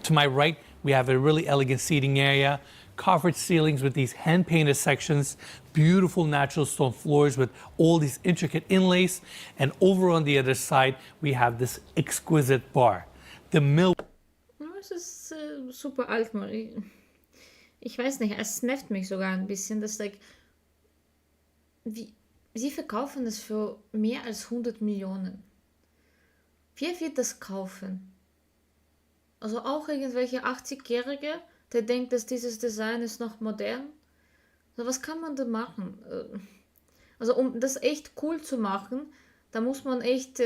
To my right, we have a really elegant seating area, carved ceilings with these hand-painted sections, beautiful natural stone floors with all these intricate inlays, and over on the other side, we have this exquisite bar. The mill... Es ist super alt. Ich weiß nicht, es nervt mich sogar ein bisschen, dass sie verkaufen es für mehr als 100 Millionen. Wer wird das kaufen? Also auch irgendwelche 80-Jährige, der denkt, dass dieses Design ist noch modern. Also was kann man da machen? Also um das echt cool zu machen, da muss man echt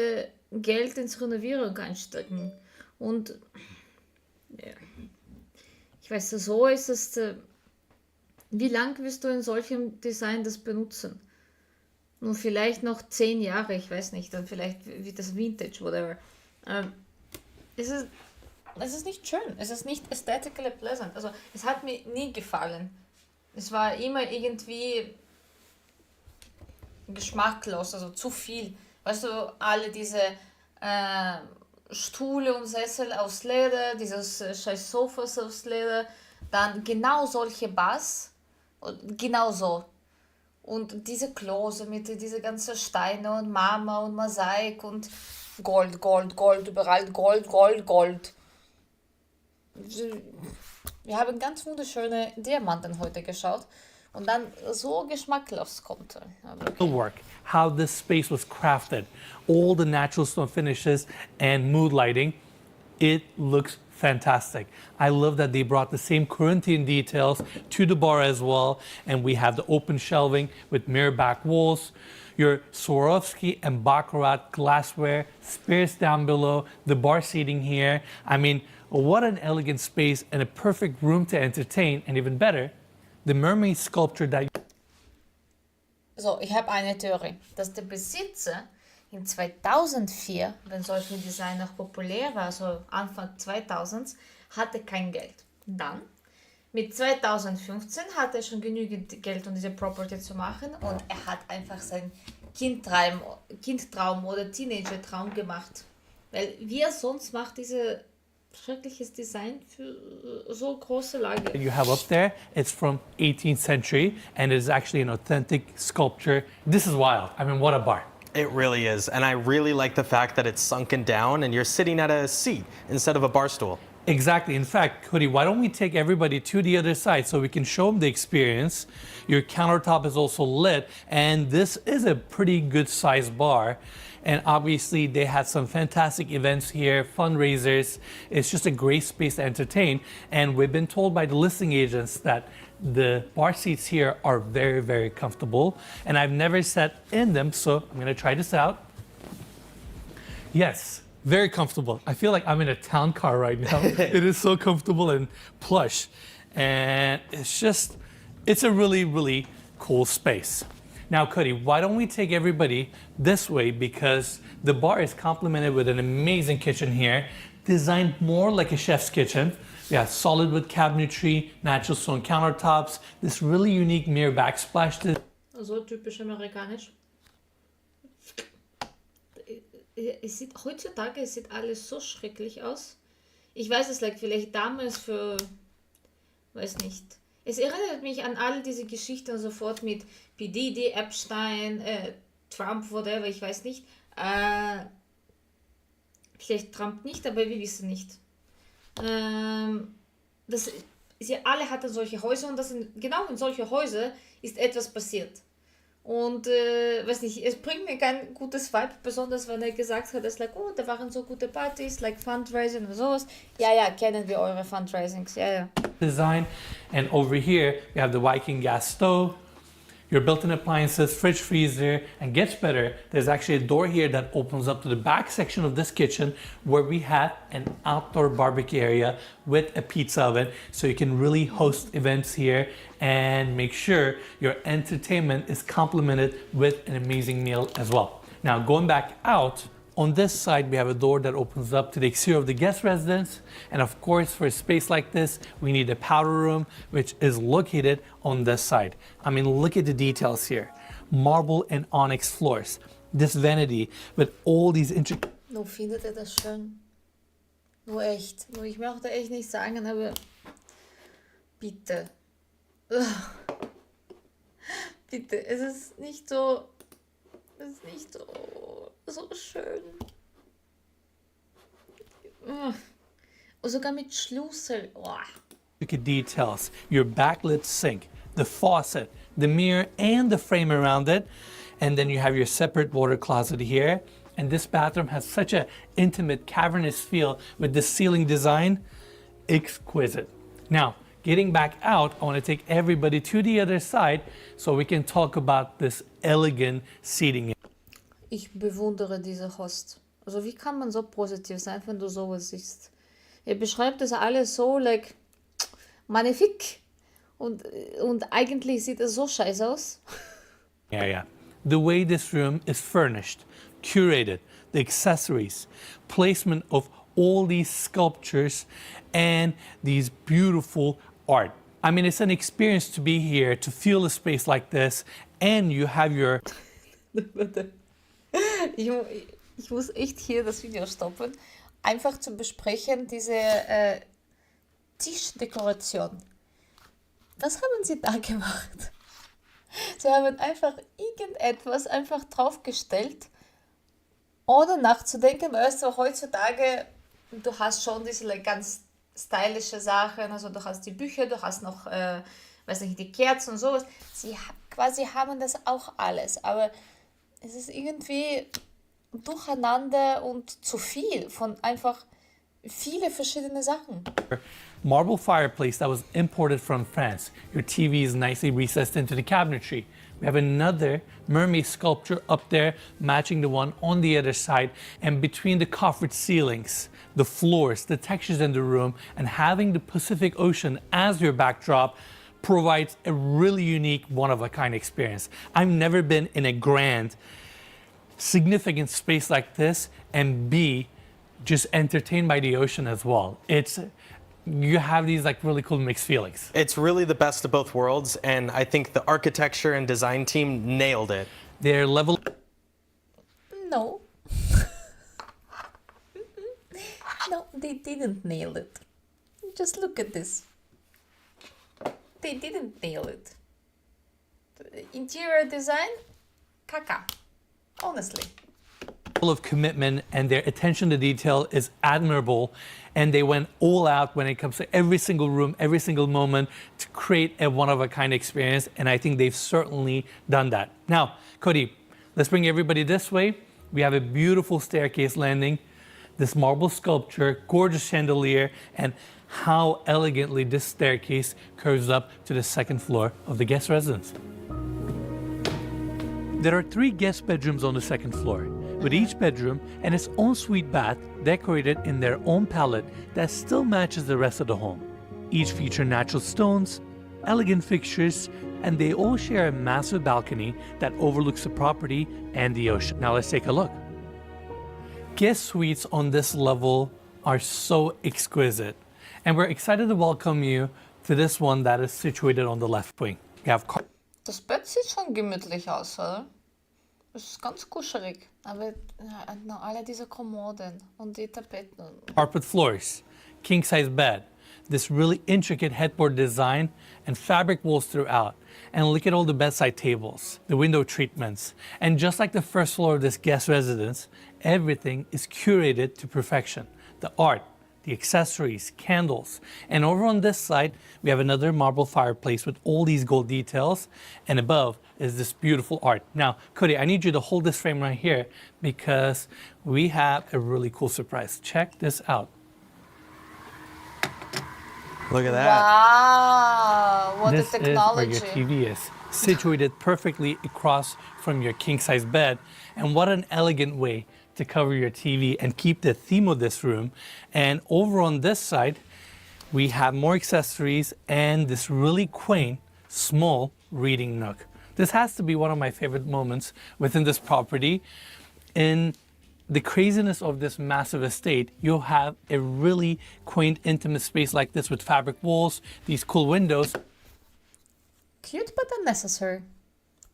Geld ins Renovierung einstecken. Und ja, ich weiß, so ist es. Wie lang wirst du in solchem Design das benutzen? Nur vielleicht noch 10 Jahre, ich weiß nicht, dann vielleicht wird das Vintage, whatever. Es ist nicht schön, es ist nicht aesthetically pleasant. Also es hat mir nie gefallen. Es war immer irgendwie geschmacklos, also zu viel. Weißt du, alle diese Stühle und Sessel aus Leder, dieses scheiß Sofas aus Leder, dann genau solche Bars, genau so. Und diese Klose mit diese ganzen Steine und Marmor und Mosaik und Gold, Gold, Gold, überall Gold, Gold, Gold. Wir haben ganz wunderschöne Diamanten heute geschaut. Und dann so geschmacklos kommt. Okay. Work, how this space was crafted, all the natural stone finishes and mood lighting, it looks fantastic. I love that they brought the same Corinthian details to the bar as well. And we have the open shelving with mirror back walls. Your Swarovski and Baccarat glassware, spares down below, the bar seating here. I mean, what an elegant space and a perfect room to entertain. And even better, the mermaid sculpture that... So, ich habe eine Theorie, dass der Besitzer in 2004, wenn solche Design noch populär war, so Anfang 2000s, hatte kein Geld. Dann, mit 2015 hatte er schon genügend Geld, um diese Property zu machen, und er hat einfach seinen Kindtraum oder Teenager-Traum gemacht. Weil wer sonst macht dieses schreckliches Design für so große Lage? you have up there, it's from 18th century, and it is actually an authentic sculpture. This is wild. I mean, what a bar. It really is, and I really like the fact that it's sunken down and you're sitting at a seat instead of a bar stool. Exactly. In fact, Cody, why don't we take everybody to the other side so we can show them the experience. Your countertop is also lit, and this is a pretty good sized bar. And obviously they had some fantastic events here, fundraisers. It's just a great space to entertain. And we've been told by the listing agents that the bar seats here are very, very comfortable. And I've never sat in them, so I'm gonna try this out. Yes, very comfortable. I feel like I'm in a town car right now. It is so comfortable and plush. And it's a really, really cool space. Now, Cody, why don't we take everybody this way, because the bar is complemented with an amazing kitchen here, designed more like a chef's kitchen. We have solid wood cabinetry, natural stone countertops, this really unique mirror backsplash. So typisch amerikanisch. Heutzutage sieht alles so schrecklich aus. Ich weiß, es lag vielleicht damals für, weiß nicht. Es erinnert mich an all diese Geschichten sofort mit P. Diddy, Epstein, Trump, whatever, ich weiß nicht. Vielleicht Trump nicht, aber wir wissen nicht. Sie alle hatten solche Häuser, und genau in solche Häuser ist etwas passiert. Und weiß nicht, es bringt mir kein gutes Vibe, besonders wenn er gesagt hat, da waren so gute Partys, like Fundraising und sowas. Ja, kennen wir eure Fundraisings, ja. Design, and over here you have the Viking gas stove, your built-in appliances, fridge, freezer, and gets better, there's actually a door here that opens up to the back section of this kitchen where we have an outdoor barbecue area with a pizza oven, so you can really host events here and make sure your entertainment is complemented with an amazing meal as well. Now, going back out, on this side, we have a door that opens up to the exterior of the guest residence. And of course, for a space like this, we need a powder room, which is located on this side. I mean, look at the details here. Marble and onyx floors. This vanity with all these intricate... Nur findet ihr das schön? Nur echt. Nur ich möchte echt nicht sagen, aber bitte. Bitte, es ist nicht so schön. Sogar mit Schlüssel. Details, your backlit sink, the faucet, the mirror, and the frame around it. And then you have your separate water closet here. And this bathroom has such an intimate, cavernous feel with the ceiling design. Exquisite. Now, getting back out, I want to take everybody to the other side so we can talk about this elegant seating. Ich bewundere diese Host. Also wie kann man so positiv sein, wenn du sowas siehst? Er beschreibt das alles so, like, magnifique. Und eigentlich sieht es so scheiße aus. Yeah. The way this room is furnished, curated, the accessories, placement of all these sculptures and these beautiful art. I mean, it's an experience to be here, to feel a space like this, and you have your... Ich muss echt hier das Video stoppen, einfach zu besprechen, diese Tischdekoration. Was haben sie da gemacht? Sie haben einfach irgendetwas einfach draufgestellt, ohne nachzudenken, weil du heutzutage, du hast schon diese ganz stylische Sachen, also du hast die Bücher, du hast noch, weiß nicht, die Kerzen und sowas. Sie quasi haben das auch alles, aber es ist irgendwie durcheinander und zu viel von einfach viele verschiedene Sachen. Marble fireplace that was imported from France. Your TV is nicely recessed into the cabinetry. We have another mermaid sculpture up there, matching the one on the other side. And between the coffered ceilings, the floors, the textures in the room, and having the Pacific Ocean as your backdrop provides a really unique, one-of-a-kind experience. I've never been in a grand, significant space like this and be just entertained by the ocean as well. You have these like really cool mixed feelings. It's really the best of both worlds, and I think the architecture and design team nailed it. Their level... No. No, they didn't nail it. Just look at this. They didn't nail it. Interior design, caca. Honestly. Of commitment and their attention to detail is admirable, and they went all out when it comes to every single room, every single moment to create a one-of-a-kind experience, and I think they've certainly done that. Now, Cody, let's bring everybody this way. We have a beautiful staircase landing, this marble sculpture, gorgeous chandelier, and how elegantly this staircase curves up to the second floor of the guest residence. There are 3 guest bedrooms on the second floor, with each bedroom and its own suite bath decorated in their own palette that still matches the rest of the home. Each feature natural stones, elegant fixtures, and they all share a massive balcony that overlooks the property and the ocean. Now let's take a look. Guest suites on this level are so exquisite, and we're excited to welcome you to this one that is situated on the left wing. We have Das Bett sieht schon gemütlich aus, oder? Es ist ganz kuschelig. Aber alle diese Kommoden und die Tapeten. Carpet floors, king-size bed, this really intricate headboard design, and fabric walls throughout. And look at all the bedside tables, the window treatments. And just like the first floor of this guest residence, everything is curated to perfection. The art, the accessories, candles. And over on this side, we have another marble fireplace with all these gold details. And above is this beautiful art. Now, Cody, I need you to hold this frame right here because we have a really cool surprise. Check this out. Look at that. Wow, what This a technology. is where your TV is, situated perfectly across from your king-size bed. And what an elegant way to cover your TV and keep the theme of this room. And over on this side, we have more accessories and this really quaint, small reading nook. This has to be one of my favorite moments within this property. In the craziness of this massive estate, you'll have a really quaint, intimate space like this with fabric walls, these cool windows. Cute but unnecessary.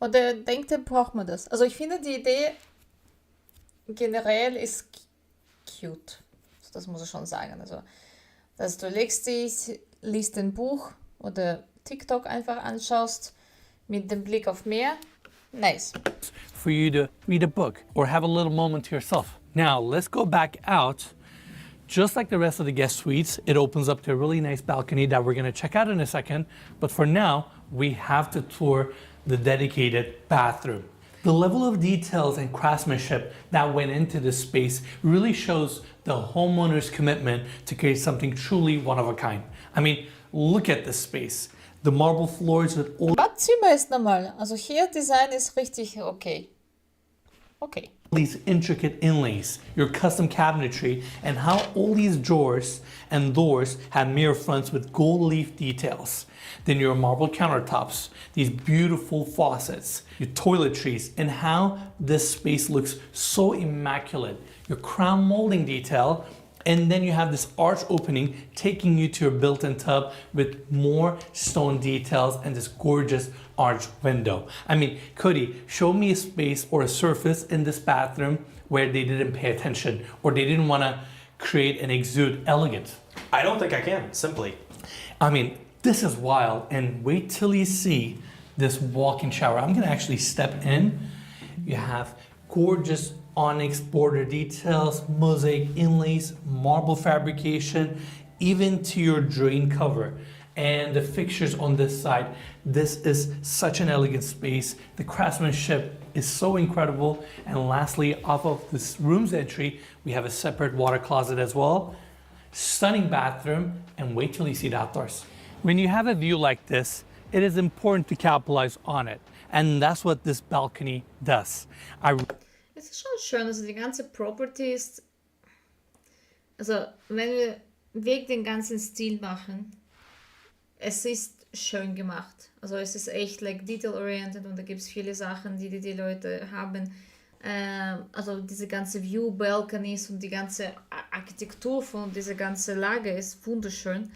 Oder denkt ihr, braucht man das? Also ich finde die Idee generell ist cute. Das muss ich schon sagen. Also, dass du legst dich, liest ein Buch oder TikTok einfach anschaust mit dem Blick auf Meer. Nice. For you to read a book or have a little moment to yourself. Now, let's go back out. Just like the rest of the guest suites, it opens up to a really nice balcony that we're going to check out in a second. But for now, we have to tour the dedicated bathroom. The level of details and craftsmanship that went into this space really shows the homeowner's commitment to create something truly one of a kind. I mean, look at this space. The marble floors with all Badzimmer ist normal. Also hier Design ist richtig okay. Okay. these intricate inlays, your custom cabinetry, and how all these drawers and doors have mirror fronts with gold leaf details. Then your marble countertops, these beautiful faucets, your toiletries, and how this space looks so immaculate. Your crown molding detail, and then you have this arch opening taking you to your built-in tub with more stone details and this gorgeous arch window. I mean, Cody, show me a space or a surface in this bathroom where they didn't pay attention or they didn't want to create and exude elegance. I don't think I can, simply. I mean, this is wild, and wait till you see this walk-in shower. I'm gonna actually step in. You have gorgeous onyx border details, mosaic inlays, marble fabrication, even to your drain cover. And the fixtures on this side. This is such an elegant space. The craftsmanship is so incredible. And lastly, off of this room's entry, we have a separate water closet as well. stunning bathroom, and wait till you see the outdoors. When you have a view like this, it is important to capitalize on it. And that's what this balcony does. Es ist schon schön, also die ganze Property ist, also wenn wir wegen den ganzen Stil machen, es ist schön gemacht. Also es ist echt like detail-oriented und da gibt es viele Sachen, die Leute haben. Also diese ganze View, Balconies und die ganze Architektur von dieser ganzen Lage ist wunderschön.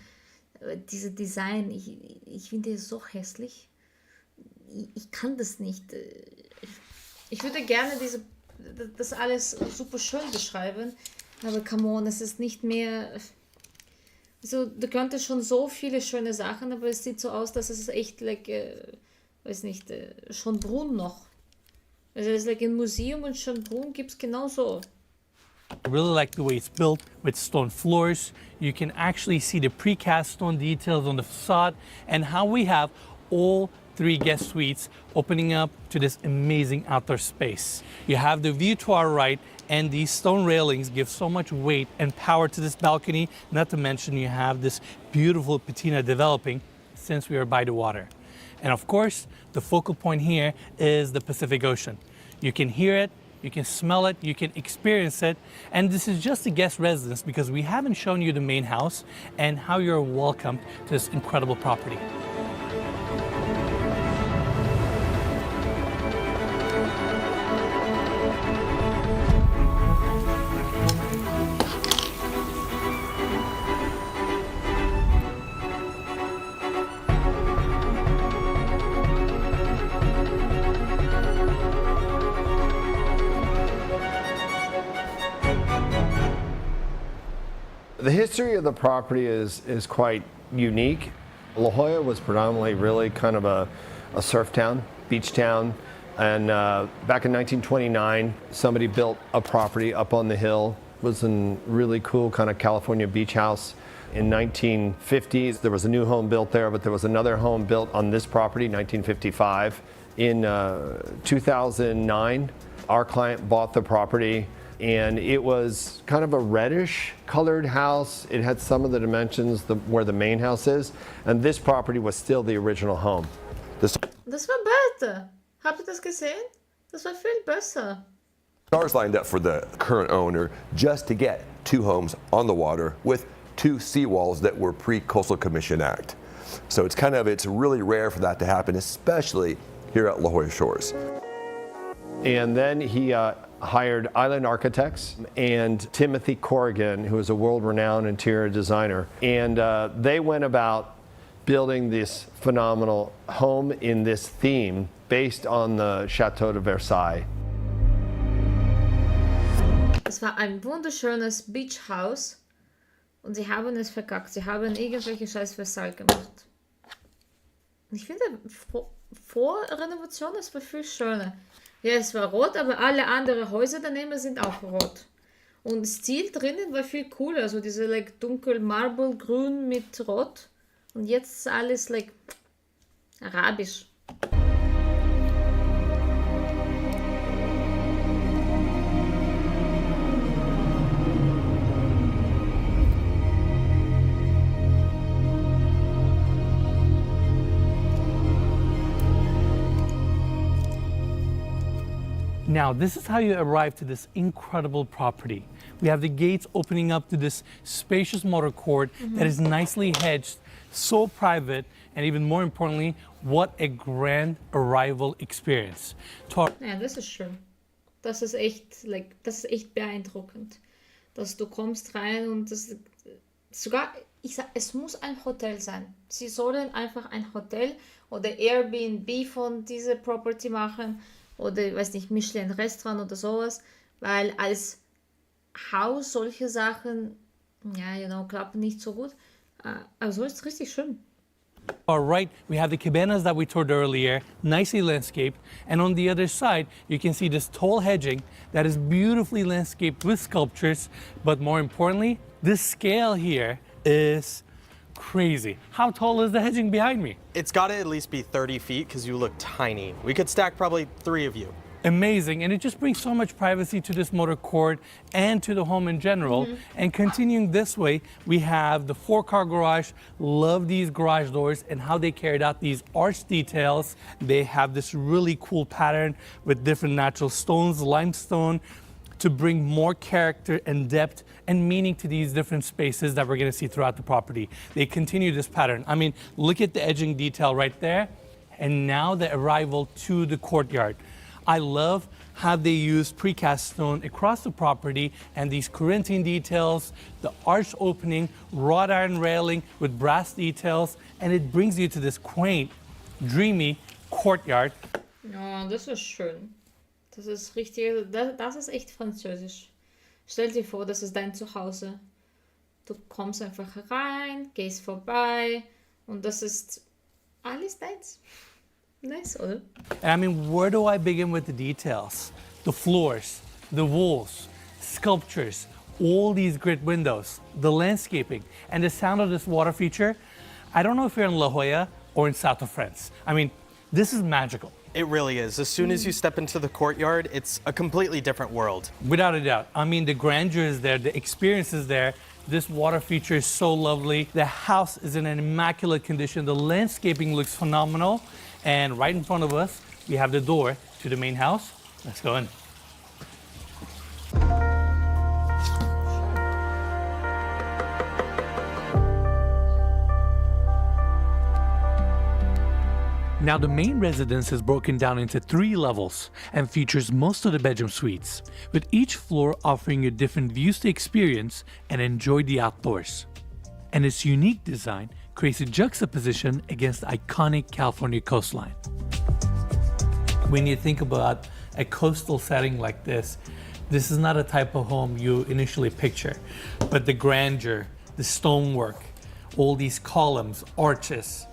Diese Design, ich finde es so hässlich. Ich kann das nicht. Ich würde gerne das alles super schön beschreiben, aber come on, es ist nicht mehr. Also, da könnte schon so viele schöne Sachen, aber es sieht so aus, dass es echt, like, weiß nicht, Schönbrunn noch. Also, es ist like ein Museum und Schönbrunn gibt es genauso. I really like the way it's built with stone floors. You can actually see the precast stone details on the facade and how we have all 3 guest suites opening up to this amazing outdoor space. You have the view to our right, and these stone railings give so much weight and power to this balcony, not to mention you have this beautiful patina developing since we are by the water. And of course, the focal point here is the Pacific Ocean. You can hear it, you can smell it, you can experience it. And this is just a guest residence because we haven't shown you the main house and how you're welcomed to this incredible property. The history of the property is quite unique. La Jolla was predominantly really kind of a surf town, beach town. And back in 1929, somebody built a property up on the hill. It was a really cool kind of California beach house. In 1950s, there was a new home built there, but there was another home built on this property, 1955. In 2009, our client bought the property, and it was kind of a reddish colored house. It had some of the dimensions where the main house is, and this property was still the original home. Das war besser. Habt ihr das gesehen? Das war viel besser. Stars lined up for the current owner just to get 2 homes on the water with 2 seawalls that were pre-Coastal Commission Act. So it's really rare for that to happen, especially here at La Jolla Shores. And then he hired Island Architects and Timothy Corrigan, who is a world-renowned interior designer. And they went about building this phenomenal home in this theme based on the Chateau de Versailles. Es war ein wunderschönes Beachhaus und sie haben es verkackt. Sie haben irgendwelche scheiß Versailles gemacht. Und ich finde, vor Renovation, es war viel schöner. Ja, es war rot, aber alle anderen Häuser daneben sind auch rot. Und das Stil drinnen war viel cooler, also diese like dunkel Marble grün mit rot. Und jetzt ist alles like arabisch. Now, this is how you arrive to this incredible property. We have the gates opening up to this spacious motor court that is nicely hedged, so private, and even more importantly, what a grand arrival experience. Ja, das ist schön. Das ist echt beeindruckend, dass du kommst rein und das sogar, ich sag, es muss ein Hotel sein. Sie sollen einfach ein Hotel oder Airbnb von dieser Property machen. Oder, ich weiß nicht, Michelin-Restaurant oder sowas, weil als Haus solche Sachen, ja, klappen nicht so gut. Also ist richtig schön. All right, we have the cabanas that we toured earlier, nicely landscaped, and on the other side, you can see this tall hedging that is beautifully landscaped with sculptures, but more importantly, this scale here is crazy. How tall is the hedging behind me? It's got to at least be 30 feet because you look tiny. We could stack probably 3 of you. amazing, and it just brings so much privacy to this motor court and to the home in general. And continuing this way, we have the 4-car garage. Love these garage doors and how they carried out these arch details. They have this really cool pattern with different natural stones, limestone, to bring more character and depth and meaning to these different spaces that we're going to see throughout the property. They continue this pattern. I mean, look at the edging detail right there, and now the arrival to the courtyard. I love how they use precast stone across the property and these Corinthian details, the arch opening, wrought iron railing with brass details, and it brings you to this quaint, dreamy courtyard. Ja, das ist schön. Das ist richtig, das ist echt französisch. Stell dir vor, das ist dein Zuhause. Du kommst einfach rein, gehst vorbei und das ist alles deins. Nice, oder? I mean, where do I begin with the details? The floors, the walls, sculptures, all these great windows, the landscaping, and the sound of this water feature. I don't know if you're in La Jolla or in South of France. I mean, this is magical. It really is. As soon as you step into the courtyard, it's a completely different world. Without a doubt. I mean, the grandeur is there, the experience is there. This water feature is so lovely. The house is in an immaculate condition. The landscaping looks phenomenal. And right in front of us, we have the door to the main house. Let's go in. Now the main residence is broken down into 3 levels and features most of the bedroom suites, with each floor offering you different views to experience and enjoy the outdoors. And its unique design creates a juxtaposition against the iconic California coastline. When you think about a coastal setting like this is not a type of home you initially picture, but the grandeur, the stonework, all these columns, arches,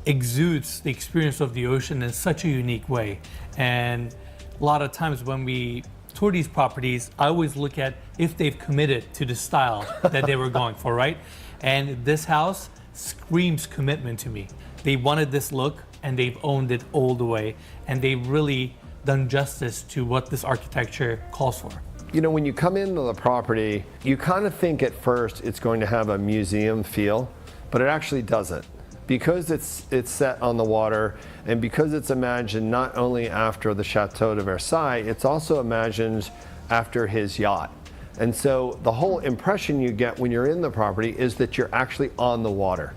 exudes the experience of the ocean in such a unique way. And a lot of times when we tour these properties, I always look at if they've committed to the style that they were going for, right? And this house screams commitment to me. They wanted this look and they've owned it all the way, and they've really done justice to what this architecture calls for. You know, when you come into the property, you kind of think at first it's going to have a museum feel, but it actually doesn't. Because it's set on the water, and because it's imagined not only after the Chateau de Versailles, it's also imagined after his yacht. And so the whole impression you get when you're in the property is that you're actually on the water.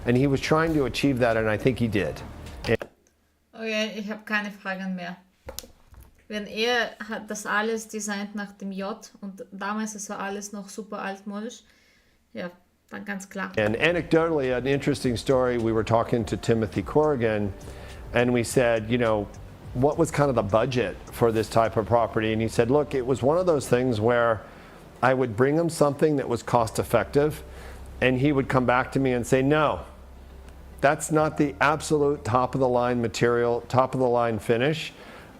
And he was trying to achieve that, and I think he did. Okay, ich habe keine Fragen mehr. Wenn er hat das alles designt nach dem Yacht und damals es war alles noch super altmodisch, ja, dann ganz klar. And anecdotally, an interesting story, we were talking to Timothy Corrigan, and we said, you know, what was kind of the budget for this type of property? And he said, look, it was one of those things where I would bring him something that was cost effective, and he would come back to me and say, no, that's not the absolute top of the line material, top of the line finish.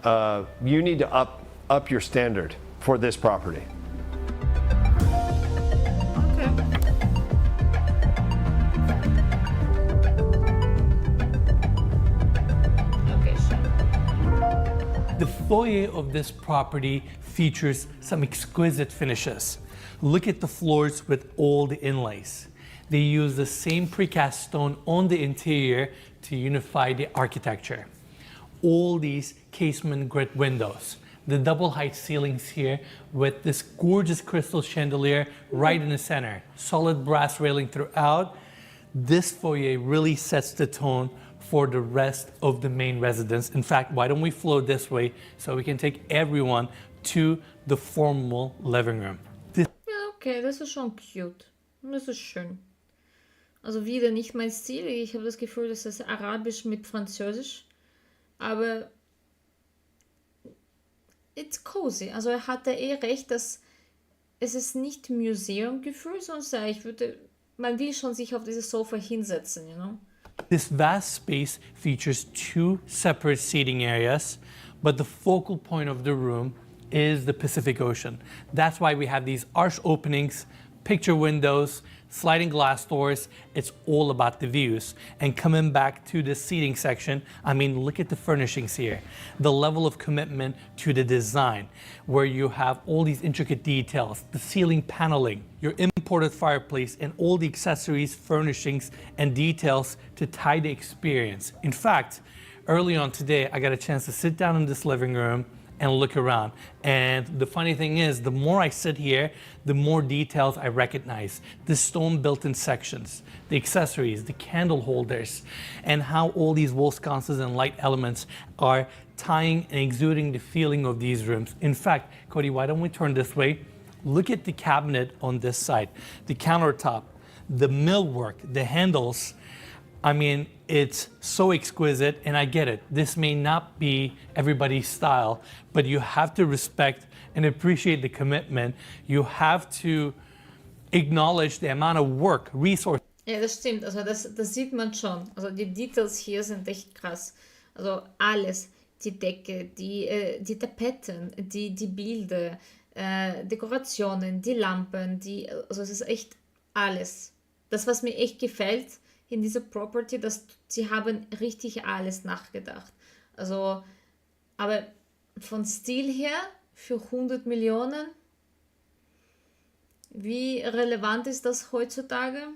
You need to up your standard for this property. The foyer of this property features some exquisite finishes. Look at the floors with all the inlays. They use the same precast stone on the interior to unify the architecture. All these casement grid windows, the double height ceilings here with this gorgeous crystal chandelier right in the center, solid brass railing throughout. This foyer really sets the tone for the rest of the main residence. In fact, why don't we flow this way so we can take everyone to the formal living room. Ja, okay, das ist schon cute. Das ist schön. Also wieder nicht mein Stil. Ich habe das Gefühl, das ist Arabisch mit Französisch. Aber it's cozy. Also er hatte recht, dass es ist nicht Museumgefühl, sondern man will schon sich auf dieses Sofa hinsetzen, you know? This vast space features 2 separate seating areas, but the focal point of the room is the Pacific Ocean. That's why we have these arch openings, picture windows, sliding glass doors. It's all about the views. And coming back to the seating section, I mean, look at the furnishings here. The level of commitment to the design, where you have all these intricate details, the ceiling paneling, your imported fireplace, and all the accessories, furnishings, and details to tie the experience. In fact, early on today, I got a chance to sit down in this living room and look around. And the funny thing is, the more I sit here, the more details I recognize. The stone built-in sections, the accessories, the candle holders, and how all these wall sconces and light elements are tying and exuding the feeling of these rooms. In fact, Cody, why don't we turn this way? Look at the cabinet on this side, the countertop, the millwork, the handles. I mean, it's so exquisite, and I get it. This may not be everybody's style, but you have to respect and appreciate the commitment. You have to acknowledge the amount of work, resources. Ja, das stimmt. Also das sieht man schon. Also die Details hier sind echt krass. Also alles. Die Decke, die Tapetten, die Bilder, Dekorationen, die Lampen, also es ist echt alles. Das, was mir echt gefällt in dieser Property, dass sie haben richtig alles nachgedacht. Also, aber von Stil her für 100 Millionen, wie relevant ist das heutzutage?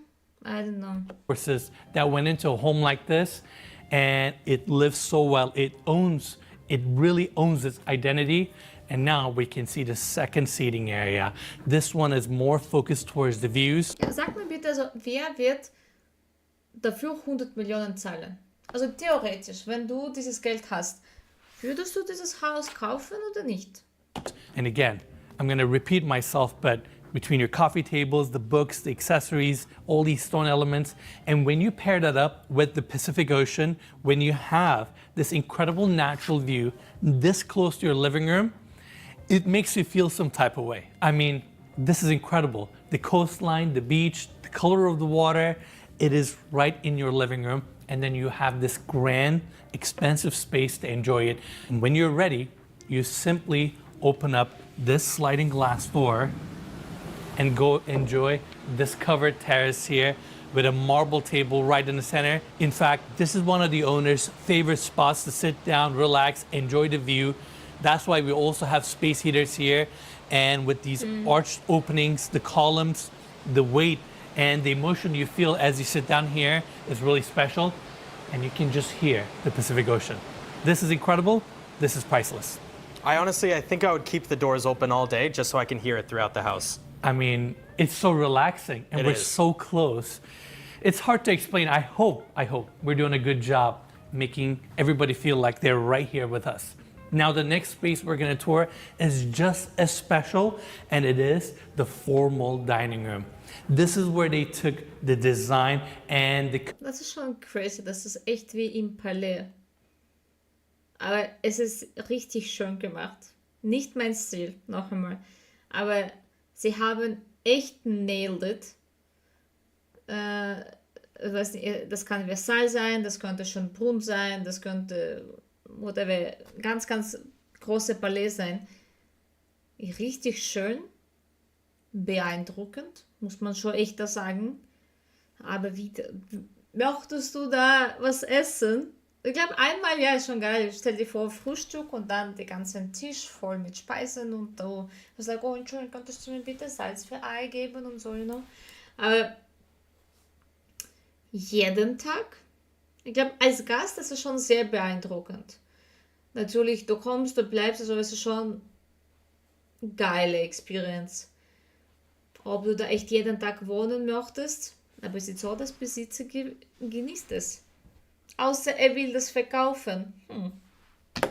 I don't know. Resources that went into a home like this, and it lives so well. It really owns its identity. And now we can see the second seating area. This one is more focused towards the views. Ja, sag mir bitte, also, wer wird dafür 100 Millionen zahlen? Also theoretisch, wenn du dieses Geld hast, würdest du dieses Haus kaufen oder nicht? And again, I'm going to repeat myself, but between your coffee tables, the books, the accessories, all these stone elements, and when you pair that up with the Pacific Ocean, when you have this incredible natural view this close to your living room, it makes you feel some type of way. I mean, this is incredible. The coastline, the beach, the color of the water, it is right in your living room. And then you have this grand, expensive space to enjoy it. And when you're ready, you simply open up this sliding glass door and go enjoy this covered terrace here with a marble table right in the center. In fact, this is one of the owner's favorite spots to sit down, relax, enjoy the view. That's why we also have space heaters here. And with these arched openings, the columns, the weight, and the emotion you feel as you sit down here is really special. And you can just hear the Pacific Ocean. This is incredible. This is priceless. I think I would keep the doors open all day just so I can hear it throughout the house. I mean, it's so relaxing, and we're so close. It's hard to explain. I hope we're doing a good job making everybody feel like they're right here with us. Now, the next space we're going to tour is just as special, and it is the formal dining room. This is where they took the design and the... Das ist schon crazy, das ist echt wie im Palais. Aber es ist richtig schön gemacht. Nicht mein Stil, noch einmal. Aber sie haben echt nailed it. Weiß nicht, das kann Versailles sein, das könnte schon Brunn sein, das könnte whatever, ganz, ganz große Palais sein. Richtig schön, beeindruckend, muss man schon echt da sagen. Aber wie möchtest du da was essen? Ich glaube, einmal, ja, ist schon geil. Stell dir vor, Frühstück und dann den ganzen Tisch voll mit Speisen und du sagst, oh, Entschuldigung, könntest du mir bitte Salz für Ei geben und so, you know? Aber jeden Tag? Ich glaube, als Gast ist es schon sehr beeindruckend. Natürlich, du kommst, du bleibst, also es ist schon eine geile Experience. Ob du da echt jeden Tag wohnen möchtest, aber es ist so, dass Besitzer genießt es. Außer er will das verkaufen.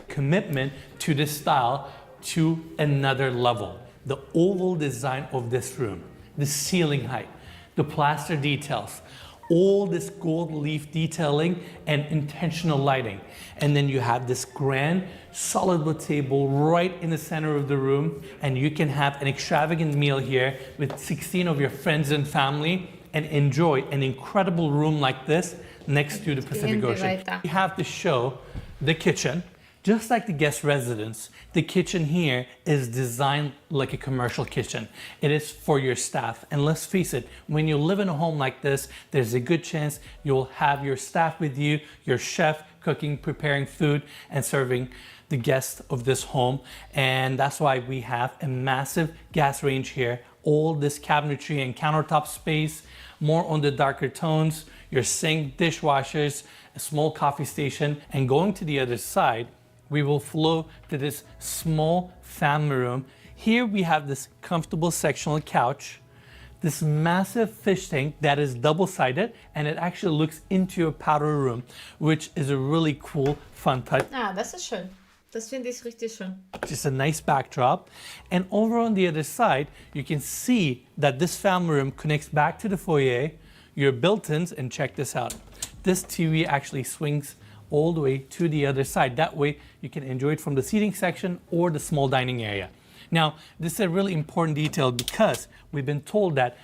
Commitment to this style to another level. The oval design of this room, the ceiling height, the plaster details, all this gold leaf detailing and intentional lighting. And then you have this grand solid wood table right in the center of the room, and you can have an extravagant meal here with 16 of your friends and family and enjoy an incredible room like this next to the Pacific Ocean. We have to show the kitchen, Just like the guest residence, the kitchen here is designed like a commercial kitchen. It is for your staff. And let's face it, when you live in a home like this, there's a good chance you'll have your staff with you, your chef cooking, preparing food, and serving the guests of this home. And that's why we have a massive gas range here, all this cabinetry and countertop space, more on the darker tones, your sink, dishwashers, a small coffee station, and going to the other side, we will flow to this small family room. Here we have this comfortable sectional couch, this massive fish tank that is double-sided, and it actually looks into your powder room, which is a really cool, fun touch. Ah, das ist schön. Das finde ich richtig schön. Just a nice backdrop. And over on the other side, you can see that this family room connects back to the foyer, your built-ins, and check this out. This TV actually swings all the way to the other side. That way you can enjoy it from the seating section or the small dining area. Now, this is a really important detail because we've been told that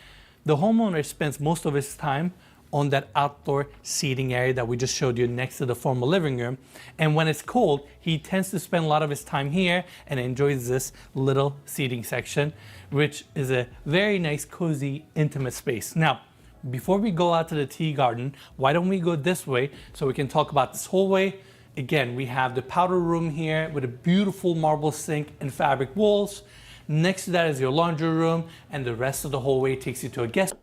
the homeowner spends most of his time on that outdoor seating area that we just showed you next to the formal living room. And when it's cold, he tends to spend a lot of his time here and enjoys this little seating section, which is a very nice, cozy, intimate space. Now, before we go out to the tea garden, why don't we go this way so we can talk about this hallway. Again, we have the powder room here with a beautiful marble sink and fabric walls. Next to that is your laundry room, and the rest of the hallway takes you to a guest.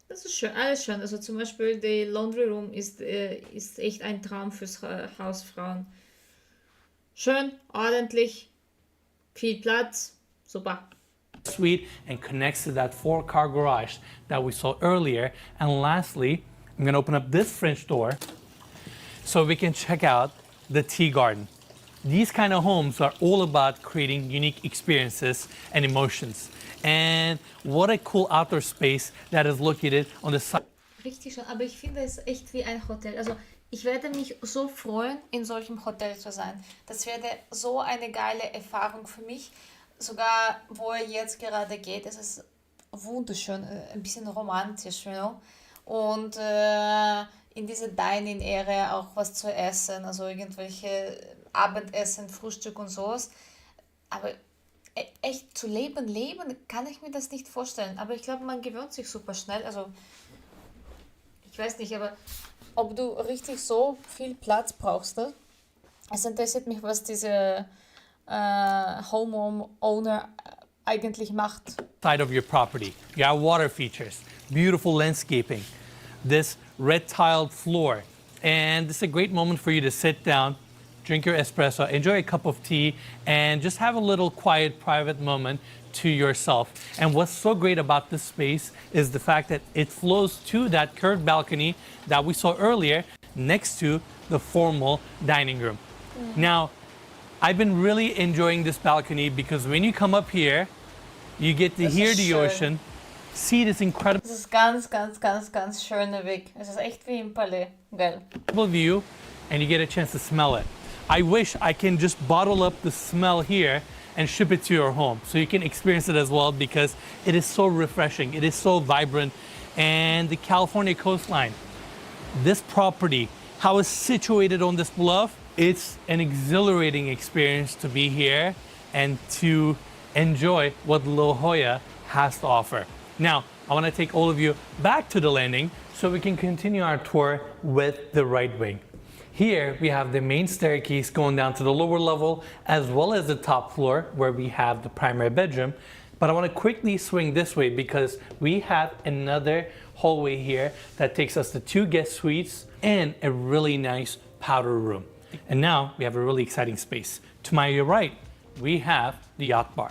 Das ist schön, alles schön. Also zum Beispiel die Laundry Room ist echt ein Traum fürs Hausfrauen. Schön, ordentlich, viel Platz, super. Suite and connects to that 4-car garage that we saw earlier. And lastly, I'm going to open up this French door so we can check out the tea garden. These kind of homes are all about creating unique experiences and emotions. And what a cool outdoor space that is located on the side. Richtig schön, aber ich finde es echt wie ein Hotel. Also ich werde mich so freuen, in solchem Hotel zu sein. Das wäre so eine geile Erfahrung für mich. Sogar wo er jetzt gerade geht, es ist wunderschön, ein bisschen romantisch, you know? Und in dieser Dining Area auch was zu essen, also irgendwelche Abendessen, Frühstück und sowas. Aber echt zu leben kann ich mir das nicht vorstellen. Aber ich glaube, man gewöhnt sich super schnell. Also ich weiß nicht, aber ob du richtig so viel Platz brauchst, ne? Es interessiert mich, was diese homeowner eigentlich macht. Side of your property. You have water features, beautiful landscaping, this red tiled floor, and this is a great moment for you to sit down, drink your espresso, enjoy a cup of tea, and just have a little quiet, private moment to yourself. And what's so great about this space is the fact that it flows to that curved balcony that we saw earlier next to the formal dining room. Now, I've been really enjoying this balcony because when you come up here, you get to hear the ocean, see this incredible Das ist ganz schöner Weg. Es ist echt wie im Palais. Geil. view, and you get a chance to smell it. I wish I can just bottle up the smell here and ship it to your home so you can experience it as well because it is so refreshing. It is so vibrant. And the California coastline, this property, how it's situated on this bluff, it's an exhilarating experience to be here and to enjoy what La Jolla has to offer. Now, I want to take all of you back to the landing so we can continue our tour with the right wing. Here we have the main staircase going down to the lower level as well as the top floor where we have the primary bedroom. But I want to quickly swing this way because we have another hallway here that takes us to 2 guest suites and a really nice powder room. And now we have a really exciting space. To my right, we have the yacht bar.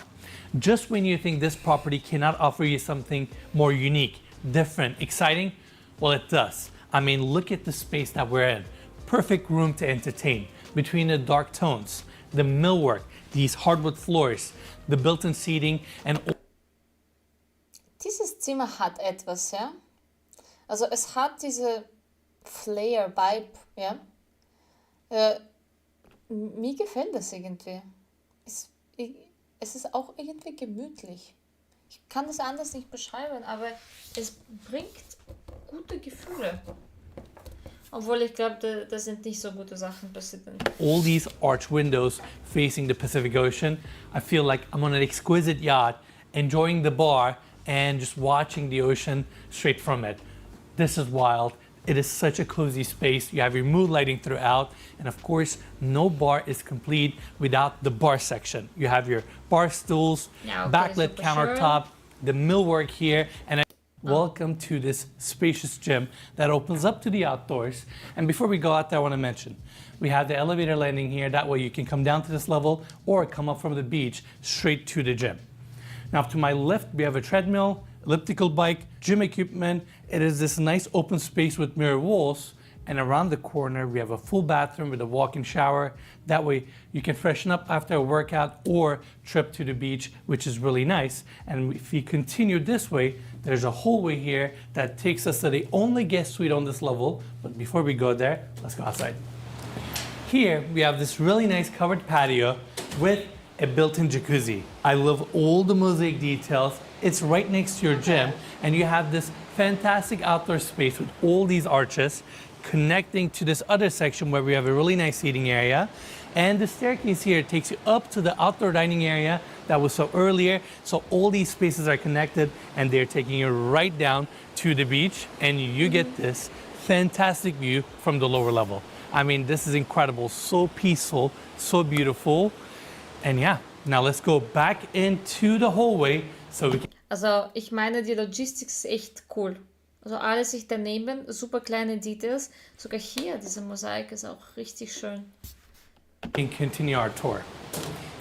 Just when you think this property cannot offer you something more unique, different, exciting, well, it does. I mean, look at the space that we're in. Perfect room to entertain between the dark tones, the millwork, these hardwood floors, the built-in seating, and Dieses Zimmer hat etwas, ja? Also es hat diese Flair-Vibe, ja? Mir gefällt das irgendwie. Es ist auch irgendwie gemütlich. Ich kann das anders nicht beschreiben, aber es bringt gute Gefühle. Obwohl ich glaube, da sind nicht so gute Sachen passiert. All these arch windows facing the Pacific Ocean, I feel like I'm on an exquisite yacht, enjoying the bar and just watching the ocean straight from it. This is wild. It is such a cozy space. You have your mood lighting throughout. And of course, no bar is complete without the bar section. You have your bar stools, backlit countertop, the millwork here, and welcome to this spacious gym that opens up to the outdoors. And before we go out there, I want to mention, we have the elevator landing here. That way you can come down to this level or come up from the beach straight to the gym. Now to my left, we have a treadmill, elliptical bike, gym equipment. It is this nice open space with mirror walls. And around the corner, we have a full bathroom with a walk-in shower. That way you can freshen up after a workout or trip to the beach, which is really nice. And if you continue this way, there's a hallway here that takes us to the only guest suite on this level. But before we go there, let's go outside. Here, we have this really nice covered patio with a built-in jacuzzi. I love all the mosaic details. It's right next to your gym, and you have this fantastic outdoor space with all these arches connecting to this other section where we have a really nice seating area. And the staircase here takes you up to the outdoor dining area that was so earlier. So all these spaces are connected and they're taking you right down to the beach, and you get this fantastic view from the lower level. I mean, this is incredible, so peaceful, so beautiful. And yeah, now let's go back into the hallway so we can. Also, ich meine, die Logistics ist echt cool. Also alles sich daneben, super kleine Details. Sogar hier, diese Mosaik ist auch richtig schön. And continue our tour.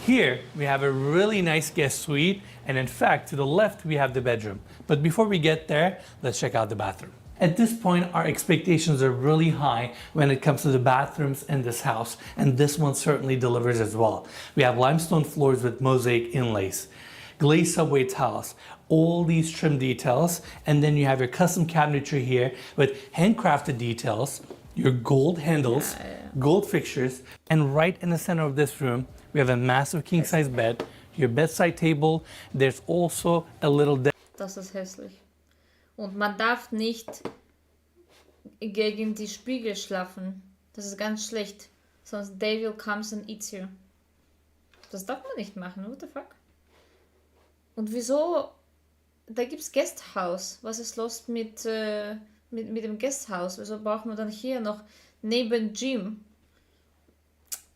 Here we have a really nice guest suite, and in fact to the left we have the bedroom. But before we get there, let's check out the bathroom. At this point, our expectations are really high when it comes to the bathrooms in this house, and this one certainly delivers as well. We have limestone floors with mosaic inlays, glazed subway tiles, all these trim details, and then you have your custom cabinetry here with handcrafted details, your gold handles, gold fixtures, and right in the center of this room, we have a massive king-size bed, your bedside table. There's also a little Das ist hässlich. Und man darf nicht gegen die Spiegel schlafen. Das ist ganz schlecht. Sonst Devil comes and eats you. Das darf man nicht machen, what the fuck? Und wieso? Da gibt's Guesthouse. Was ist los mit dem Guesthouse? Wieso braucht man dann hier noch neben Gym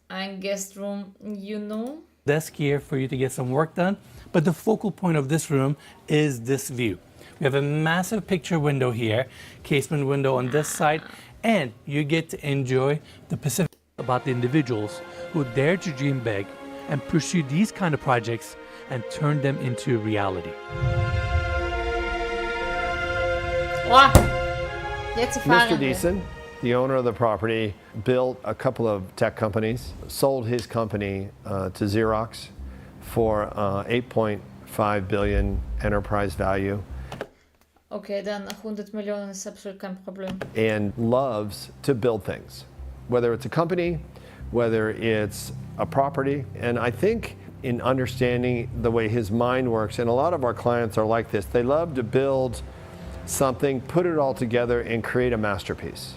ein Guest Room, you know? desk here for you to get some work done. But the focal point of this room is this view. We have a massive picture window here, casement window on this side, and you get to enjoy the Pacific about the individuals who dare to dream big and pursue these kind of projects and turn them into reality. Mr. Deason, the owner of the property, built a couple of tech companies, sold his company to Xerox for 8.5 billion enterprise value. Okay, dann 100 Millionen ist absolut kein Problem. And loves to build things, whether it's a company, whether it's a property. And I think in understanding the way his mind works, and a lot of our clients are like this, they love to build something, put it all together, and create a masterpiece.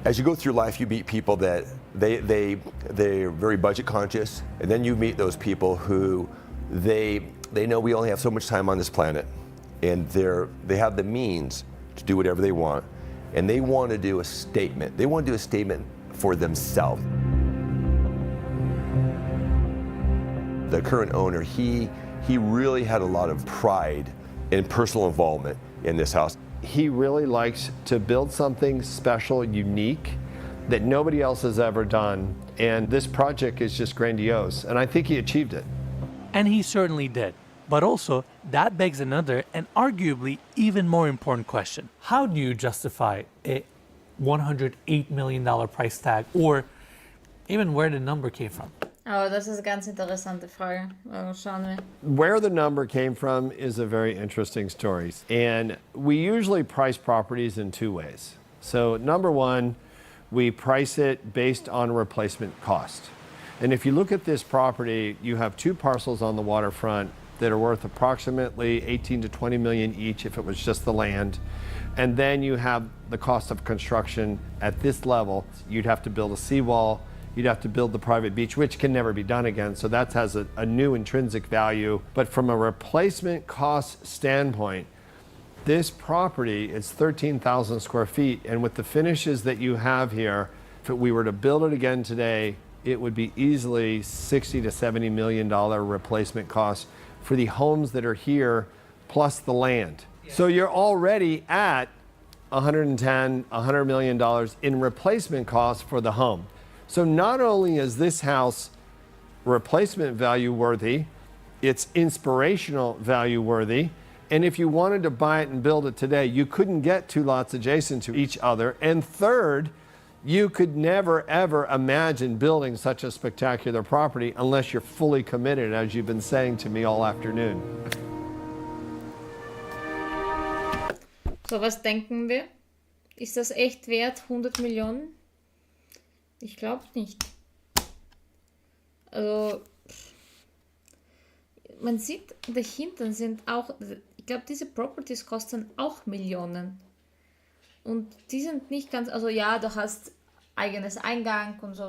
As you go through life, you meet people that they're very budget conscious, and then you meet those people who they know we only have so much time on this planet, and they have the means to do whatever they want, and they want to do a statement. They want to do a statement for themselves. The current owner, he really had a lot of pride and personal involvement in this house. He really likes to build something special, unique, that nobody else has ever done. And this project is just grandiose. And I think he achieved it. And he certainly did. But also, that begs another and arguably even more important question. How do you justify a $108 million price tag, or even where the number came from? Oh, das ist eine ganz interessante Frage. Schauen wir. Where the number came from is a very interesting story. And we usually price properties in two ways. So number one, we price it based on replacement cost. And if you look at this property, you have two parcels on the waterfront, that are worth approximately 18 to 20 million each if it was just the land. And then you have the cost of construction at this level. You'd have to build a seawall, you'd have to build the private beach, which can never be done again. So that has a new intrinsic value. But from a replacement cost standpoint, this property is 13,000 square feet. And with the finishes that you have here, if we were to build it again today, it would be easily $60 to $70 million replacement cost for the homes that are here, plus the land. So you're already at $110, $100 million in replacement costs for the home. So not only is this house replacement value worthy, it's inspirational value worthy. And if you wanted to buy it and build it today, you couldn't get two lots adjacent to each other. And third, you could never ever imagine building such a spectacular property unless you're fully committed, as you've been saying to me all afternoon. So, was denken wir? Ist das echt wert, 100 Millionen? Ich glaube nicht. Also, man sieht, dahinter sind auch, ich glaube, diese Properties kosten auch Millionen. Und die sind nicht ganz, also ja, du hast eigenes Eingang und so.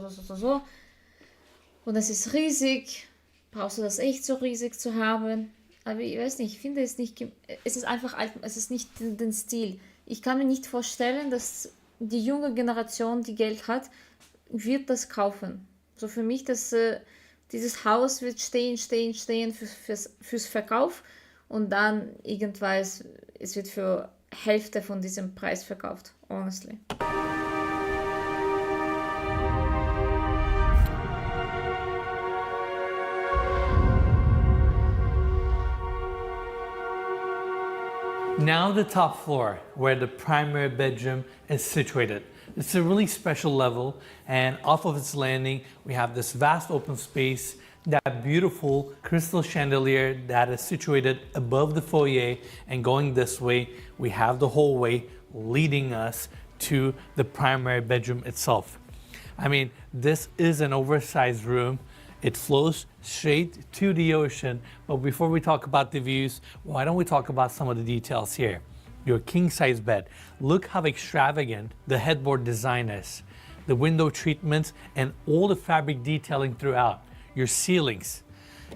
Und es ist riesig. Brauchst du das echt so riesig zu haben? Aber ich weiß nicht, ich finde es nicht, es ist einfach alt, es ist nicht den Stil. Ich kann mir nicht vorstellen, dass die junge Generation, die Geld hat, wird das kaufen. So für mich, dass dieses Haus wird stehen fürs Verkauf und dann irgendwann es wird für Hälfte von diesem Preis verkauft, honestly. Now the top floor, where the primary bedroom is situated. It's a really special level, and off of its landing, we have this vast open space, that beautiful crystal chandelier that is situated above the foyer, and going this way, we have the hallway leading us to the primary bedroom itself. I mean, this is an oversized room. It flows straight to the ocean. But before we talk about the views, why don't we talk about some of the details here? Your king-size bed. Look how extravagant the headboard design is. The window treatments and all the fabric detailing throughout. Your ceilings.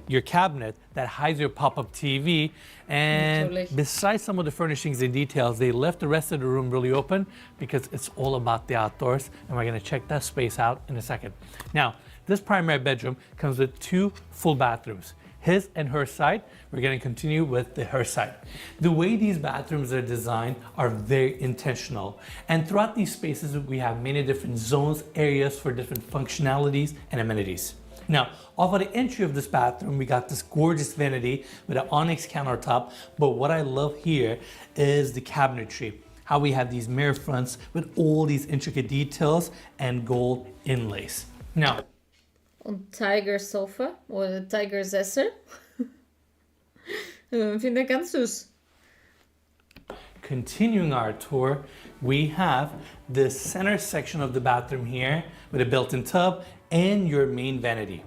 Your cabinet that hides your pop-up TV. And besides some of the furnishings and details, they left the rest of the room really open because it's all about the outdoors. And we're gonna check that space out in a second. Now, this primary bedroom comes with two full bathrooms, his and her side. We're going to continue with the her side. The way these bathrooms are designed are very intentional. And throughout these spaces, we have many different zones, areas for different functionalities and amenities. Now, off of the entry of this bathroom, we got this gorgeous vanity with an onyx countertop. But what I love here is the cabinetry. How we have these mirror fronts with all these intricate details and gold inlays. Now, und Tiger Sofa oder Tiger Sessel. Finde ich ganz süß. Continuing our tour, we have the center section of the bathroom here with a built-in tub and your main vanity.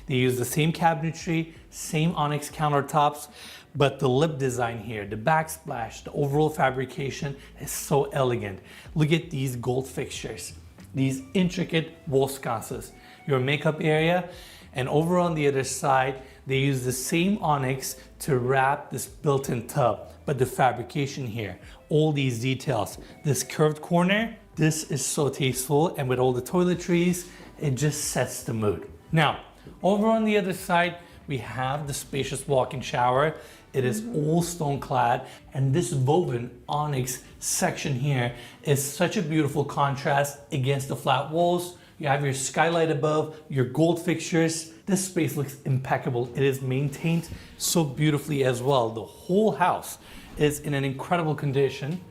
They use the same cabinetry, same onyx countertops, but the lip design here, the backsplash, the overall fabrication is so elegant. Look at these gold fixtures, these intricate wall sconces. Your makeup area, and over on the other side they use the same onyx to wrap this built-in tub, but the fabrication here, all these details, this curved corner, this is so tasteful, and with all the toiletries, it just sets the mood. Now, over on the other side we have the spacious walk-in shower. It is all stone clad, and this woven onyx section here is such a beautiful contrast against the flat walls. You have your skylight above, your gold fixtures. This space looks impeccable. It is maintained so beautifully as well. The whole house is in an incredible condition.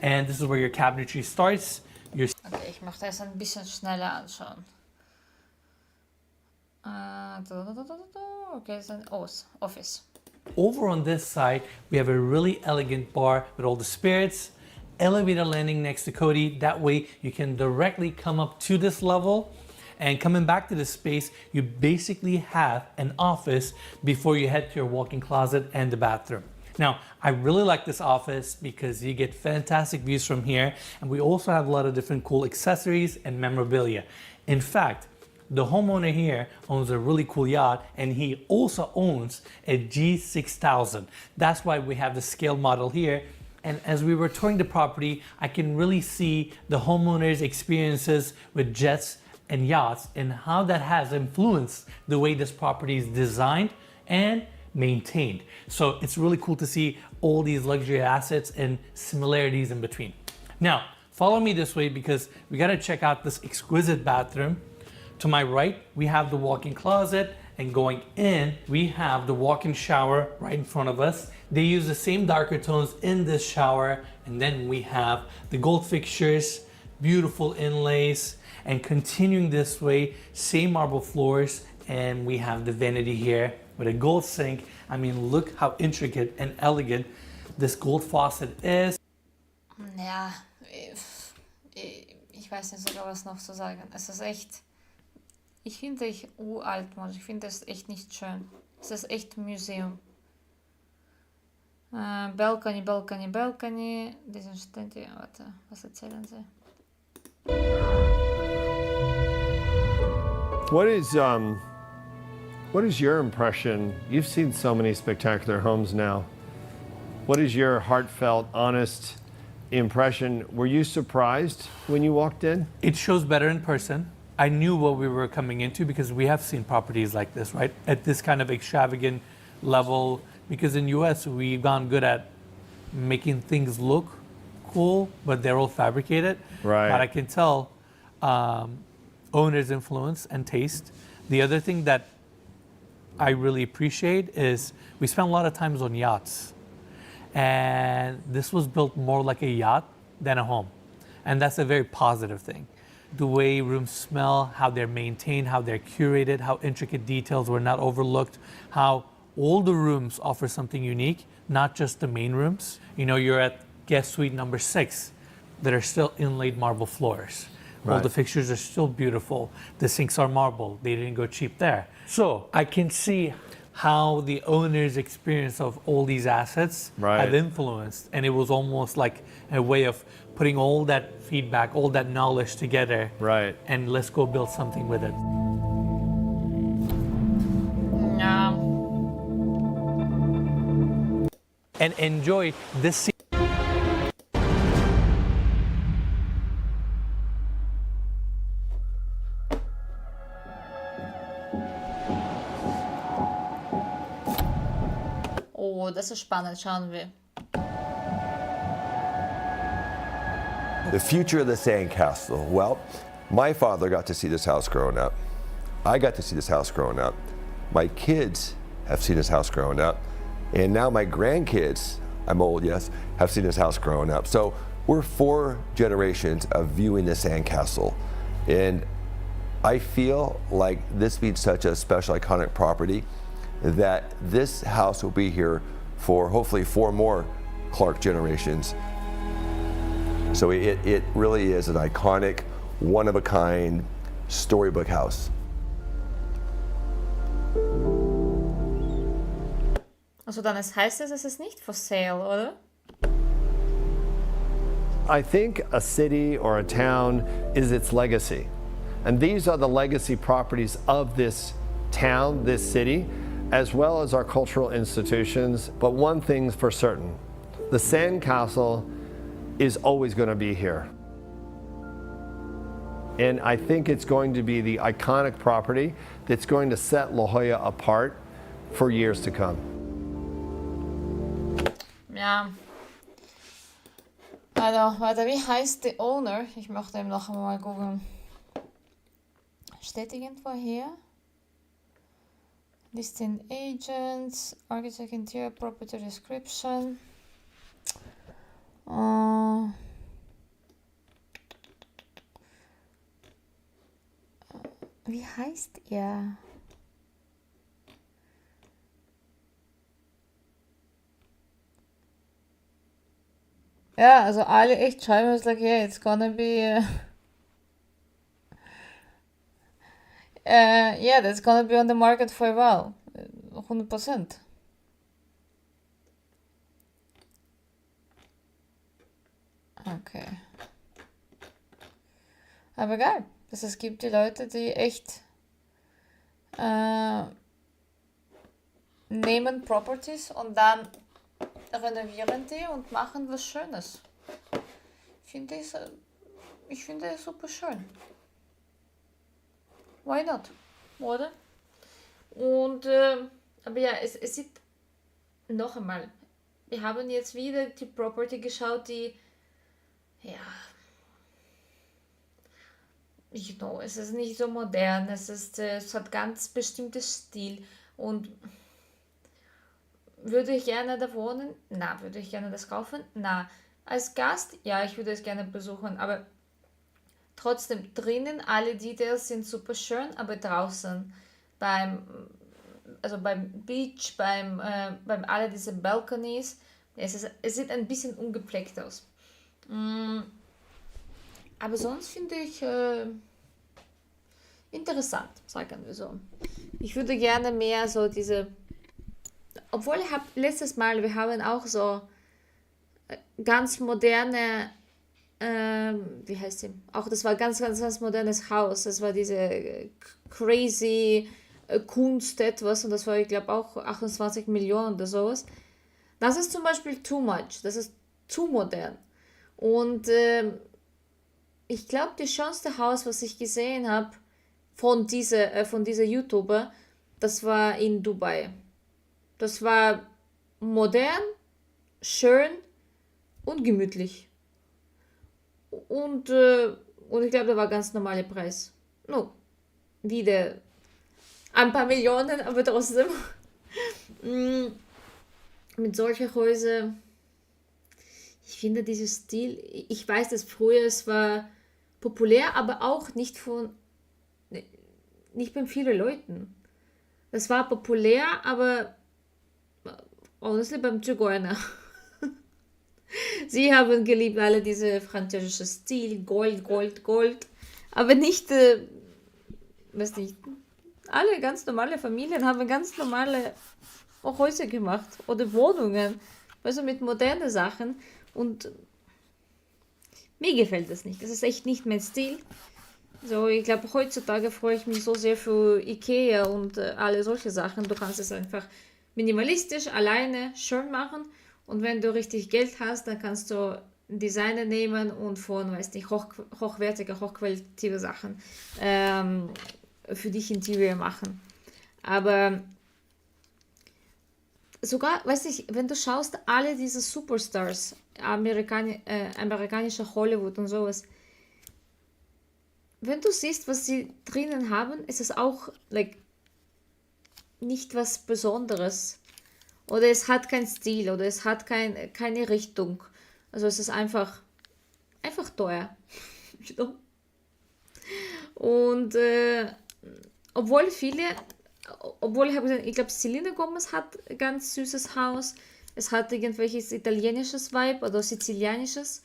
And this is where your cabinetry starts. Okay, ich möchte es ein bisschen schneller anschauen. Okay, it's an office. Over on this side, we have a really elegant bar with all the spirits. Elevator landing next to Cody. That way you can directly come up to this level. And coming back to this space, you basically have an office before you head to your walk-in closet and the bathroom. Now, I really like this office because you get fantastic views from here, and we also have a lot of different cool accessories and memorabilia. In fact, the homeowner here owns a really cool yacht, and he also owns a G6000. That's why we have the scale model here. And as we were touring the property, I can really see the homeowner's experiences with jets and yachts and how that has influenced the way this property is designed and maintained. So it's really cool to see all these luxury assets and similarities in between. Now, follow me this way because we gotta check out this exquisite bathroom. To my right, we have the walk-in closet, and going in, we have the walk-in shower right in front of us. They use the same darker tones in this shower, and then we have the gold fixtures, beautiful inlays, and continuing this way, same marble floors, and we have the vanity here with a gold sink. I mean, look how intricate and elegant this gold faucet is. Ja, ich weiß nicht sogar, was noch zu sagen. Es ist echt, ich finde ich uralt, Mann. Ich finde das echt nicht schön. Es ist echt ein Museum. Balcony, Balcony, Balcony. Die sind ständig, warte, was erzählen sie? What is your impression? You've seen so many spectacular homes now. What is your heartfelt, honest impression? Were you surprised when you walked in? It shows better in person. I knew what we were coming into because we have seen properties like this, right? At this kind of extravagant level, because in US, we've gone good at making things look cool, but they're all fabricated. Right. But I can tell owner's influence and taste. The other thing that I really appreciate is we spend a lot of times on yachts. And this was built more like a yacht than a home. And that's a very positive thing. The way rooms smell, how they're maintained, how they're curated, how intricate details were not overlooked, how all the rooms offer something unique, not just the main rooms. You know, you're at guest suite number 6 that are still inlaid marble floors. All Right. the fixtures are still beautiful. The sinks are marble. They didn't go cheap there. So I can see how the owner's experience of all these assets Right. have influenced. And it was almost like a way of putting all that feedback, all that knowledge together. Right. And let's go build something with it. Ja. And enjoy this Oh, das ist spannend, schauen wir. The future of the sandcastle. Well, my father got to see this house growing up. I got to see this house growing up. My kids have seen this house growing up. And now my grandkids, I'm old, yes, have seen this house growing up. So we're 4 generations of viewing the sandcastle. And I feel like this being such a special, iconic property, that this house will be here for hopefully 4 more Clark generations. So it really is an iconic, one-of-a-kind storybook house. Also dann heißt es ist nicht for sale, oder? I think a city or a town is its legacy. And these are the legacy properties of this town, this city, as well as our cultural institutions. But one thing's for certain, the Sandcastle is always going to be here. And I think it's going to be the iconic property that's going to set La Jolla apart for years to come. Ja. Also, warte, wie heißt der Owner? Ich möchte eben noch einmal googeln. Steht irgendwo hier? Listing agents, architect, interior, property description. Wie heißt er? Ja, also alle echt schreiben, es like, yeah, it's gonna be Yeah, that's gonna be on the market for a while. 100%. Okay. Aber geil, dass es gibt die Leute, die echt nehmen Properties und dann renovieren die und machen was Schönes. Ich finde es super schön. Why not? Oder? Und, aber ja, es sieht noch einmal, wir haben jetzt wieder die Property geschaut, die, ja, es ist nicht so modern, es hat ganz bestimmtes Stil und würde ich gerne da wohnen? Na. Würde ich gerne das kaufen? Na. Als Gast? Ja, ich würde es gerne besuchen, aber trotzdem drinnen, alle Details sind super schön, aber draußen beim Beach, beim alle diese Balconies, es sieht ein bisschen ungepflegt aus. Aber sonst finde ich interessant, sagen wir so. Ich würde gerne mehr so diese, obwohl letztes Mal, wir haben auch so ganz moderne, wie heißt sie? Auch das war ganz, ganz, ganz modernes Haus. Das war diese crazy Kunst etwas und das war, ich glaube, auch 28 Millionen oder sowas. Das ist zum Beispiel too much. Das ist zu modern. Und ich glaube, das schönste Haus, was ich gesehen habe von dieser YouTuber, das war in Dubai. Das war modern, schön und gemütlich. Und ich glaube, da war ganz normaler Preis. No, wieder ein paar Millionen, aber trotzdem. Mit solchen Häusern, ich finde dieses Stil, ich weiß, dass früher es war populär, aber auch nicht bei vielen Leuten. Das war populär, aber honestly beim Zigeuner. Sie haben geliebt alle diese französische Stil, Gold, Gold, Gold, aber nicht, weiß nicht, alle ganz normale Familien haben ganz normale Häuser gemacht oder Wohnungen, also mit modernen Sachen und mir gefällt das nicht. Das ist echt nicht mein Stil. So, ich glaube, heutzutage freue ich mich so sehr für Ikea und alle solche Sachen. Du kannst es einfach minimalistisch, alleine, schön machen. Und wenn du richtig Geld hast, dann kannst du Designer nehmen und von, weiß nicht, hochwertige, hochqualitative Sachen für dich Interior machen. Aber sogar, weiß nicht, wenn du schaust, alle diese Superstars, amerikanische Hollywood und sowas, wenn du siehst, was sie drinnen haben, ist es auch nicht was Besonderes. Oder es hat keinen Stil oder es hat keine Richtung. Also es ist einfach teuer. Und obwohl ich glaube, Selena Gomez hat ein ganz süßes Haus. Es hat irgendwelches italienisches Vibe oder sizilianisches.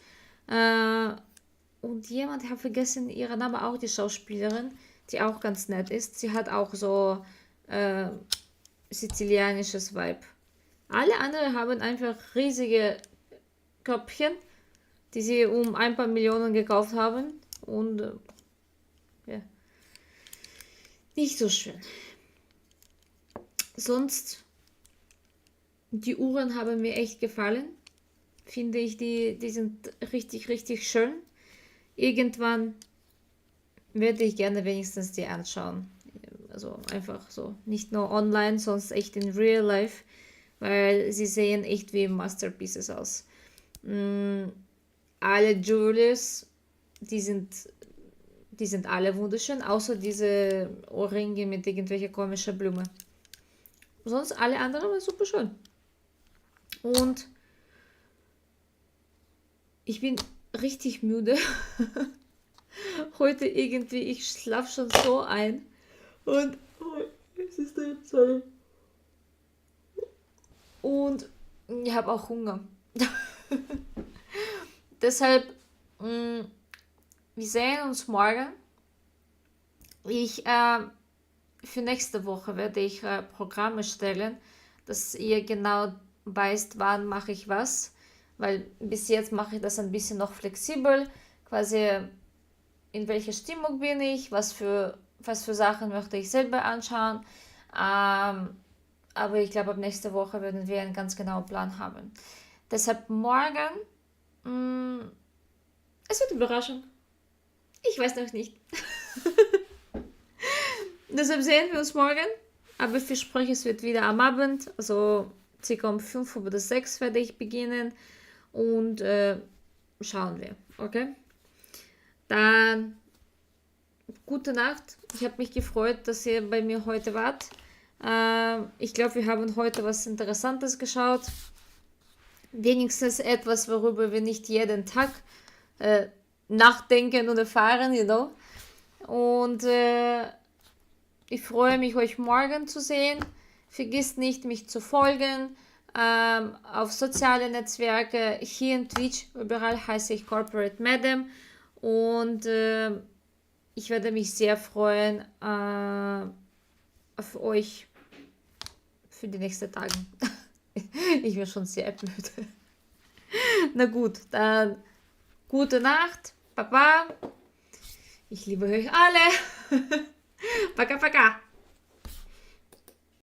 Und jemand, ich habe vergessen ihren Namen, auch die Schauspielerin, die auch ganz nett ist. Sie hat auch so sizilianisches Vibe. Alle anderen haben einfach riesige Köpfchen, die sie um ein paar Millionen gekauft haben. Und ja, nicht so schön. Sonst, die Uhren haben mir echt gefallen. Finde ich, die sind richtig, richtig schön. Irgendwann werde ich gerne wenigstens die anschauen. Also einfach so, nicht nur online, sonst echt in real life, weil sie sehen echt wie Masterpieces aus. Alle Jewelers, die sind alle wunderschön, außer diese Ohrringe mit irgendwelcher komischen Blume. Sonst alle anderen waren super schön. Und ich bin richtig müde. Heute irgendwie, ich schlafe schon so ein. Und sorry. Und ich habe auch Hunger. Deshalb, wir sehen uns morgen. Ich für nächste Woche werde ich Programme stellen, dass ihr genau weißt, wann mache ich was, weil bis jetzt mache ich das ein bisschen noch flexibel, quasi in welcher Stimmung bin ich, was für Sachen möchte ich selber anschauen, aber ich glaube, ab nächste Woche werden wir einen ganz genauen Plan haben. Deshalb morgen, es wird Überraschung. Ich weiß noch nicht. Deshalb sehen wir uns morgen. Aber ich verspreche, es wird wieder am Abend. Also circa um 5 oder 6 werde ich beginnen. Und schauen wir. Okay? Dann gute Nacht. Ich habe mich gefreut, dass ihr bei mir heute wart. Ich glaube, wir haben heute was Interessantes geschaut. Wenigstens etwas, worüber wir nicht jeden Tag nachdenken und erfahren, you know. Und ich freue mich, euch morgen zu sehen. Vergisst nicht, mich zu folgen auf soziale Netzwerke. Hier in Twitch, überall heiße ich Corporate Madam. Und ich werde mich sehr freuen auf euch für die nächsten Tage. Ich bin schon sehr müde. Na gut, dann gute Nacht. Baba. Ich liebe euch alle. Пока-пока.